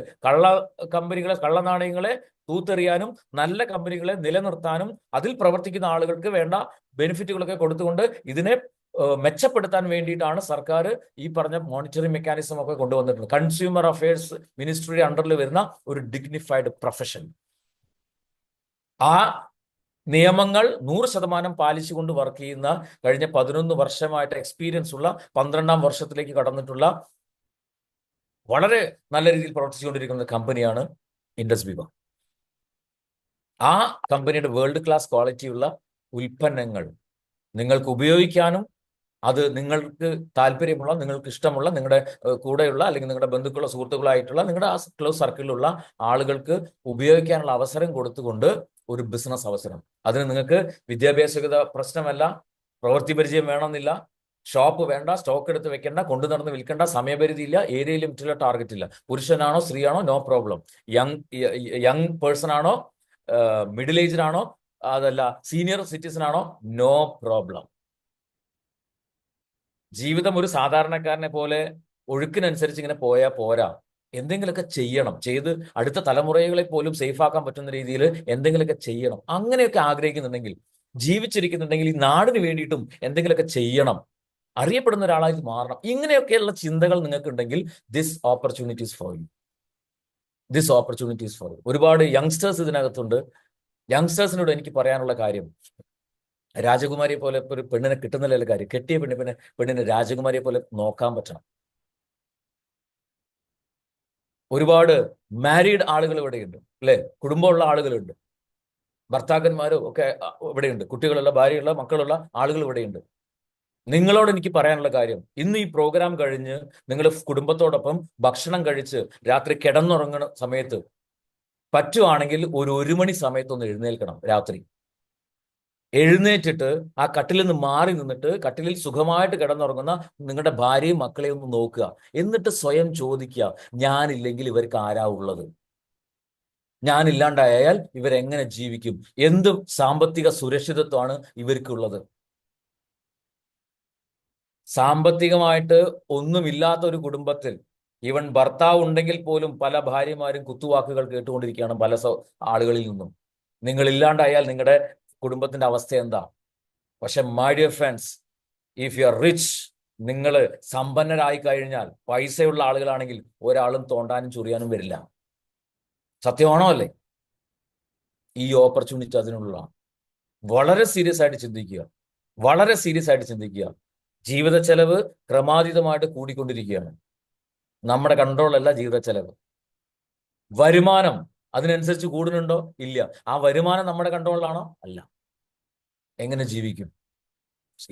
കള്ള നാണയങ്ങളെ തൂത്തെറിയാനും നല്ല കമ്പനികളെ നിലനിർത്താനും അതിൽ പ്രവർത്തിക്കുന്ന ആളുകൾക്ക് വേണ്ട ബെനിഫിറ്റുകളൊക്കെ കൊടുത്തുകൊണ്ട് ഇതിനെ മെച്ചപ്പെടുത്താൻ വേണ്ടിയിട്ടാണ് സർക്കാർ ഈ പറഞ്ഞ മോണിറ്ററിംഗ് മെക്കാനിസം ഒക്കെ കൊണ്ടുവന്നിട്ടുള്ളത്. കൺസ്യൂമർ അഫയേഴ്സ് മിനിസ്ട്രി അണ്ടറിൽ വരുന്ന ഒരു ഡിഗ്നിഫൈഡ് പ്രൊഫഷൻ. ആ നിയമങ്ങൾ 100% പാലിച്ചുകൊണ്ട് വർക്ക് ചെയ്യുന്ന കഴിഞ്ഞ 11 വർഷമായിട്ട് എക്സ്പീരിയൻസ് ഉള്ള 12ാം വർഷത്തിലേക്ക് കടന്നിട്ടുള്ള വളരെ നല്ല രീതിയിൽ പ്രവർത്തിച്ചുകൊണ്ടിരിക്കുന്ന കമ്പനിയാണ് ഇൻഡസ് വിവ. ആ കമ്പനിയുടെ വേൾഡ് ക്ലാസ് ക്വാളിറ്റിയുള്ള ഉൽപ്പന്നങ്ങൾ നിങ്ങൾക്ക് ഉപയോഗിക്കാനും അത് നിങ്ങൾക്ക് താല്പര്യമുള്ള, നിങ്ങൾക്ക് ഇഷ്ടമുള്ള, നിങ്ങളുടെ കൂടെയുള്ള അല്ലെങ്കിൽ നിങ്ങളുടെ ബന്ധുക്കളോ സുഹൃത്തുക്കളായിട്ടുള്ള നിങ്ങളുടെ ആ ക്ലോസ് സർക്കിളിലുള്ള ആളുകൾക്ക് ഉപയോഗിക്കാനുള്ള അവസരം കൊടുത്തുകൊണ്ട് ഒരു ബിസിനസ് അവസരം. അതിന് നിങ്ങൾക്ക് വിദ്യാഭ്യാസ പ്രശ്നമല്ല, പ്രവൃത്തി പരിചയം വേണമെന്നില്ല, ഷോപ്പ് വേണ്ട, സ്റ്റോക്ക് എടുത്ത് വെക്കേണ്ട, കൊണ്ടു നടന്ന് വിൽക്കേണ്ട, സമയപരിധി ഇല്ല, ഏരിയ ലിമിറ്റുള്ള ടാർഗറ്റ് ഇല്ല. പുരുഷനാണോ സ്ത്രീയാണോ നോ പ്രോബ്ലം, യങ് പേഴ്സൺ ആണോ മിഡിൽ ഏജ്ഡ് ആണോ അതല്ല സീനിയർ സിറ്റിസൺ ആണോ നോ പ്രോബ്ലം. ജീവിതം ഒരു സാധാരണക്കാരനെ പോലെ ഒഴുക്കിനനുസരിച്ച് ഇങ്ങനെ പോയാൽ പോരാ, എന്തെങ്കിലുമൊക്കെ ചെയ്യണം, ചെയ്ത് അടുത്ത തലമുറകളെ പോലും സേഫ് ആക്കാൻ പറ്റുന്ന രീതിയിൽ എന്തെങ്കിലുമൊക്കെ ചെയ്യണം. അങ്ങനെയൊക്കെ ആഗ്രഹിക്കുന്നുണ്ടെങ്കിൽ, ജീവിച്ചിരിക്കുന്നുണ്ടെങ്കിൽ ഈ നാടിന് വേണ്ടിയിട്ടും എന്തെങ്കിലുമൊക്കെ ചെയ്യണം, അറിയപ്പെടുന്ന ഒരാളായി മാറണം, ഇങ്ങനെയൊക്കെയുള്ള ചിന്തകൾ നിങ്ങൾക്കുണ്ടെങ്കിൽ this opportunities for you. This opportunities for you. ഒരുപാട് യങ്സ്റ്റേഴ്സ് ഇതിനകത്തുണ്ട്. യങ്സ്റ്റേഴ്സിനോട് എനിക്ക് പറയാനുള്ള കാര്യം, രാജകുമാരിയെ പോലെ ഒരു പെണ്ണിനെ കിട്ടുന്നില്ല കാര്യം, കെട്ടിയ പെണ്ണിനെ രാജകുമാരിയെ പോലെ നോക്കാൻ പറ്റണം. ഒരുപാട് മാരീഡ് ആളുകൾ ഇവിടെയുണ്ട്, അല്ലെ? കുടുംബമുള്ള ആളുകളുണ്ട്, ഭർത്താക്കന്മാരും ഒക്കെ ഇവിടെയുണ്ട്, കുട്ടികളുള്ള, ഭാര്യയുള്ള, മക്കളുള്ള ആളുകൾ ഇവിടെയുണ്ട്. നിങ്ങളോട് എനിക്ക് പറയാനുള്ള കാര്യം, ഇന്ന് ഈ പ്രോഗ്രാം കഴിഞ്ഞ് നിങ്ങൾ കുടുംബത്തോടൊപ്പം ഭക്ഷണം കഴിച്ച് രാത്രി കിടന്നുറങ്ങുന്ന സമയത്ത് പറ്റുവാണെങ്കിൽ ഒരു 1 മണി സമയത്തൊന്ന് എഴുന്നേൽക്കണം. രാത്രി എഴുന്നേറ്റിട്ട് ആ കട്ടിലിൽ നിന്ന് മാറി നിന്നിട്ട് കട്ടിലിൽ സുഖമായിട്ട് കിടന്നുറങ്ങുന്ന നിങ്ങളുടെ ഭാര്യയും മക്കളെയും ഒന്ന് നോക്കുക. എന്നിട്ട് സ്വയം ചോദിക്കുക, ഞാനില്ലെങ്കിൽ ഇവർക്ക് ആരാ ഉള്ളത്? ഞാനില്ലാണ്ടായാൽ ഇവരെങ്ങനെ ജീവിക്കും? എന്ത് സാമ്പത്തിക സുരക്ഷിതത്വമാണ് ഇവർക്കുള്ളത്? സാമ്പത്തികമായിട്ട് ഒന്നുമില്ലാത്ത ഒരു കുടുംബത്തിൽ ഈവൻ ഭർത്താവ് ഉണ്ടെങ്കിൽ പോലും പല ഭാര്യമാരും കുത്തുവാക്കുകൾ കേട്ടുകൊണ്ടിരിക്കുകയാണ് പല ആളുകളിൽ നിന്നും. നിങ്ങൾ ഇല്ലാണ്ടായാൽ നിങ്ങളുടെ കുടുംബത്തിന്റെ അവസ്ഥ എന്താ? പക്ഷെ my dear friends, if you are rich, നിങ്ങൾ സമ്പന്നരായി കഴിഞ്ഞാൽ, പൈസയുള്ള ആളുകളാണെങ്കിൽ ഒരാളും തോണ്ടാനും ചൊറിയാനും വരില്ല. സത്യമാണോ അല്ലേ? ഈ ഓപ്പർച്യൂണിറ്റി അതിനുള്ള വളരെ സീരിയസ് ആയിട്ട് ചിന്തിക്കുക, വളരെ സീരിയസ് ആയിട്ട് ചിന്തിക്കുക. ജീവിത ചെലവ് ക്രമാതീതമായിട്ട് കൂടിക്കൊണ്ടിരിക്കുകയാണ്. നമ്മുടെ കൺട്രോളല്ല ജീവിത ചെലവ്. വരുമാനം അതിനനുസരിച്ച് കൂടുന്നുണ്ടോ? ഇല്ല. ആ വരുമാനം നമ്മുടെ കൺട്രോളിലാണോ? അല്ല. എങ്ങനെ ജീവിക്കും?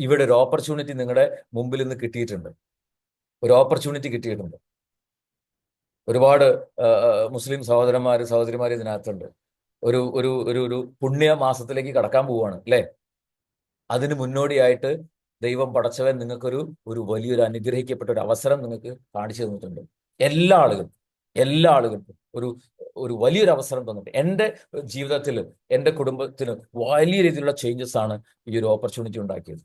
ഇവിടെ ഒരു ഓപ്പർച്യൂണിറ്റി നിങ്ങളുടെ മുമ്പിൽ നിന്ന് കിട്ടിയിട്ടുണ്ട്. ഒരു ഓപ്പർച്യൂണിറ്റി കിട്ടിയിട്ടുണ്ട്. ഒരുപാട് മുസ്ലിം സഹോദരിമാർ ഇതിനകത്തുണ്ട്. ഒരു ഒരു ഒരു ഒരു പുണ്യ മാസത്തിലേക്ക് കടക്കാൻ പോവുകയാണ്, അല്ലേ? അതിന് മുന്നോടിയായിട്ട് ദൈവം പടച്ചവൻ നിങ്ങൾക്കൊരു വലിയൊരു അനുഗ്രഹിക്കപ്പെട്ട ഒരു അവസരം നിങ്ങൾക്ക് കാണിച്ചു തന്നിട്ടുണ്ട്. എല്ലാ ആളുകൾക്കും ഒരു വലിയൊരു അവസരം തന്നിട്ടുണ്ട്. എൻ്റെ ജീവിതത്തിൽ, എൻ്റെ കുടുംബത്തിന് വലിയ രീതിയിലുള്ള ചേഞ്ചസ് ആണ് ഈ ഒരു ഓപ്പർച്യൂണിറ്റി ഉണ്ടാക്കിയത്.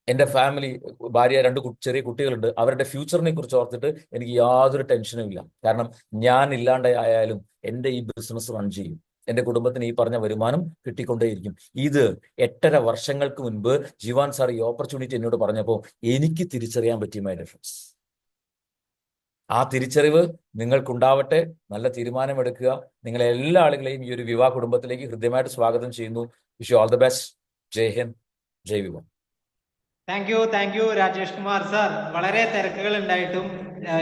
എൻ്റെ ഫാമിലി, ഭാര്യ, 2 ചെറിയ കുട്ടികളുണ്ട്. അവരുടെ ഫ്യൂച്ചറിനെ കുറിച്ച് ഓർത്തിട്ട് എനിക്ക് യാതൊരു ടെൻഷനും ഇല്ല. കാരണം ഞാൻ ഇല്ലാണ്ടായാലും എൻ്റെ ഈ ബിസിനസ് റൺ ചെയ്യും. എൻ്റെ കുടുംബത്തിന് ഈ പറഞ്ഞ വരുമാനം കിട്ടിക്കൊണ്ടേയിരിക്കും. ഇത് 8.5 വർഷങ്ങൾക്ക് മുൻപ് ജീവാൻ സാർ ഈ ഓപ്പർച്യൂണിറ്റി എന്നോട് പറഞ്ഞപ്പോൾ എനിക്ക് തിരിച്ചറിയാൻ പറ്റി മൈ ഡിഫറൻസ്. ആ തിരിച്ചറിവ് നിങ്ങൾക്കുണ്ടാവട്ടെ. നല്ല തീരുമാനമെടുക്കുക. നിങ്ങളെ എല്ലാ ആളുകളെയും ഈ ഒരു വിവാഹ കുടുംബത്തിലേക്ക് ഹൃദ്യമായിട്ട് സ്വാഗതം ചെയ്യുന്നു. Wish you all the best. Jai Hind, Jai Viva. Thank you Rajesh Kumar sir. വളരെ തിരക്കുകൾ ഉണ്ടായിട്ടും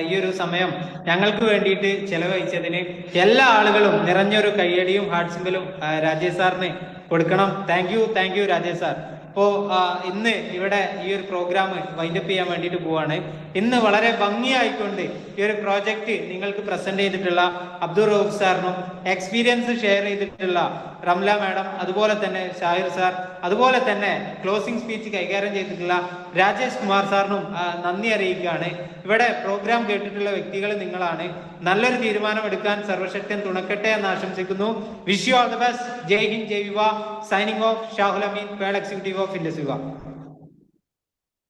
ഈ ഒരു സമയം ഞങ്ങൾക്ക് വേണ്ടിയിട്ട് ചെലവഴിച്ചതിന് എല്ലാ ആളുകളും നിറഞ്ഞൊരു കയ്യടിയും ഹാർട്ട് സിംബലും രാജേഷ് സാറിന് കൊടുക്കണം. Thank you Rajesh sir. അപ്പോൾ ഇന്ന് ഇവിടെ ഈ ഒരു പ്രോഗ്രാം വൈൻഡപ്പ് ചെയ്യാൻ വേണ്ടിയിട്ട് പോവാണ്. ഇന്ന് വളരെ ഭംഗിയായിക്കൊണ്ട് ഈ ഒരു പ്രോജക്റ്റ് നിങ്ങൾക്ക് പ്രസന്റ് ചെയ്തിട്ടുള്ള അബ്ദുൾ റൌഫ് സാറിനും എക്സ്പീരിയൻസ് ഷെയർ ചെയ്തിട്ടുള്ള റംല മാഡം, അതുപോലെ തന്നെ ഷാഹിർ സാർ, അതുപോലെ തന്നെ ക്ലോസിംഗ് സ്പീച്ച് കൈകാര്യം ചെയ്തിട്ടുള്ള രാജേഷ് കുമാർ സാറിനും നന്ദി അറിയിക്കുകയാണ്. ഇവിടെ പ്രോഗ്രാം കേട്ടിട്ടുള്ള വ്യക്തികൾ നിങ്ങളാണ്. നല്ലൊരു തീരുമാനം എടുക്കാൻ സർവശക്തൻ തുണക്കട്ടെ എന്ന് ആശംസിക്കുന്നു. Wish you all the best. Jai Hind, Jai Viva. Signing off, Shahul Ameen, pearl executive of ഇൻഡസ്വിവ.